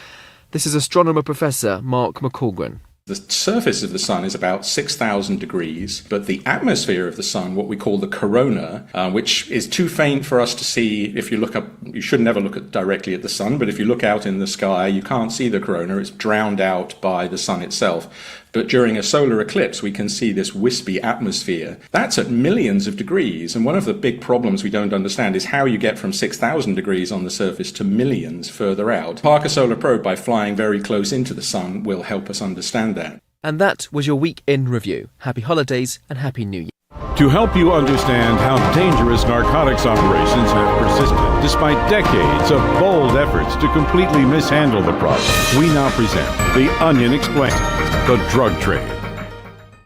This is astronomer Professor Mark McColgan. The surface of the sun is about 6,000 degrees, but the atmosphere of the sun, what we call the corona, which is too faint for us to see if you look up, you should never look directly at the sun, but if you look out in the sky, you can't see the corona, it's drowned out by the sun itself. But during a solar eclipse, we can see this wispy atmosphere. That's at millions of degrees, and one of the big problems we don't understand is how you get from 6,000 degrees on the surface to millions further out. Parker Solar Probe, by flying very close into the sun, will help us understand that. And that was your Week in Review. Happy holidays and Happy New Year. To help you understand how dangerous narcotics operations have persisted despite decades of bold efforts to completely mishandle the problem, we now present The Onion Explained, the drug trade.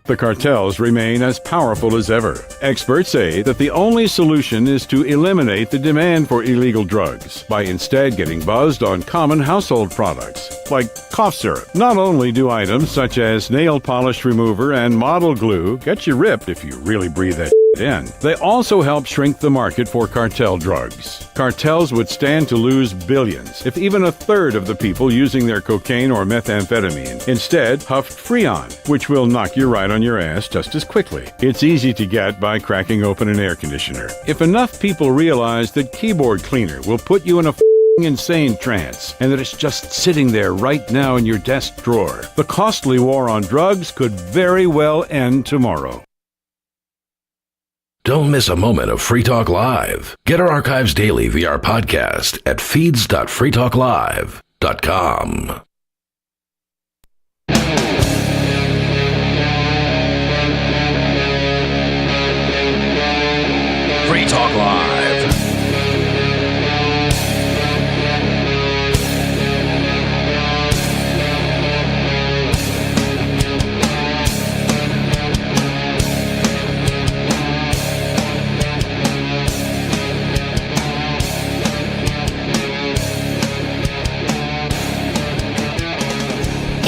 The cartels remain as powerful as ever. Experts say that the only solution is to eliminate the demand for illegal drugs by instead getting buzzed on common household products, like cough syrup. Not only do items such as nail polish remover and model glue get you ripped if you really breathe that in, they also help shrink the market for cartel drugs. Cartels would stand to lose billions if even a third of the people using their cocaine or methamphetamine instead huffed Freon, which will knock you right on your ass just as quickly. It's easy to get by cracking open an air conditioner. If enough people realize that keyboard cleaner will put you in a insane trance and that it's just sitting there right now in your desk drawer, the costly war on drugs could very well end tomorrow. Don't miss a moment of Free Talk Live. Get our archives daily via our podcast at feeds.freetalklive.com. Free Talk Live.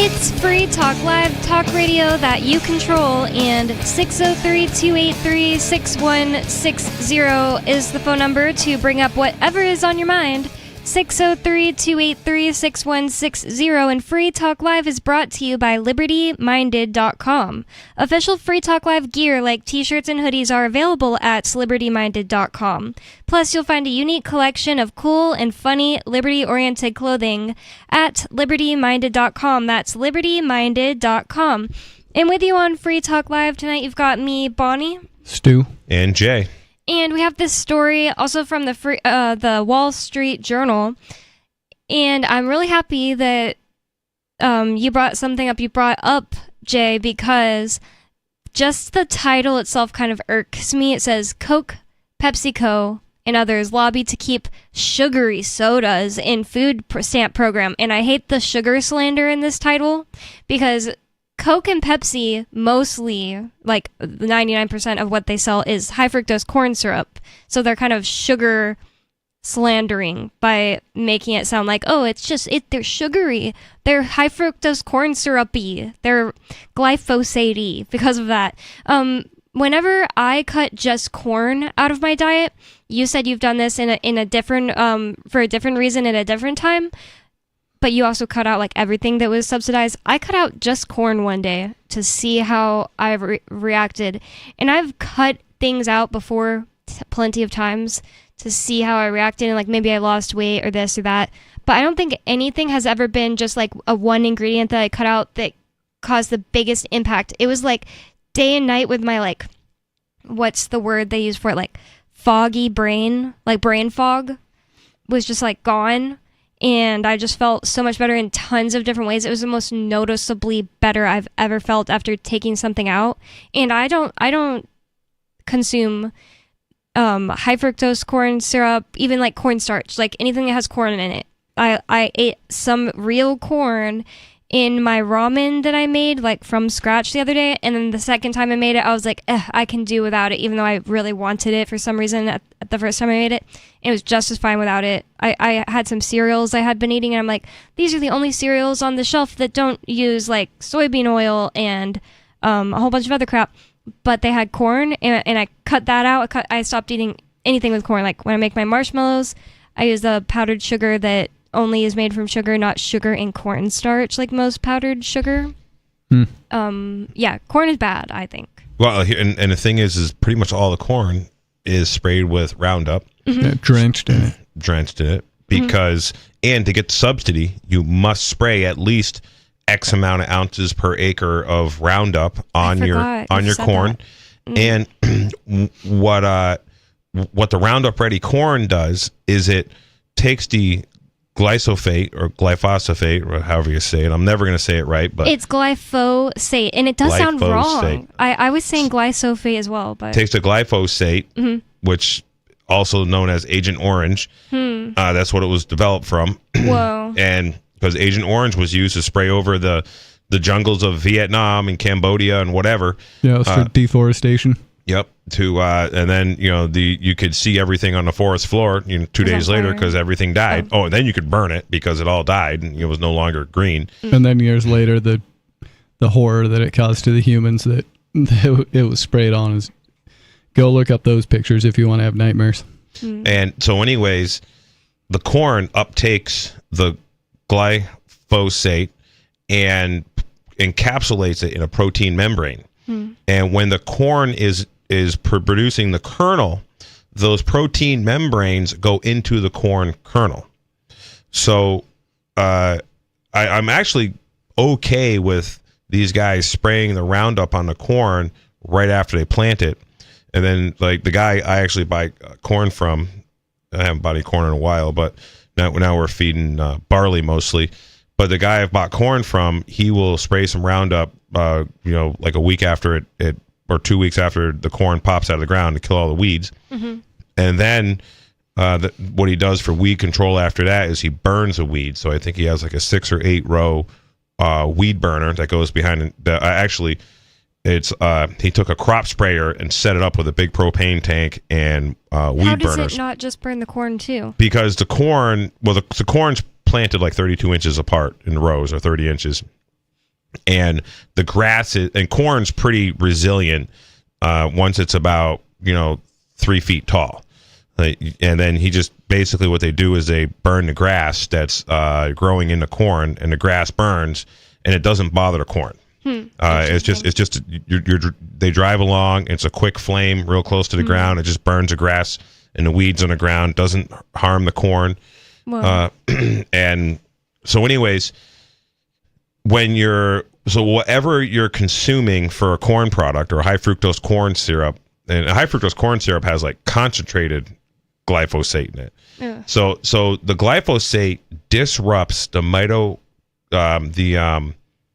It's Free Talk Live, talk radio that you control, and 603-283-6160 is the phone number to bring up whatever is on your mind. 603-283-6160, and Free Talk Live is brought to you by LibertyMinded.com. Official Free Talk Live gear like t-shirts and hoodies are available at LibertyMinded.com. Plus, you'll find a unique collection of cool and funny liberty-oriented clothing at LibertyMinded.com. That's LibertyMinded.com. And with you on Free Talk Live tonight, you've got me, Bonnie, Stu, and Jay. And we have this story also from the Wall Street Journal, and I'm really happy that you brought something up. You brought up, Jay, because just the title itself kind of irks me. It says Coke, PepsiCo, and others lobby to keep sugary sodas in food stamp program, and I hate the sugar slander in this title because Coke and Pepsi, mostly, like 99% of what they sell is high fructose corn syrup. So they're kind of sugar slandering by making it sound like, oh, they're sugary. They're high fructose corn syrupy. They're glyphosate-y because of that. Whenever I cut just corn out of my diet, you said you've done this in a different, for a different reason at a different time. But you also cut out like everything that was subsidized. I cut out just corn one day to see how I reacted. And I've cut things out before plenty of times to see how I reacted. And like maybe I lost weight or this or that. But I don't think anything has ever been just like a one ingredient that I cut out that caused the biggest impact. It was like day and night with my like, what's the word they use for it? Like foggy brain, like brain fog was just like gone. And I just felt so much better in tons of different ways. It was the most noticeably better I've ever felt after taking something out. And I don't consume high fructose corn syrup, even like cornstarch, like anything that has corn in it. I ate some real corn in my ramen that I made like from scratch the other day, and then the second time I made it, I was like, I can do without it, even though I really wanted it for some reason at the first time I made it. It was just as fine without it. I had some cereals I had been eating, and I'm like, these are the only cereals on the shelf that don't use like soybean oil and a whole bunch of other crap, but they had corn, and I cut that out. I stopped eating anything with corn. Like when I make my marshmallows, I use the powdered sugar that only is made from sugar, not sugar and cornstarch like most powdered sugar. Yeah, corn is bad, I think. Well, and the thing is pretty much all the corn is sprayed with Roundup. Yeah, drenched in it. Because, and to get the subsidy, you must spray at least X amount of ounces per acre of Roundup on your corn. And what the Roundup Ready corn does is it takes the glyphosate or glyphosate, or however you say it. I'm never going to say it right, but it's glyphosate, and it does sound wrong. I was saying glyphosate as well, but takes the glyphosate, which also known as Agent Orange. That's what it was developed from. Whoa! And because Agent Orange was used to spray over the jungles of Vietnam and Cambodia and whatever. Yeah, it was for deforestation. Yep. And then you could see everything on the forest floor 2 days later because everything died. Oh, and then you could burn it because it all died and it was no longer green. And then years later, the horror that it caused to the humans that it was sprayed on is. Go look up those pictures if you want to have nightmares. And so, anyways, the corn uptakes the glyphosate and encapsulates it in a protein membrane. And when the corn is producing the kernel, those protein membranes go into the corn kernel. So I'm actually okay with these guys spraying the Roundup on the corn right after they plant it. And then, like, the guy I actually buy corn from, I haven't bought any corn in a while, but now we're feeding barley mostly. But the guy I've bought corn from, he will spray some Roundup, like a week after it or 2 weeks after the corn pops out of the ground to kill all the weeds. And then what he does for weed control after that is he burns the weed. So I think he has like a 6 or 8 row weed burner that goes behind. He took a crop sprayer and set it up with a big propane tank and weed burners. How does it not just burn the corn too? Because the corn's planted like 32 inches apart in rows or 30 inches. And the grass and corn's pretty resilient once it's about 3 feet tall. And then he just basically what they do is they burn the grass that's growing in the corn, and the grass burns, and it doesn't bother the corn. It's just they drive along. It's a quick flame, real close to the ground. It just burns the grass and the weeds on the ground. Doesn't harm the corn. And so, anyways, whatever you're consuming for a corn product or a high fructose corn syrup, and a high fructose corn syrup has like concentrated glyphosate in it. Yeah. So the glyphosate disrupts the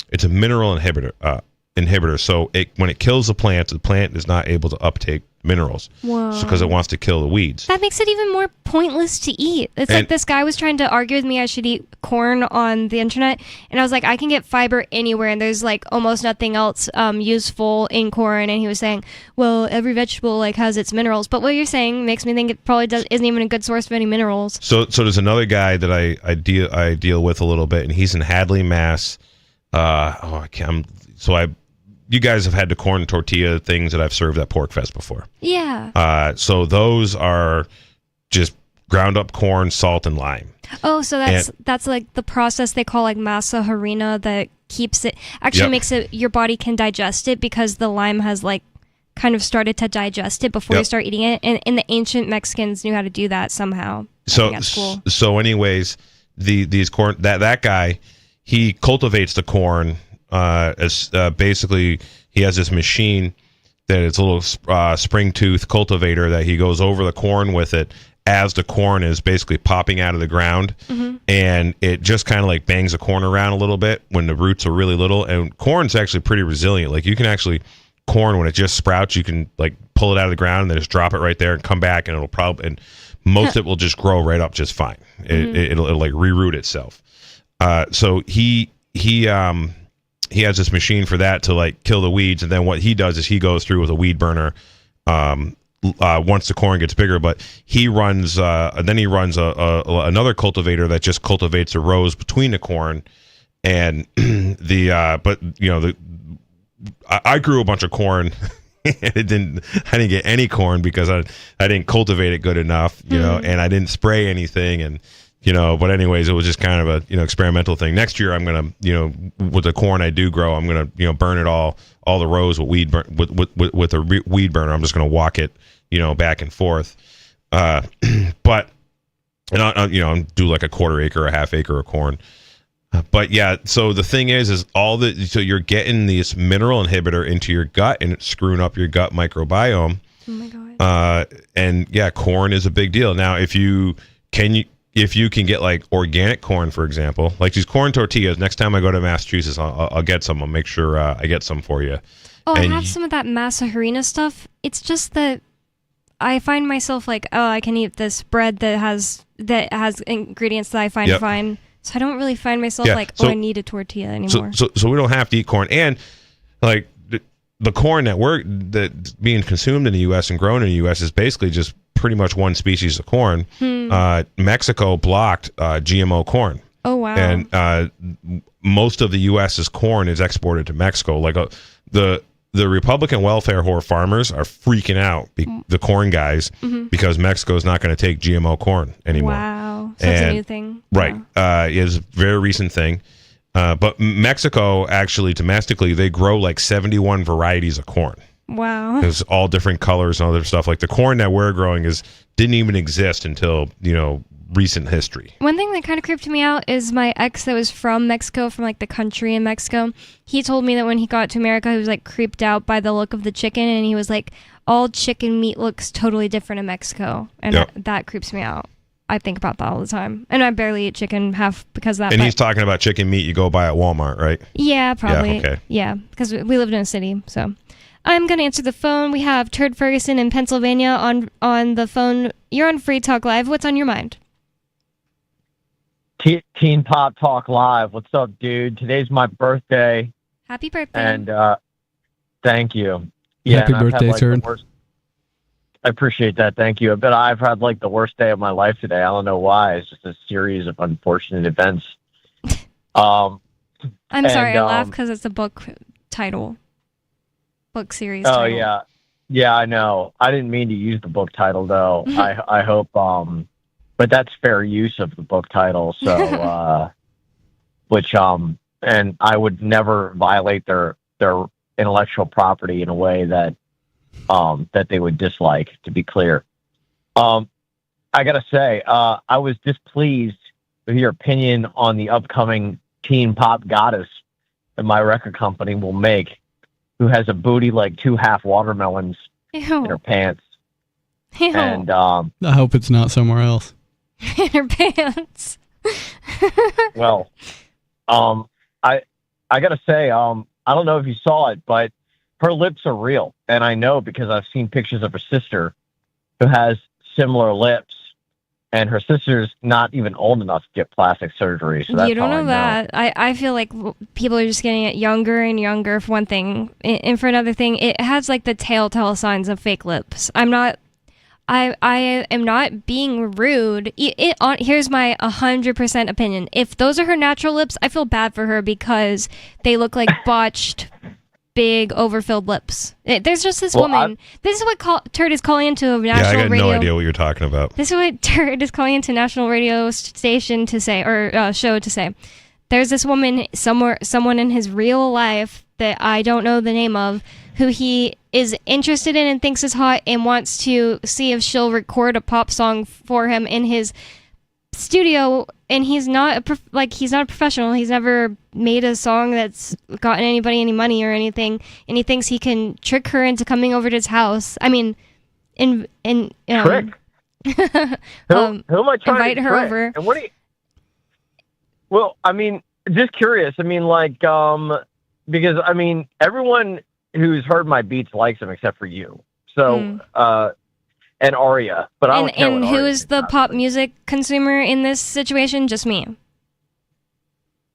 it's a mineral inhibitor. So when it kills the plant is not able to uptake minerals. Whoa. Because it wants to kill the weeds. That makes it even more pointless to eat. It's like this guy was trying to argue with me I should eat corn on the internet, and I was like, I can get fiber anywhere, and there's like almost nothing else useful in corn. And he was saying, well, every vegetable like has its minerals, but what you're saying makes me think it probably isn't even a good source of any minerals. So there's another guy that I deal with a little bit, and he's in Hadley, Mass. You guys have had the corn tortilla things that I've served at Pork Fest before. Yeah. So those are just ground up corn, salt, and lime. Oh, so that's like the process they call like masa harina that keeps it, makes it, your body can digest it because the lime has like kind of started to digest it before you start eating it. And the ancient Mexicans knew how to do that somehow. That's cool. So anyways, these corn, that guy, he cultivates the corn. Basically, he has this machine that it's a little spring tooth cultivator that he goes over the corn with it as the corn is basically popping out of the ground, and it just kind of like bangs the corn around a little bit when the roots are really little. And corn's actually pretty resilient. Like you can actually corn when it just sprouts, you can like pull it out of the ground and then just drop it right there and come back, and it'll probably, and most of it will just grow right up just fine. It'll like reroot itself. So he has this machine for that to like kill the weeds, and then what he does is he goes through with a weed burner once the corn gets bigger. But he runs another cultivator that just cultivates the rows between the corn, and I grew a bunch of corn. I didn't get any corn because I didn't cultivate it good enough, and I didn't spray anything, and but anyways, it was just kind of a experimental thing. Next year I'm gonna with the corn I do grow, I'm gonna burn it all the rows with weed with a weed burner. I'm just gonna walk it back and forth, but I'll do like a quarter acre, a half acre of corn. But yeah, so the thing is so you're getting this mineral inhibitor into your gut, and it's screwing up your gut microbiome. Oh my god. And yeah, corn is a big deal. Now, if you can get like organic corn, for example, like these corn tortillas, next time I go to Massachusetts, I'll get some. I'll make sure I get some for you. Oh, I have some of that Masa Harina stuff. It's just that I find myself like, oh, I can eat this bread that has ingredients that I find fine. So I don't really find myself I need a tortilla anymore. So we don't have to eat corn, and like the corn that's being consumed in the U.S. and grown in the U.S. is basically just pretty much one species of corn. Mexico blocked GMO corn. Oh wow! And most of the U.S.'s corn is exported to Mexico. Like the Republican welfare whore farmers are freaking out, the corn guys, because Mexico is not going to take GMO corn anymore. Wow, so that's a new thing. Right. Wow. It's a very recent thing. But Mexico, actually, domestically, they grow like 71 varieties of corn. Wow. There's all different colors and other stuff. Like the corn that we're growing didn't even exist until, recent history. One thing that kind of creeped me out is my ex that was from Mexico, from like the country in Mexico. He told me that when he got to America, he was like creeped out by the look of the chicken, and he was like, all chicken meat looks totally different in Mexico, and that creeps me out. I think about that all the time, and I barely eat chicken, half because of that. And he's talking about chicken meat you go buy at Walmart, right? Yeah, probably. Yeah, okay. Yeah, because we lived in a city, so. I'm going to answer the phone. We have Turd Ferguson in Pennsylvania on the phone. You're on Free Talk Live. What's on your mind? Teen Pop Talk Live. What's up, dude? Today's my birthday. Happy birthday. And thank you. Yeah, happy birthday, Turd. I appreciate that. Thank you. But I've had like the worst day of my life today. I don't know why. It's just a series of unfortunate events. I'm sorry. I laugh because it's a book title. Book series title. Oh, yeah. Yeah, I know. I didn't mean to use the book title, though. I hope... but that's fair use of the book title, so and I would never violate their intellectual property in a way that they would dislike, to be clear. I gotta say, I was displeased with your opinion on the upcoming teen pop goddess that my record company will make, who has a booty like 2 half watermelons in her pants. Ew. And I hope it's not somewhere else. In her pants. Well, I gotta say, I don't know if you saw it, but her lips are real, and I know because I've seen pictures of her sister who has similar lips, and her sister's not even old enough to get plastic surgery. So that's you don't how know that. I feel like people are just getting it younger and younger for one thing, and for another thing, it has like the telltale signs of fake lips. I am not being rude. Here's my 100% opinion. If those are her natural lips, I feel bad for her because they look like botched, big, overfilled lips. There's just this woman. This is what Turd is calling into a national radio. I got no idea what you're talking about. This is what Turd is calling into a national radio station to say, or show to say. There's this woman someone in his real life that I don't know the name of, who he is interested in and thinks is hot and wants to see if she'll record a pop song for him in his studio. And he's not he's not a professional. He's never made a song that's gotten anybody any money or anything. And he thinks he can trick her into coming over to his house. I mean, trick. Who am I trying invite to her trick? over. And what do you? Well, I mean, just curious. I mean, like, because I mean, everyone who's heard my beats likes them except for you. So, and Aria. But I don't care And what who Aria is the pop music consumer in this situation? Just me.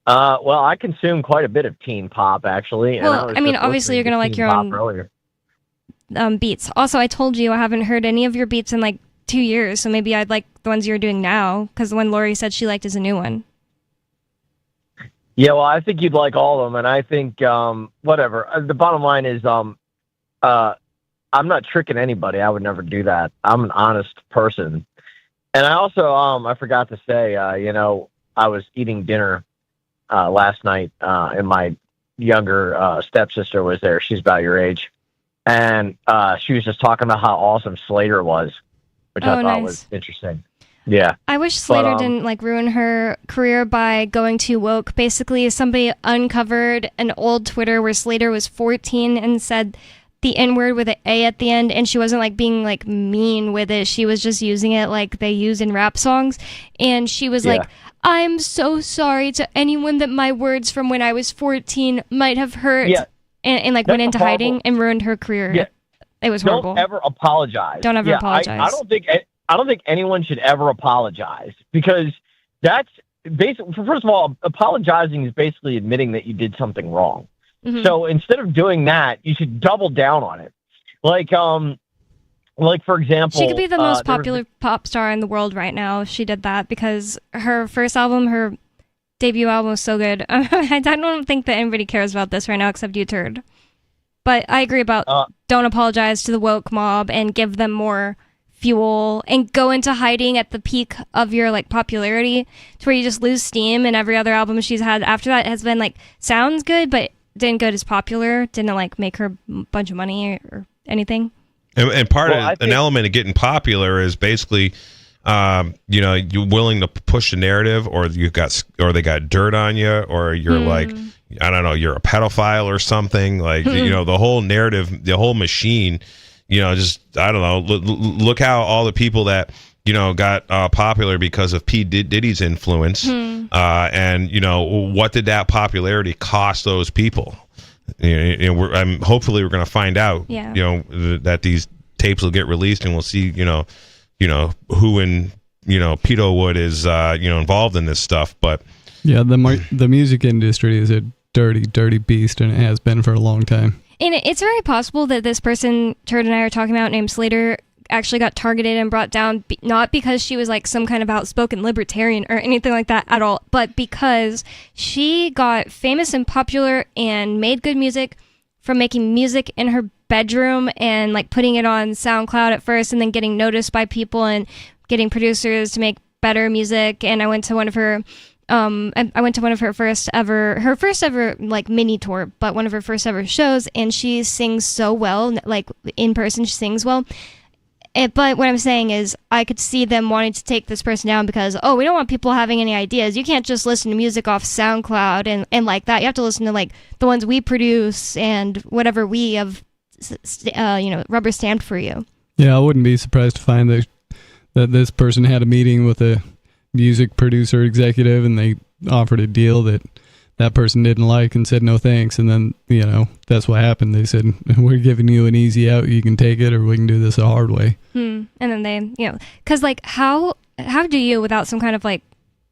Well, I consume quite a bit of teen pop, actually. Well, I mean, obviously you're going to like your own beats. Also, I told you I haven't heard any of your beats in like 2 years, so maybe I'd like the ones you're doing now, because the one Lori said she liked is a new one. Yeah, well, I think you'd like all of them, and I think, whatever. The bottom line is, I'm not tricking anybody. I would never do that. I'm an honest person. And I also, I forgot to say, I was eating dinner last night, and my younger stepsister was there. She's about your age. And she was just talking about how awesome Slater was, which I thought was interesting. Yeah. I wish Slater didn't like ruin her career by going too woke. Basically, somebody uncovered an old Twitter where Slater was 14 and said the N-word with an A at the end, and she wasn't like being like mean with it. She was just using it like they use in rap songs. And she was like, I'm so sorry to anyone that my words from when I was 14 might have hurt. Yeah. And like went into hiding and ruined her career. Yeah. It was horrible. Don't ever apologize. Don't ever apologize. I don't think anyone should ever apologize, because that's basically, first of all, apologizing is basically admitting that you did something wrong. Mm-hmm. So instead of doing that, you should double down on it. Like for example, she could be the most popular pop star in the world right now if she did that, because her first album, her debut album, was so good. I don't think that anybody cares about this right now except you, Turd. But I agree about don't apologize to the woke mob and give them more fuel and go into hiding at the peak of your like popularity to where you just lose steam, and every other album she's had after that has been like sounds good but didn't get as popular, didn't like make her a bunch of money or anything. And part of an element of getting popular is basically you're willing to push the narrative, or they got dirt on you, or you're like, I don't know, you're a pedophile or something, like the whole narrative, the whole machine. Just, I don't know, look how all the people that, got popular because of P. Diddy's influence. And, what did that popularity cost those people? Hopefully we're going to find out, that these tapes will get released, and we'll see, who in, Pedo Wood is, involved in this stuff. But yeah, the music industry is a dirty, dirty beast, and it has been for a long time. And it's very possible that this person Turd and I are talking about, named Slater, actually got targeted and brought down, not because she was like some kind of outspoken libertarian or anything like that at all, but because she got famous and popular and made good music from making music in her bedroom and like putting it on SoundCloud at first, and then getting noticed by people and getting producers to make better music. And I went to one of her first ever like mini tour, but one of her first ever shows, and she sings so well, like in person she sings well. But what I'm saying is I could see them wanting to take this person down because, we don't want people having any ideas. You can't just listen to music off SoundCloud and like that. You have to listen to like the ones we produce and whatever we have, rubber stamped for you. Yeah, I wouldn't be surprised to find that this person had a meeting with a music producer executive, and they offered a deal that person didn't like and said no thanks, and then that's what happened. They said, we're giving you an easy out, you can take it, or we can do this the hard way. And then they because like how do you, without some kind of like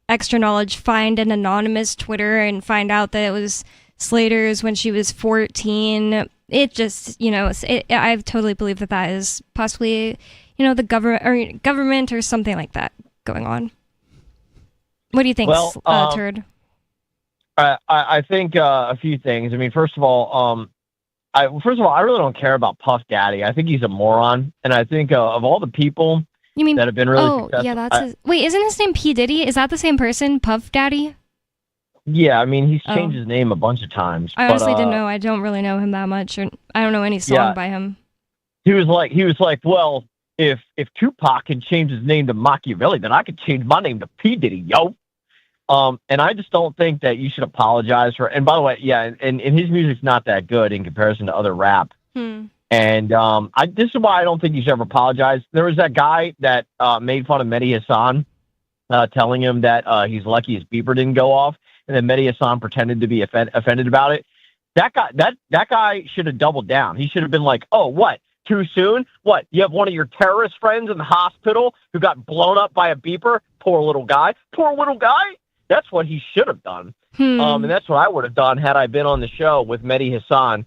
extra knowledge, find an anonymous Twitter and find out that it was Slater's when she was 14? It just I totally believe that is possibly the government or something like that going on. What do you think, Turd? I think a few things. I mean, first of all, I really don't care about Puff Daddy. I think he's a moron, and I think of all the people that have been really successful. Yeah, that's his. Wait, isn't his name P. Diddy? Is that the same person, Puff Daddy? Yeah, I mean, he's changed his name a bunch of times. I honestly didn't know. I don't really know him that much, or I don't know any song by him. He was like, well, if Tupac can change his name to Machiavelli, then I could change my name to P. Diddy, yo. And I just don't think that you should apologize for. And by the way, and his music's not that good in comparison to other rap. And this is why I don't think you should ever apologize. There was that guy that made fun of Mehdi Hassan, telling him that he's lucky his beeper didn't go off, and then Mehdi Hassan pretended to be offended about it. that guy should have doubled down. He should have been like, oh, what? Too soon? What? You have one of your terrorist friends in the hospital who got blown up by a beeper? Poor little guy. Poor little guy? That's what he should have done. And that's what I would have done had I been on the show with Mehdi Hassan,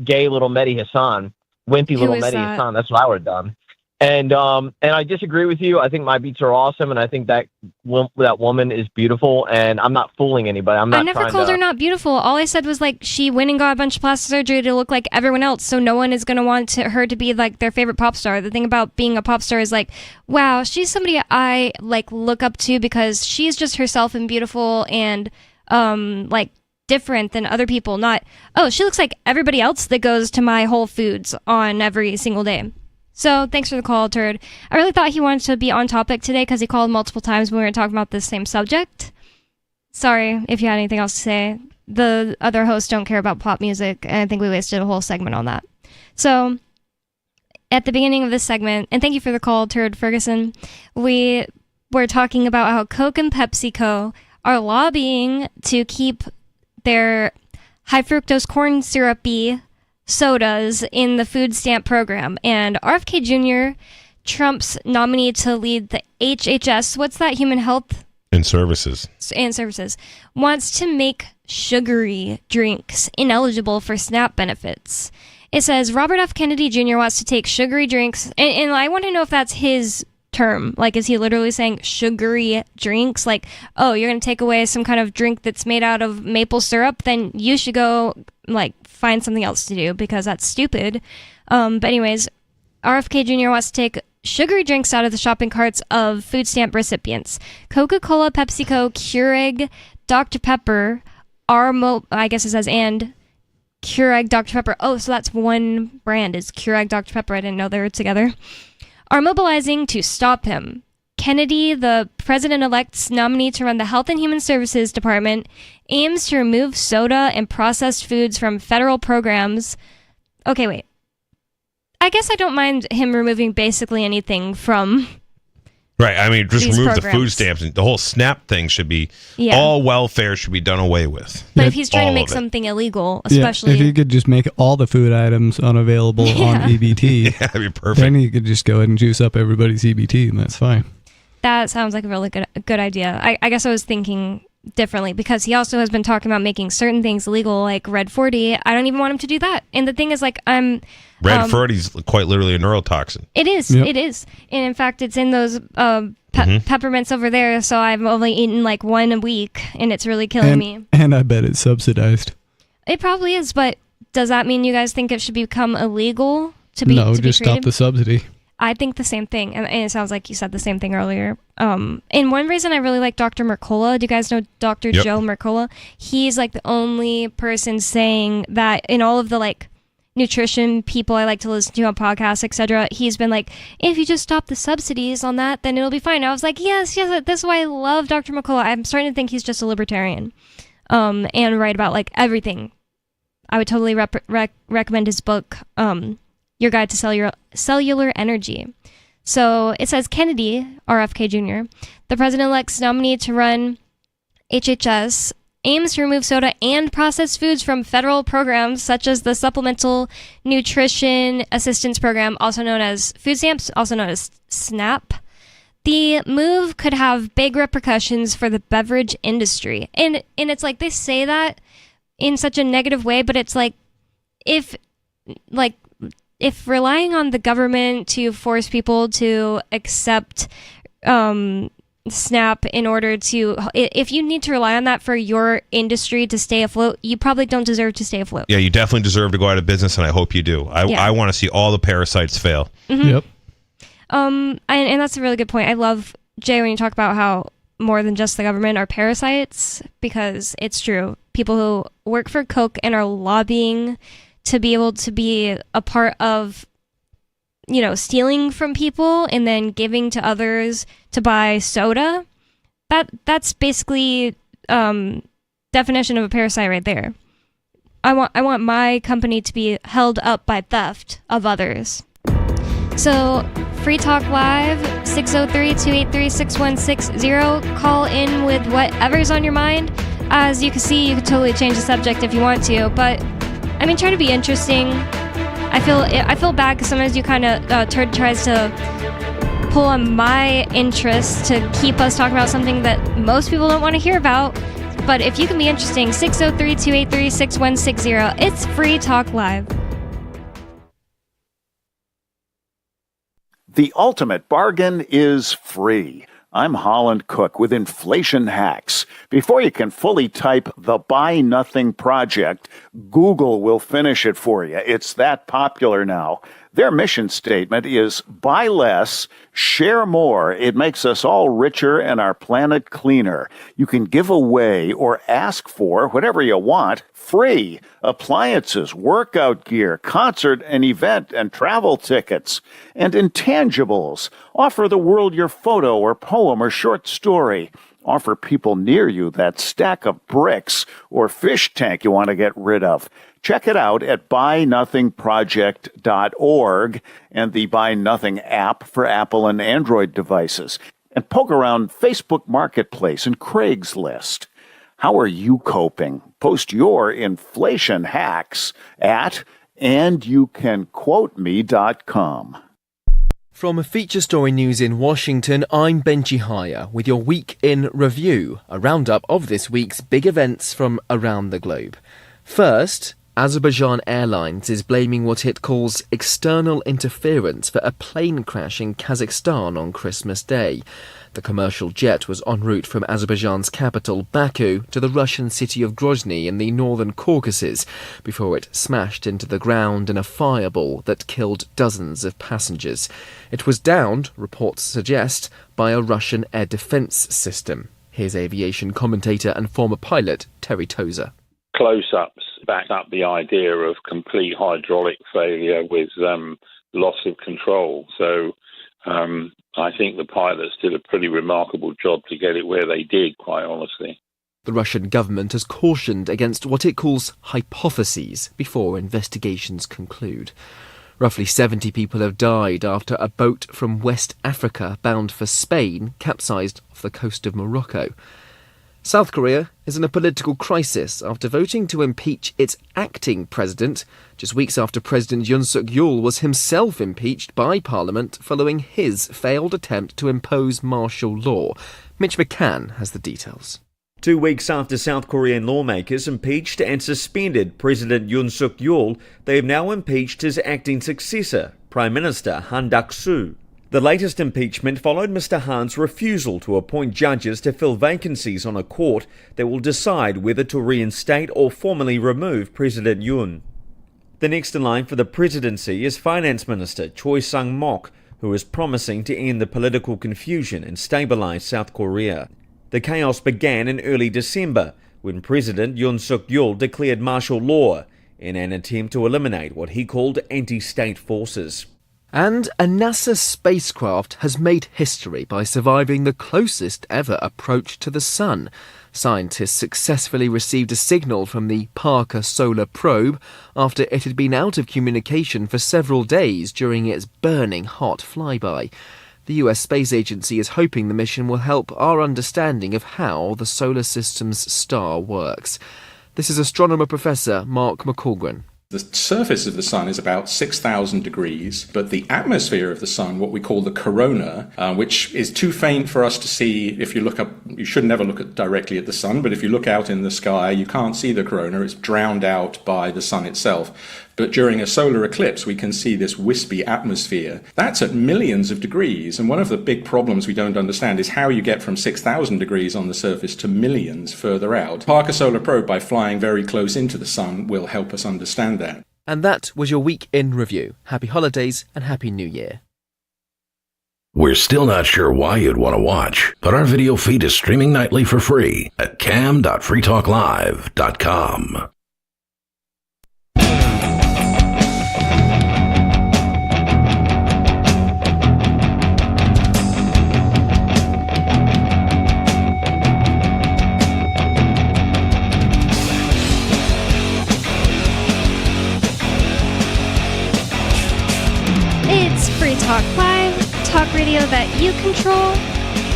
gay little Mehdi Hassan, wimpy little Mehdi Hassan. That's what I would have done. And I disagree with you. I think my beats are awesome, and I think that woman is beautiful. And I'm not fooling anybody. I never called her not beautiful. All I said was like she went and got a bunch of plastic surgery to look like everyone else, so no one is going to want her to be like their favorite pop star. The thing about being a pop star is like, wow, she's somebody I like look up to because she's just herself and beautiful and like different than other people. Not, oh, she looks like everybody else that goes to my Whole Foods on every single day. So thanks for the call, Turd. I really thought he wanted to be on topic today because he called multiple times when we were talking about the same subject. Sorry if you had anything else to say. The other hosts don't care about pop music, and I think we wasted a whole segment on that. So at the beginning of this segment, and thank you for the call, Turd Ferguson, we were talking about how Coke and PepsiCo are lobbying to keep their high fructose corn syrupy sodas in the food stamp program, and RFK Jr., Trump's nominee to lead the HHS, what's that, Human Health and Services, wants to make sugary drinks ineligible for SNAP benefits. It says Robert F. Kennedy Jr. wants to take sugary drinks, and I want to know if that's his term. Like, is he literally saying sugary drinks? Like, oh, you're going to take away some kind of drink that's made out of maple syrup? Then you should go, like, find something else to do because that's stupid. But anyways, RFK Jr. wants to take sugary drinks out of the shopping carts of food stamp recipients. Coca-Cola, PepsiCo, Keurig, Dr. Pepper, I guess it says and Keurig, Dr. Pepper. Oh, so that's one brand is Keurig, Dr. Pepper. I didn't know they were together. Are mobilizing to stop him. Kennedy, the president-elect's nominee to run the Health and Human Services Department, aims to remove soda and processed foods from federal programs. Okay, wait. I guess I don't mind him removing basically anything from... Right, I mean, just remove programs. the food stamps. And the whole SNAP thing should be... All welfare should be done away with. But if he's trying to make something illegal, especially... if you could just make all the food items unavailable on EBT, that'd be perfect. Then you could just go ahead and juice up everybody's EBT, and that's fine. That sounds like a really good idea. I guess I was thinking differently because he also has been talking about making certain things illegal, like Red 40. I don't even want him to do that. And the thing is, like, Red 40 is quite literally a neurotoxin. It is. Yep. It is. And in fact, it's in those peppermints over there. So I've only eaten like one a week, and it's really killing me. And I bet it's subsidized. It probably is. But does that mean you guys think it should become illegal to be? No, to just be created? stop the subsidy. I think the same thing, and it sounds like you said the same thing earlier. And one reason I really like Dr. Mercola, do you guys know Dr. Joe Mercola? He's like the only person saying that in all of the like nutrition people I like to listen to on podcasts, etc. He's been like, if you just stop the subsidies on that, then it'll be fine. I was like, yes, that's why I love Dr. Mercola. I'm starting to think he's just a libertarian, and right about like everything. I would totally recommend his book, Your Guide to Cellular Energy. So it says Kennedy, RFK Jr., the president-elect's nominee to run HHS, aims to remove soda and processed foods from federal programs such as the Supplemental Nutrition Assistance Program, also known as food stamps, also known as SNAP. The move could have big repercussions for the beverage industry. And it's like they say that in such a negative way, but it's like if relying on the government to force people to accept SNAP in order to, if you need to rely on that for your industry to stay afloat, you probably don't deserve to stay afloat. Yeah, you definitely deserve to go out of business, and I hope you do. I want to see all the parasites fail. Mm-hmm. Yep. And that's a really good point. I love, Jay, when you talk about how more than just the government are parasites, because it's true. People who work for Coke and are lobbying to be able to be a part of, stealing from people and then giving to others to buy soda, that's basically definition of a parasite right there. I want my company to be held up by theft of others. So, Free Talk Live, 603-283-6160. Call in with whatever's on your mind. As you can see, you could totally change the subject if you want to, but I mean, try to be interesting. I feel bad because sometimes you kind of Turd tries to pull on my interest to keep us talking about something that most people don't want to hear about. But if you can be interesting, 603-283-6160. It's Free Talk Live. The ultimate bargain is free. I'm Holland Cook with Inflation Hacks. Before you can fully type the Buy Nothing Project, Google will finish it for you. It's that popular now. Their mission statement is buy less, share more. It makes us all richer and our planet cleaner. You can give away or ask for whatever you want free. Appliances, workout gear, concert and event and travel tickets. And intangibles. Offer the world your photo or poem or short story. Offer people near you that stack of bricks or fish tank you want to get rid of. Check it out at buynothingproject.org and the Buy Nothing app for Apple and Android devices. And poke around Facebook Marketplace and Craigslist. How are you coping? Post your inflation hacks at andyoucanquoteme.com. From Feature Story News in Washington, I'm Benji Haya with your Week in Review, a roundup of this week's big events from around the globe. First, Azerbaijan Airlines is blaming what it calls external interference for a plane crash in Kazakhstan on Christmas Day. The commercial jet was en route from Azerbaijan's capital, Baku, to the Russian city of Grozny in the northern Caucasus, before it smashed into the ground in a fireball that killed dozens of passengers. It was downed, reports suggest, by a Russian air defense system. Here's aviation commentator and former pilot Terry Tozer. Close-ups back up the idea of complete hydraulic failure with loss of control. So I think the pilots did a pretty remarkable job to get it where they did, quite honestly. The Russian government has cautioned against what it calls hypotheses before investigations conclude. Roughly 70 people have died after a boat from West Africa bound for Spain capsized off the coast of Morocco. South Korea is in a political crisis after voting to impeach its acting president, just weeks after President Yoon Suk-yeol was himself impeached by Parliament following his failed attempt to impose martial law. Mitch McCann has the details. 2 weeks after South Korean lawmakers impeached and suspended President Yoon Suk-yeol, they have now impeached his acting successor, Prime Minister Han Duck-soo. The latest impeachment followed Mr. Han's refusal to appoint judges to fill vacancies on a court that will decide whether to reinstate or formally remove President Yoon. The next in line for the presidency is Finance Minister Choi Sang-mok, who is promising to end the political confusion and stabilize South Korea. The chaos began in early December when President Yoon Suk-yeol declared martial law in an attempt to eliminate what he called anti-state forces. And a NASA spacecraft has made history by surviving the closest ever approach to the Sun. Scientists successfully received a signal from the Parker Solar Probe after it had been out of communication for several days during its burning hot flyby. The US Space Agency is hoping the mission will help our understanding of how the solar system's star works. This is astronomer Professor Mark McColgan. The surface of the sun is about 6,000 degrees, but the atmosphere of the sun, what we call the corona, which is too faint for us to see if you look up, you should never look directly at the sun, but if you look out in the sky, you can't see the corona, it's drowned out by the sun itself. But during a solar eclipse, we can see this wispy atmosphere. That's at millions of degrees, and one of the big problems we don't understand is how you get from 6,000 degrees on the surface to millions further out. Parker Solar Probe, by flying very close into the sun, will help us understand that. And that was your Week in Review. Happy holidays and Happy New Year. We're still not sure why you'd want to watch, but our video feed is streaming nightly for free at cam.freetalklive.com. It's Free Talk Live, talk radio that you control.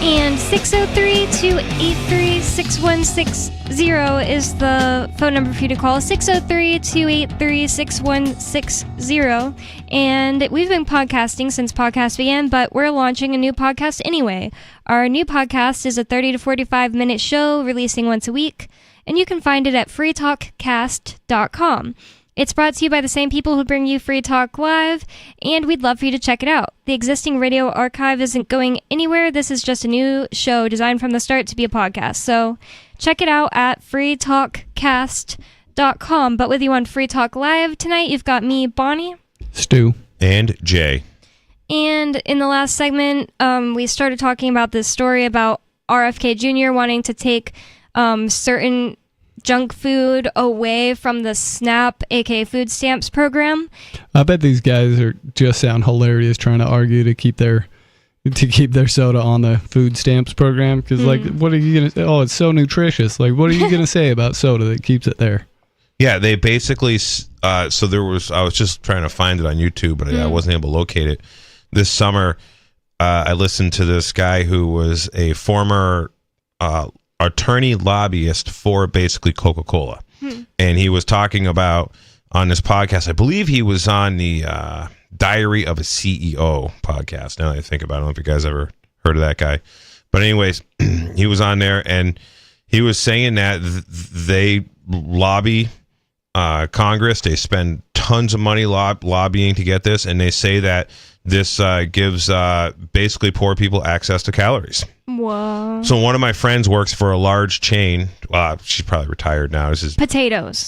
And 603-283-6160 is the phone number for you to call. 603-283-6160. And we've been podcasting since podcast began, but we're launching a new podcast anyway. Our new podcast is a 30 to 45 minute show releasing once a week, and you can find it at freetalkcast.com. It's brought to you by the same people who bring you Free Talk Live, and we'd love for you to check it out. The existing radio archive isn't going anywhere. This is just a new show designed from the start to be a podcast. So check it out at freetalkcast.com. But with you on Free Talk Live tonight, you've got me, Bonnie, Stu, and Jay. And in the last segment, we started talking about this story about RFK Jr. wanting to take certain junk food away from the SNAP, aka food stamps program. I bet these guys just sound hilarious trying to argue to keep their soda on the food stamps program, because like, what are you gonna say? Oh, it's so nutritious. Like, what are you gonna say about soda that keeps it there? Yeah, they basically I was just trying to find it on YouTube, but I wasn't able to locate it. This summer I listened to this guy who was a former attorney lobbyist for basically Coca-Cola. And he was talking about on this podcast, I believe he was on the Diary of a CEO podcast. Now that I think about it, I don't know if you guys ever heard of that guy. But anyways, he was on there and he was saying that they lobby Congress. They spend tons of money lobbying to get this. And they say that this gives basically poor people access to calories. Whoa. So one of my friends works for a large chain. She's probably retired now. This is Potatoes.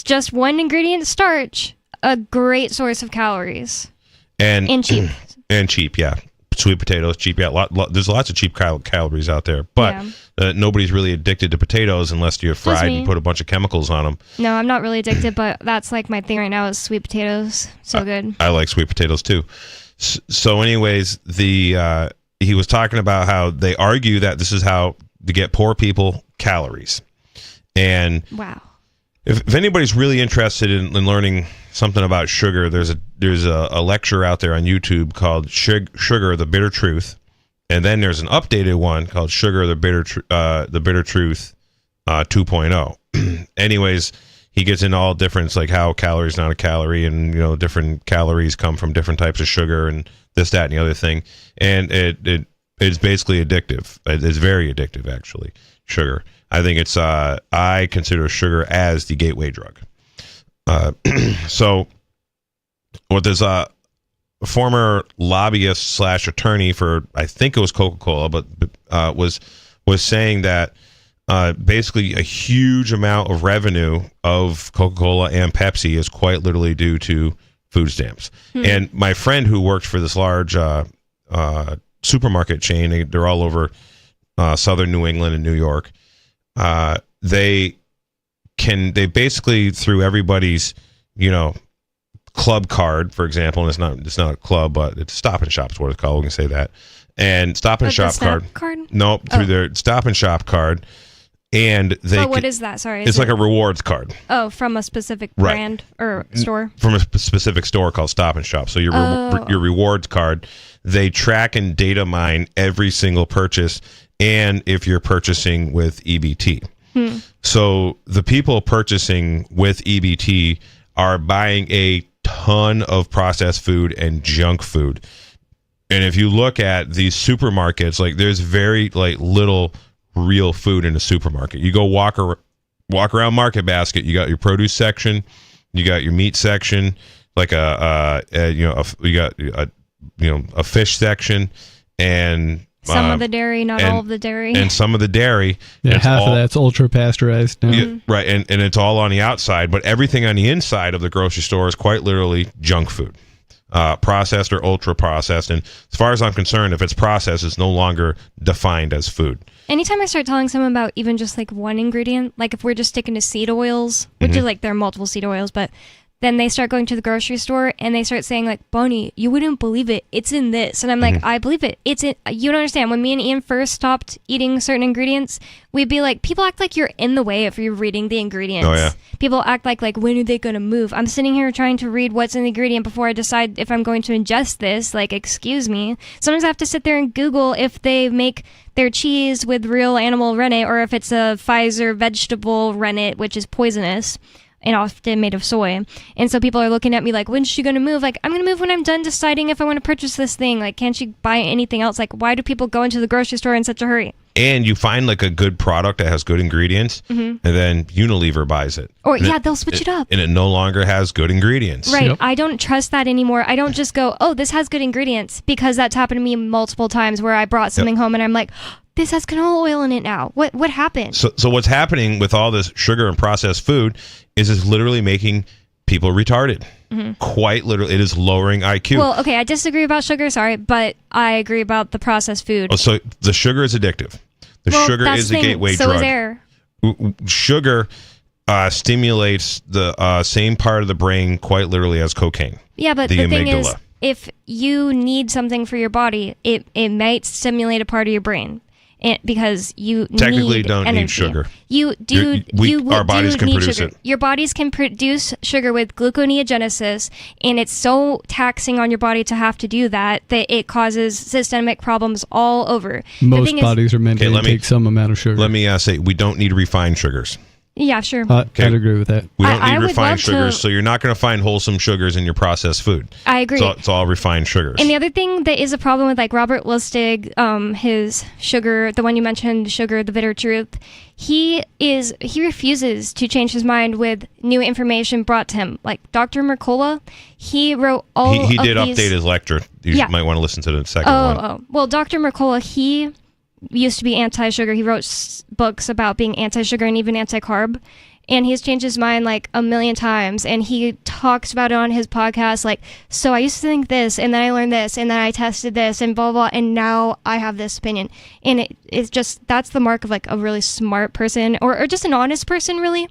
Just one ingredient, starch. A great source of calories. And cheap. And cheap, yeah. Sweet potatoes, cheap. Yeah, there's lots of cheap calories out there. But nobody's really addicted to potatoes unless you're fried and put a bunch of chemicals on them. No, I'm not really addicted, but that's like my thing right now is sweet potatoes. So good. I like sweet potatoes too. So anyways, he was talking about how they argue that this is how to get poor people calories. And wow. If anybody's really interested in learning something about sugar, there's a lecture out there on YouTube called Sugar: The Bitter Truth, and then there's an updated one called Sugar: The Bitter Truth 2.0. Anyways, he gets into all difference, like how calories not a calorie, and different calories come from different types of sugar, and this, that, and the other thing, and it's basically addictive. It's very addictive, actually. Sugar. I think it's I consider sugar as the gateway drug. So what there's a former lobbyist / attorney for, I think it was Coca-Cola, but was saying that basically a huge amount of revenue of Coca-Cola and Pepsi is quite literally due to food stamps. And my friend who worked for this large supermarket chain, they're all over southern New England and New York. They basically, through everybody's club card, for example, and it's not a club, but it's Stop and Shop is what it's called. We can say that. And Stop and Shop card. No, through their Stop and Shop card. And they. What is that? Sorry. It's like a rewards card. Oh, from a specific brand or store. From a specific store called Stop and Shop. So your rewards card, they track and data mine every single purchase, and if you're purchasing with EBT. So the people purchasing with EBT are buying a ton of processed food and junk food. And if you look at these supermarkets, like there's very little real food in a supermarket. You go walk around Market Basket, you got your produce section, you got your meat section, like you got a fish section, and some of the dairy, not all of the dairy. And some of the dairy. Yeah, half of that's ultra pasteurized now. Yeah, right, and it's all on the outside, but everything on the inside of the grocery store is quite literally junk food. Processed or ultra processed. And as far as I'm concerned, if it's processed, it's no longer defined as food. Anytime I start telling someone about even just like one ingredient, like if we're just sticking to seed oils, which is like there are multiple seed oils, but then they start going to the grocery store and they start saying like, Bonnie, you wouldn't believe it, it's in this. And I'm like, I believe it. It's in. You don't understand. When me and Ian first stopped eating certain ingredients, we'd be like, people act like you're in the way if you're reading the ingredients. Oh, yeah. People act like when are they going to move? I'm sitting here trying to read what's in the ingredient before I decide if I'm going to ingest this. Like, excuse me. Sometimes I have to sit there and Google if they make their cheese with real animal rennet or if it's a Pfizer vegetable rennet, which is poisonous and often made of soy. And so people are looking at me like, when's she going to move? Like, I'm going to move when I'm done deciding if I want to purchase this thing. Like, can't you buy anything else? Like, why do people go into the grocery store in such a hurry? And you find like a good product that has good ingredients, and then Unilever buys it. Or they'll switch it up. And it no longer has good ingredients. Right. Yep. I don't trust that anymore. I don't just go, oh, this has good ingredients, because that's happened to me multiple times where I brought something home and I'm like, this has canola oil in it now. What happened? So what's happening with all this sugar and processed food is it's literally making people retarded. Quite literally, it is lowering IQ. Well, okay, I disagree about sugar, sorry, but I agree about the processed food. Oh, so the sugar is addictive. The sugar is a gateway so drug. Is air. Sugar stimulates the same part of the brain quite literally as cocaine. Yeah, but the thing is, if you need something for your body, it might stimulate a part of your brain. Because you technically need don't energy. need sugar. Our bodies can produce sugar. it. Your bodies can produce sugar with gluconeogenesis, and it's so taxing on your body to have to do that it causes systemic problems all over. Most bodies are meant to take some amount of sugar. Let me say, we don't need refined sugars. Yeah, sure. I'd agree with that. We don't need refined sugars, so you're not going to find wholesome sugars in your processed food. I agree. It's all refined sugars. And the other thing that is a problem with like Robert Lustig, his sugar, the one you mentioned, Sugar, the Bitter Truth, he refuses to change his mind with new information brought to him. Like Dr. Mercola, he wrote all he of did these... update his lecture. You might want to listen to the second one. Well, Dr. Mercola, he used to be anti-sugar. He wrote books about being anti-sugar and even anti-carb, and he's changed his mind like a million times, and he talks about it on his podcast like, so I used to think this, and then I learned this, and then I tested this, and blah blah, and now I have this opinion. And it's just, that's the mark of like a really smart person, or just an honest person, really,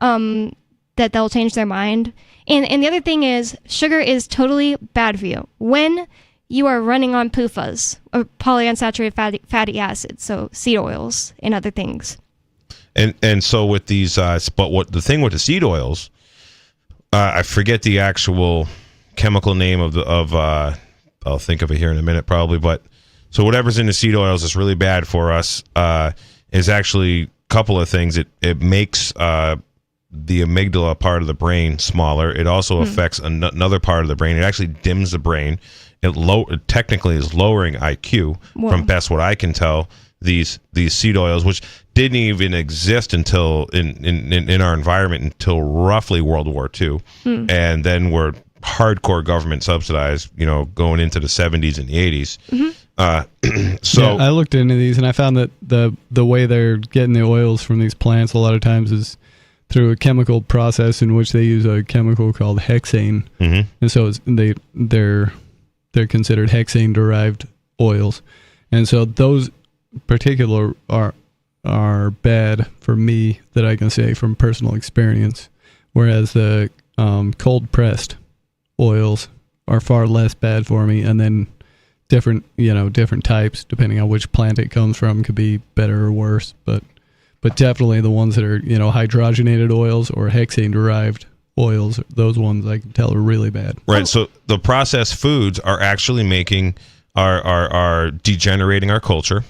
that they'll change their mind. And the other thing is, sugar is totally bad for you when you are running on PUFAs, or polyunsaturated fatty acids, so seed oils and other things. And so with these, but what the thing with the seed oils, I forget the actual chemical name of I'll think of it here in a minute probably, but so whatever's in the seed oils is really bad for us. Is actually a couple of things. It makes the amygdala part of the brain smaller. It also affects another part of the brain. It actually dims the brain. It technically is lowering IQ. Whoa. From best what I can tell. These seed oils, which didn't even exist until in our environment until roughly World War II, and then were hardcore government subsidized. Going into the 70s and the 80s. So I looked into these and I found that the way they're getting the oils from these plants a lot of times is through a chemical process in which they use a chemical called hexane, and so they're considered hexane-derived oils, and so those particular are bad for me, that I can say from personal experience, whereas the cold-pressed oils are far less bad for me, and then different types depending on which plant it comes from could be better or worse, but definitely the ones that are hydrogenated oils or hexane-derived oils, those ones I can tell are really bad. Right. So the processed foods are actually are degenerating our culture,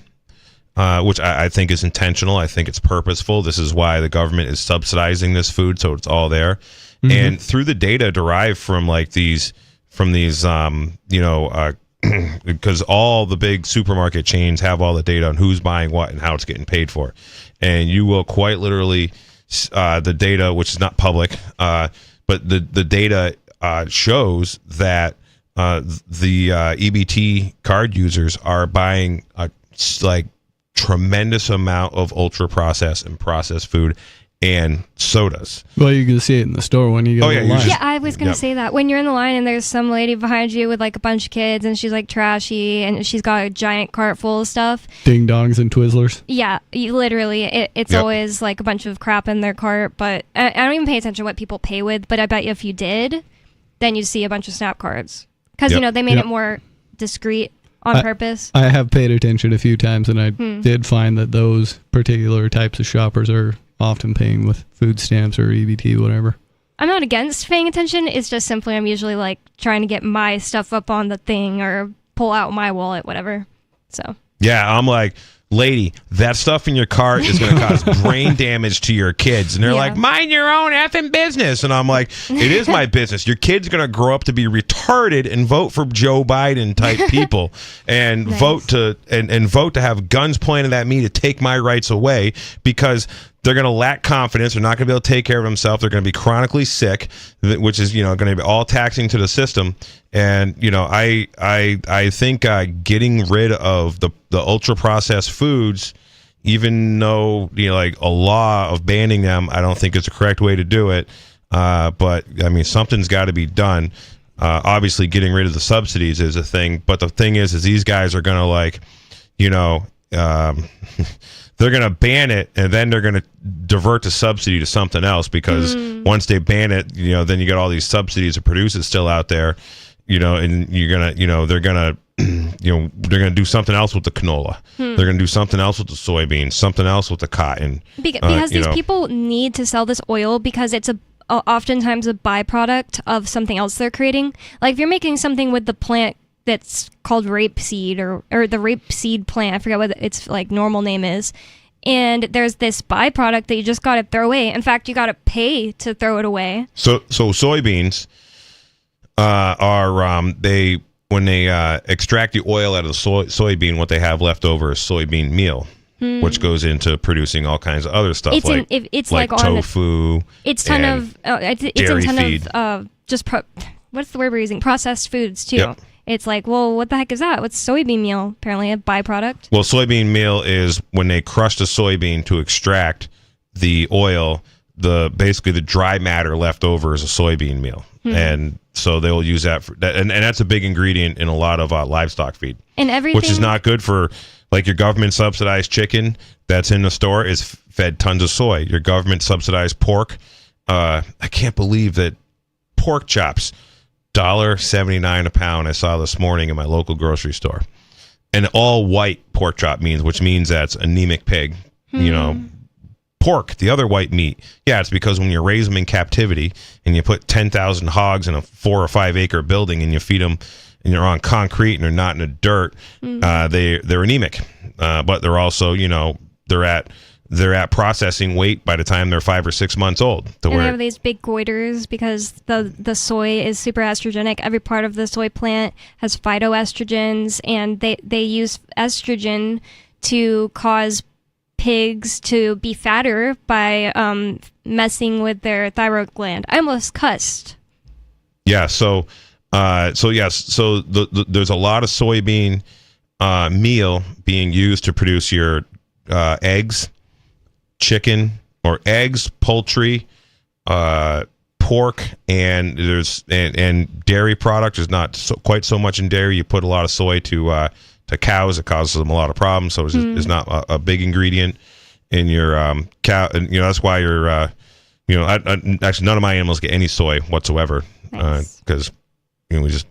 which I think is intentional. I think it's purposeful. This is why the government is subsidizing this food, so it's all there. And through the data derived from these because all the big supermarket chains have all the data on who's buying what and how it's getting paid for, and you will quite literally. The data, which is not public, but the data shows that the EBT card users are buying a tremendous amount of ultra processed and processed food, and sodas. Well, you can see it in the store when you go in the line. Yeah, I was going to say that. When you're in the line and there's some lady behind you with like a bunch of kids and she's like trashy and she's got a giant cart full of stuff. Ding dongs and Twizzlers. Yeah, literally. It's always like a bunch of crap in their cart, but I don't even pay attention to what people pay with, but I bet you if you did, then you'd see a bunch of Snap cards. Because, they made it more discreet on purpose. I have paid attention a few times, and I did find that those particular types of shoppers are often paying with food stamps or EBT, whatever. I'm not against paying attention. It's just simply I'm usually like trying to get my stuff up on the thing or pull out my wallet, whatever. So. Yeah, I'm like, lady, that stuff in your cart is going to cause brain damage to your kids. And they're like, mind your own effing business. And I'm like, it is my business. Your kid's going to grow up to be retarded and vote for Joe Biden type people and vote to have guns pointed at me to take my rights away because they're going to lack confidence. They're not going to be able to take care of themselves. They're going to be chronically sick, which is, going to be all taxing to the system. And, I think getting rid of the ultra processed foods, even though, like a law of banning them, I don't think it's the correct way to do it. But I mean, something's got to be done. Obviously getting rid of the subsidies is a thing. But the thing is these guys are going to they're going to ban it, and then they're going to divert the subsidy to something else because once they ban it, then you got all these subsidies to produce it still out there, and you're going to, they're going to, they're going to do something else with the canola. They're going to do something else with the soybeans, something else with the cotton. Because these people need to sell this oil because it's oftentimes a byproduct of something else they're creating. Like if you're making something with the plant that's called rapeseed or the rapeseed plant. I forget what its like normal name is. And there's this byproduct that you just got to throw away. In fact, you got to pay to throw it away. So soybeans are when they extract the oil out of the soybean, what they have left over is soybean meal, which goes into producing all kinds of other stuff it's like tofu. It's ton of what's the word we're using? Processed foods too. Yep. It's like, well, what the heck is that? What's soybean meal? Apparently a byproduct. Well, soybean meal is when they crush the soybean to extract the oil, basically the dry matter left over is a soybean meal. And so they'll use that for that. And that's a big ingredient in a lot of livestock feed. And everything, which is not good for, like, your government subsidized chicken that's in the store is fed tons of soy. Your government subsidized pork. I can't believe that pork chops, $1.79 a pound I saw this morning in my local grocery store. And all white pork chop which means that's anemic pig, pork, the other white meat. Yeah, it's because when you raise them in captivity and you put 10,000 hogs in a 4 or 5 acre building and you feed them and you're on concrete and they're not in the dirt, they're anemic. But they're also, they're at processing weight by the time they're 5 or 6 months old. And they have these big goiters because the soy is super estrogenic. Every part of the soy plant has phytoestrogens, and they use estrogen to cause pigs to be fatter by messing with their thyroid gland. I almost cussed. Yeah, so there's a lot of soybean meal being used to produce your eggs, chicken, or eggs, poultry, pork, and and dairy products. There's not quite so much in dairy. You put a lot of soy to cows. It causes them a lot of problems. So it's not a big ingredient in your cow. And that's why you're actually none of my animals get any soy whatsoever because we're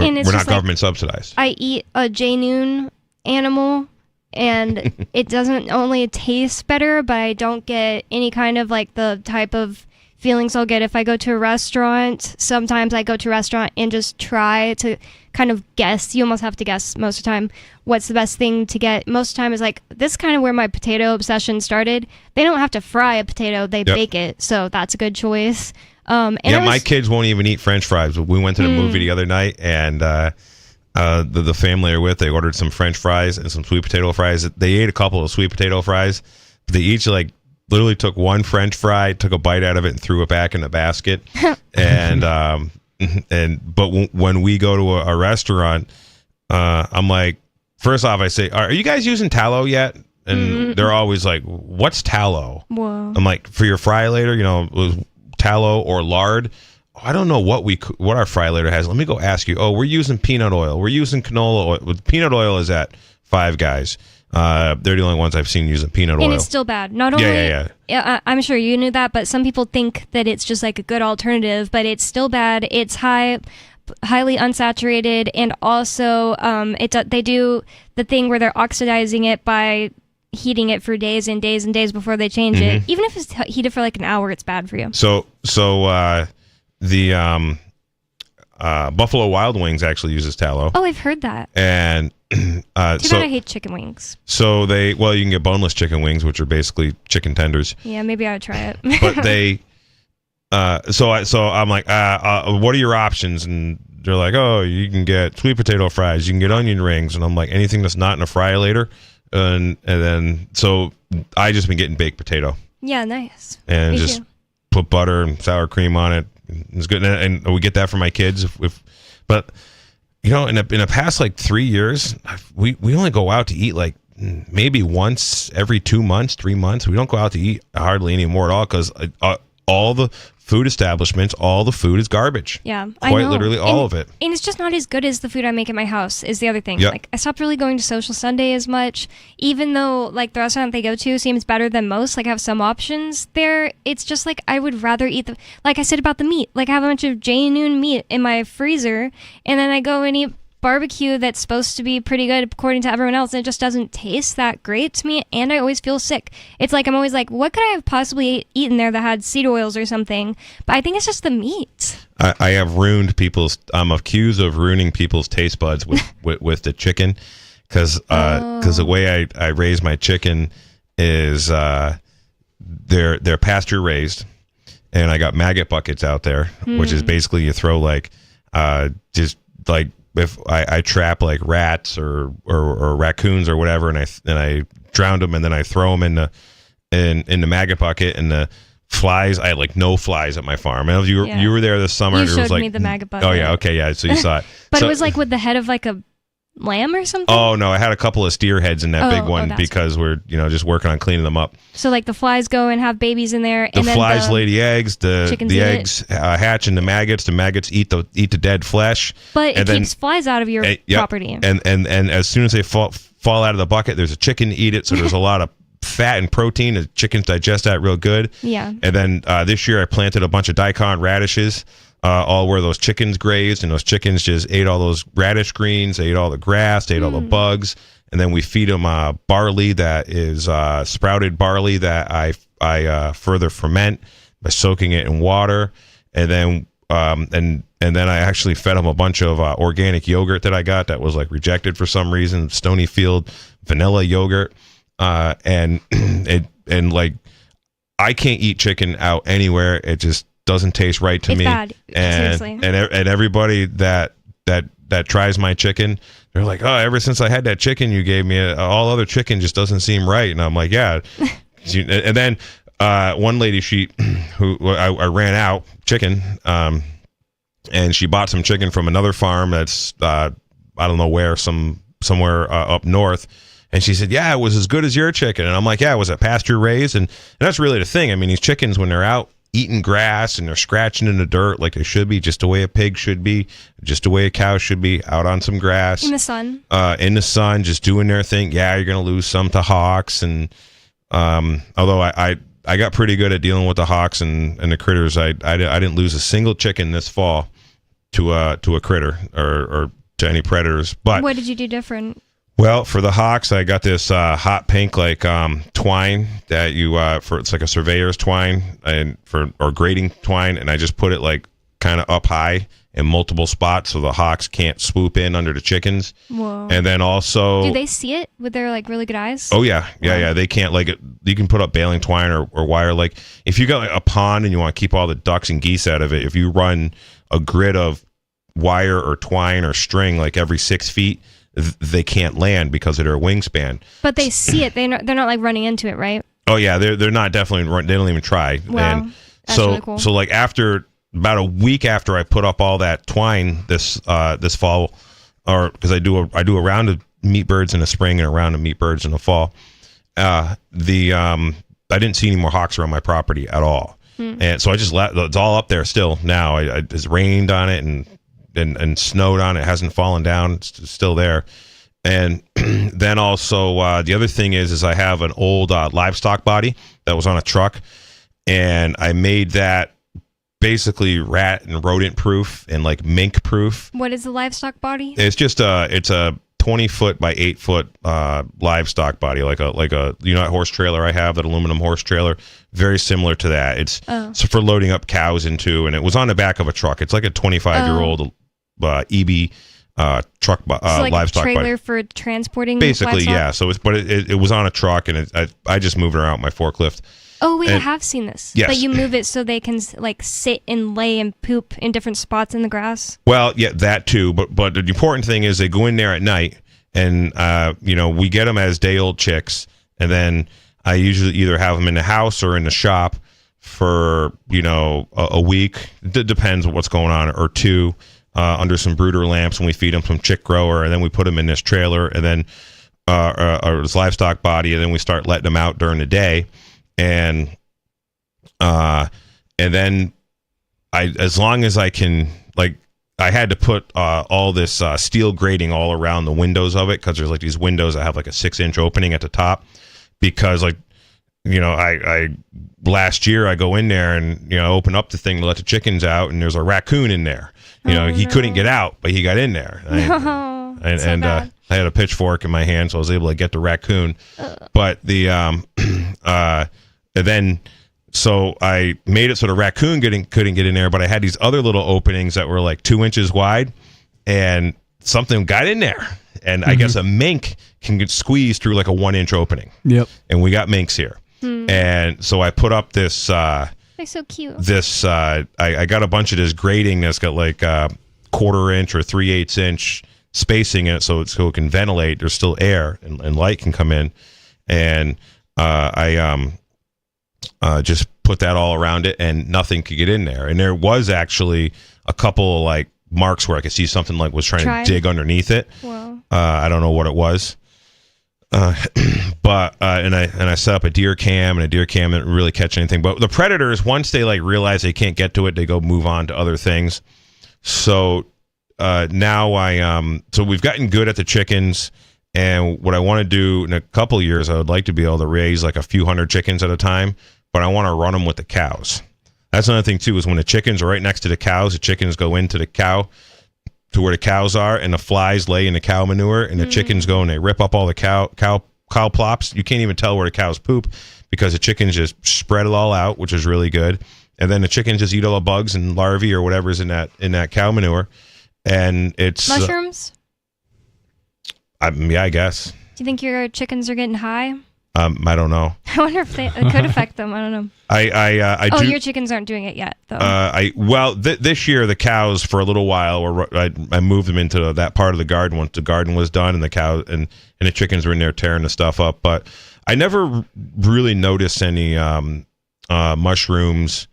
not government subsidized. I eat a J-Noon animal. And it doesn't only taste better, but I don't get any kind of like the type of feelings I'll get if I go to a restaurant. Sometimes I go to a restaurant and just try to kind of guess. You almost have to guess most of the time what's the best thing to get. Most of the time is like, this is kind of where my potato obsession started. They don't have to fry a potato, they bake it. So that's a good choice. My kids won't even eat French fries. We went to the movie the other night and the family I with, they ordered some French fries and some sweet potato fries. They ate a couple of sweet potato fries. They each literally took one French fry, took a bite out of it, and threw it back in the basket. But when we go to a restaurant, I'm like, first off, I say, "Are you guys using tallow yet?" and they're always like, "What's tallow?" Whoa. I'm like, "For your fry later, with tallow or lard." I don't know what our fry later has. Let me go ask you. Oh, we're using peanut oil. We're using canola oil. Peanut oil is at Five Guys. They're the only ones I've seen using peanut oil. And it's still bad. Not only, yeah. I'm sure you knew that, but some people think that it's just like a good alternative, but it's still bad. It's highly unsaturated, and also they do the thing where they're oxidizing it by heating it for days and days and days before they change it. Even if it's heated for like an hour, it's bad for you. So the Buffalo Wild Wings actually uses tallow. Oh, I've heard that. And Too bad I hate chicken wings. So you can get boneless chicken wings, which are basically chicken tenders. Yeah, maybe I would try it. But they, so I'm like, what are your options? And they're like, oh, you can get sweet potato fries, you can get onion rings, and I'm like, anything that's not in a fry later, and then so I just been getting baked potato. Yeah, nice. And Me just too. put butter and sour cream on it. It's good, and we get that for my kids. But in the past like 3 years, we only go out to eat like maybe once every 2 months, 3 months. We don't go out to eat hardly anymore at all because all the food establishments, all the food is garbage. Yeah, I quite know. literally all of it. And it's just not as good as the food I make at my house is the other thing. Yep. Like I stopped really going to Social Sunday as much, even though like the restaurant they go to seems better than most. Like I have some options there. It's just like I would rather eat like I said about the meat. Like I have a bunch of J-Noon meat in my freezer, and then I go and eat barbecue that's supposed to be pretty good according to everyone else, and it just doesn't taste that great to me, and I always feel sick. It's like I'm always like, what could I have possibly eaten there that had seed oils or something? But I think it's just the meat. I have ruined I'm accused of ruining people's taste buds with the chicken because the way I raise my chicken is they're pasture raised, and I got maggot buckets out there, which is basically you throw like just like if I trap like rats or raccoons or whatever, and I drown them, and then I throw them in the maggot bucket, and the flies. I had like no flies at my farm. I don't know if you were there this summer. You and it showed was like, me the maggot bucket. Oh yeah, okay, yeah. So you saw it, but it was like with the head of like a lamb or something. Oh no, I had a couple of steer heads in that big one because we're just working on cleaning them up. So like the flies go and have babies in there, The and then flies lay the eggs. The chickens eat it. eggs hatch in the maggots. The maggots eat the dead flesh. But and it keeps flies out of your property. And as soon as they fall out of the bucket, there's a chicken to eat it. So there's a lot of fat and protein. The chickens digest that real good. Yeah. And then this year I planted a bunch of daikon radishes. All where those chickens grazed, and those chickens just ate all those radish greens, they ate all the grass, they ate all the bugs, and then we feed them barley that is sprouted barley that I further ferment by soaking it in water, and then and then I actually fed them a bunch of organic yogurt that I got that was like rejected for some reason, Stonyfield vanilla yogurt, and like I can't eat chicken out anywhere. It just doesn't taste right to it's me. Bad. And Seriously. and everybody that tries my chicken, they're like, oh, ever since I had that chicken you gave me, all other chicken just doesn't seem right. And I'm like, yeah. And then one lady, who I ran out chicken, and she bought some chicken from another farm that's I don't know where, somewhere up north. And she said, yeah, it was as good as your chicken. And I'm like, yeah, was it pasture raised? And that's really the thing. I mean, these chickens, when they're out eating grass and they're scratching in the dirt like they should be, just the way a pig should be, just the way a cow should be, out on some grass. In the sun. Just doing their thing. Yeah, you're going to lose some to hawks. And although I got pretty good at dealing with the hawks and the critters, I didn't lose a single chicken this fall to a critter or to any predators. But what did you do different? Well, for the hawks, I got this hot pink like twine that it's like a surveyor's twine or grading twine, and I just put it like kind of up high in multiple spots so the hawks can't swoop in under the chickens. Whoa. And then also, do they see it with their like really good eyes? Oh yeah. They can't you can put up baling twine or wire. Like if you got like a pond and you want to keep all the ducks and geese out of it, if you run a grid of wire or twine or string like every 6 feet, they can't land because of their wingspan. But they see it. They're not like running into it, right? Oh yeah, they're not definitely run. They don't even try. Wow, and that's really cool. So like after about a week after I put up all that twine this fall, or because I do a round of meat birds in the spring and a round of meat birds in the fall, I didn't see any more hawks around my property at all. And so I just it's all up there still now. It's rained on it and snowed on it. It hasn't fallen down. It's still there. And then also the other thing is I have an old livestock body that was on a truck, and I made that basically rat and rodent proof and like mink proof. What is the livestock body? It's just it's a 20-foot by 8-foot livestock body, like a that horse trailer I have, that aluminum horse trailer, very similar to that. It's so for loading up cows into, and it was on the back of a truck. It's like a 25-year-old EB truck So like livestock a trailer body. for transporting Basically, livestock? yeah. So it was on a truck, and I just moved it around with my forklift. Oh, wait, I And- have seen this. Yes. But you move it so they can like sit and lay and poop in different spots in the grass. Well, yeah, that too. But the important thing is they go in there at night, and we get them as day-old chicks, and then I usually either have them in the house or in the shop for a week. It depends on what's going on, or two, under some brooder lamps, and we feed them some chick grower, and then we put them in this trailer, and then or this livestock body, and then we start letting them out during the day, and then as long as I can, like, I had to put all this steel grating all around the windows of it, because there's like these windows that have like a 6-inch opening at the top, because I last year I go in there and open up the thing to let the chickens out, and there's a raccoon in there. He couldn't get out, but he got in there. I had a pitchfork in my hand, so I was able to get the raccoon. But the and then so I made it so the raccoon couldn't get in there, but I had these other little openings that were like 2 inches wide, and something got in there. And I guess a mink can get squeezed through like a 1-inch opening. Yep. And we got minks here. And so I put up this They're so cute. I got a bunch of this grating that's got like 1/4 inch or 3/8 inch spacing in it, so it can ventilate. There's still air and light can come in. And I just put that all around it, and nothing could get in there. And there was actually a couple of like marks where I could see something like was trying to dig underneath it. Wow. I don't know what it was. But I set up a deer cam, and a deer cam didn't really catch anything. But the predators, once they like realize they can't get to it, they go move on to other things. So now so we've gotten good at the chickens, and what I want to do in a couple of years, I would like to be able to raise like a few hundred chickens at a time, but I want to run them with the cows. That's another thing too, is when the chickens are right next to the cows, the chickens go into the cow to where the cows are, and the flies lay in the cow manure, and the chickens go and they rip up all the cow plops. You can't even tell where the cows poop, because the chickens just spread it all out, which is really good. And then the chickens just eat all the bugs and larvae or whatever's in that cow manure, and it's Mushrooms? Yeah, I guess. Do you think your chickens are getting high? I don't know. I wonder if it could affect them. I don't know. I oh, do. your chickens aren't doing it yet, though. This year the cows for a little while I moved them into that part of the garden once the garden was done, and the cow and the chickens were in there tearing the stuff up. But I never really noticed any mushrooms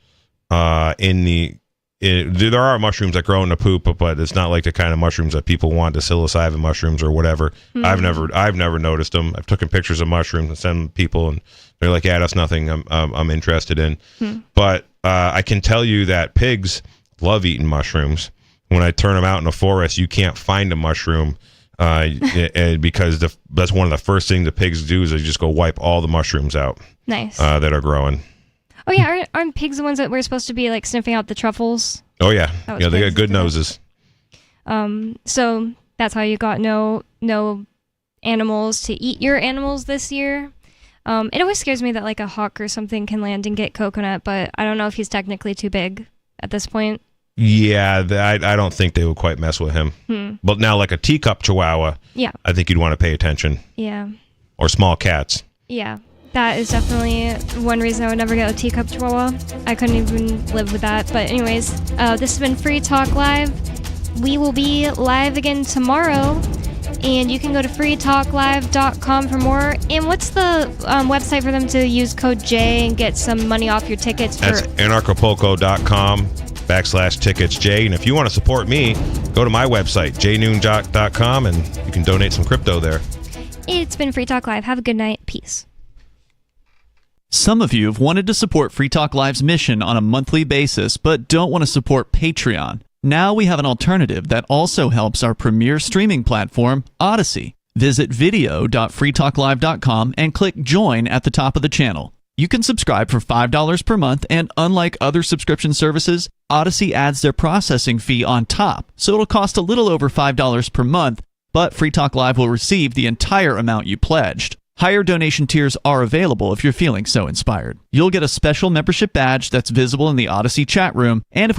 there are mushrooms that grow in the poop, but it's not like the kind of mushrooms that people want, the psilocybin mushrooms or whatever. I've never noticed them. I've taken pictures of mushrooms and sent them to people, and they're like, yeah, that's nothing I'm interested in. But I can tell you that pigs love eating mushrooms. When I turn them out in the forest, you can't find a mushroom because that's one of the first things the pigs do, is they just go wipe all the mushrooms out. Nice. That are growing. Oh yeah, aren't pigs the ones that were supposed to be like sniffing out the truffles? Oh yeah, They got good noses. So that's how you got no animals to eat your animals this year. It always scares me that like a hawk or something can land and get Coconut, but I don't know if he's technically too big at this point. Yeah, I don't think they would quite mess with him. But now, like a teacup chihuahua, yeah, I think you'd want to pay attention. Yeah. Or small cats. Yeah. That is definitely one reason I would never get a teacup chihuahua. I couldn't even live with that. But anyways, this has been Free Talk Live. We will be live again tomorrow, and you can go to freetalklive.com for more. And what's the website for them to use code J and get some money off your tickets? That's anarchapulco.com/ticketsJ. And if you want to support me, go to my website, jnoonjock.com, and you can donate some crypto there. It's been Free Talk Live. Have a good night. Peace. Some of you have wanted to support Free Talk Live's mission on a monthly basis, but don't want to support Patreon. Now we have an alternative that also helps our premier streaming platform, Odyssey. Visit video.freetalklive.com and click Join at the top of the channel. You can subscribe for $5 per month, and unlike other subscription services, Odyssey adds their processing fee on top, so it'll cost a little over $5 per month, but Free Talk Live will receive the entire amount you pledged. Higher donation tiers are available if you're feeling so inspired. You'll get a special membership badge that's visible in the Odyssey chat room, and if we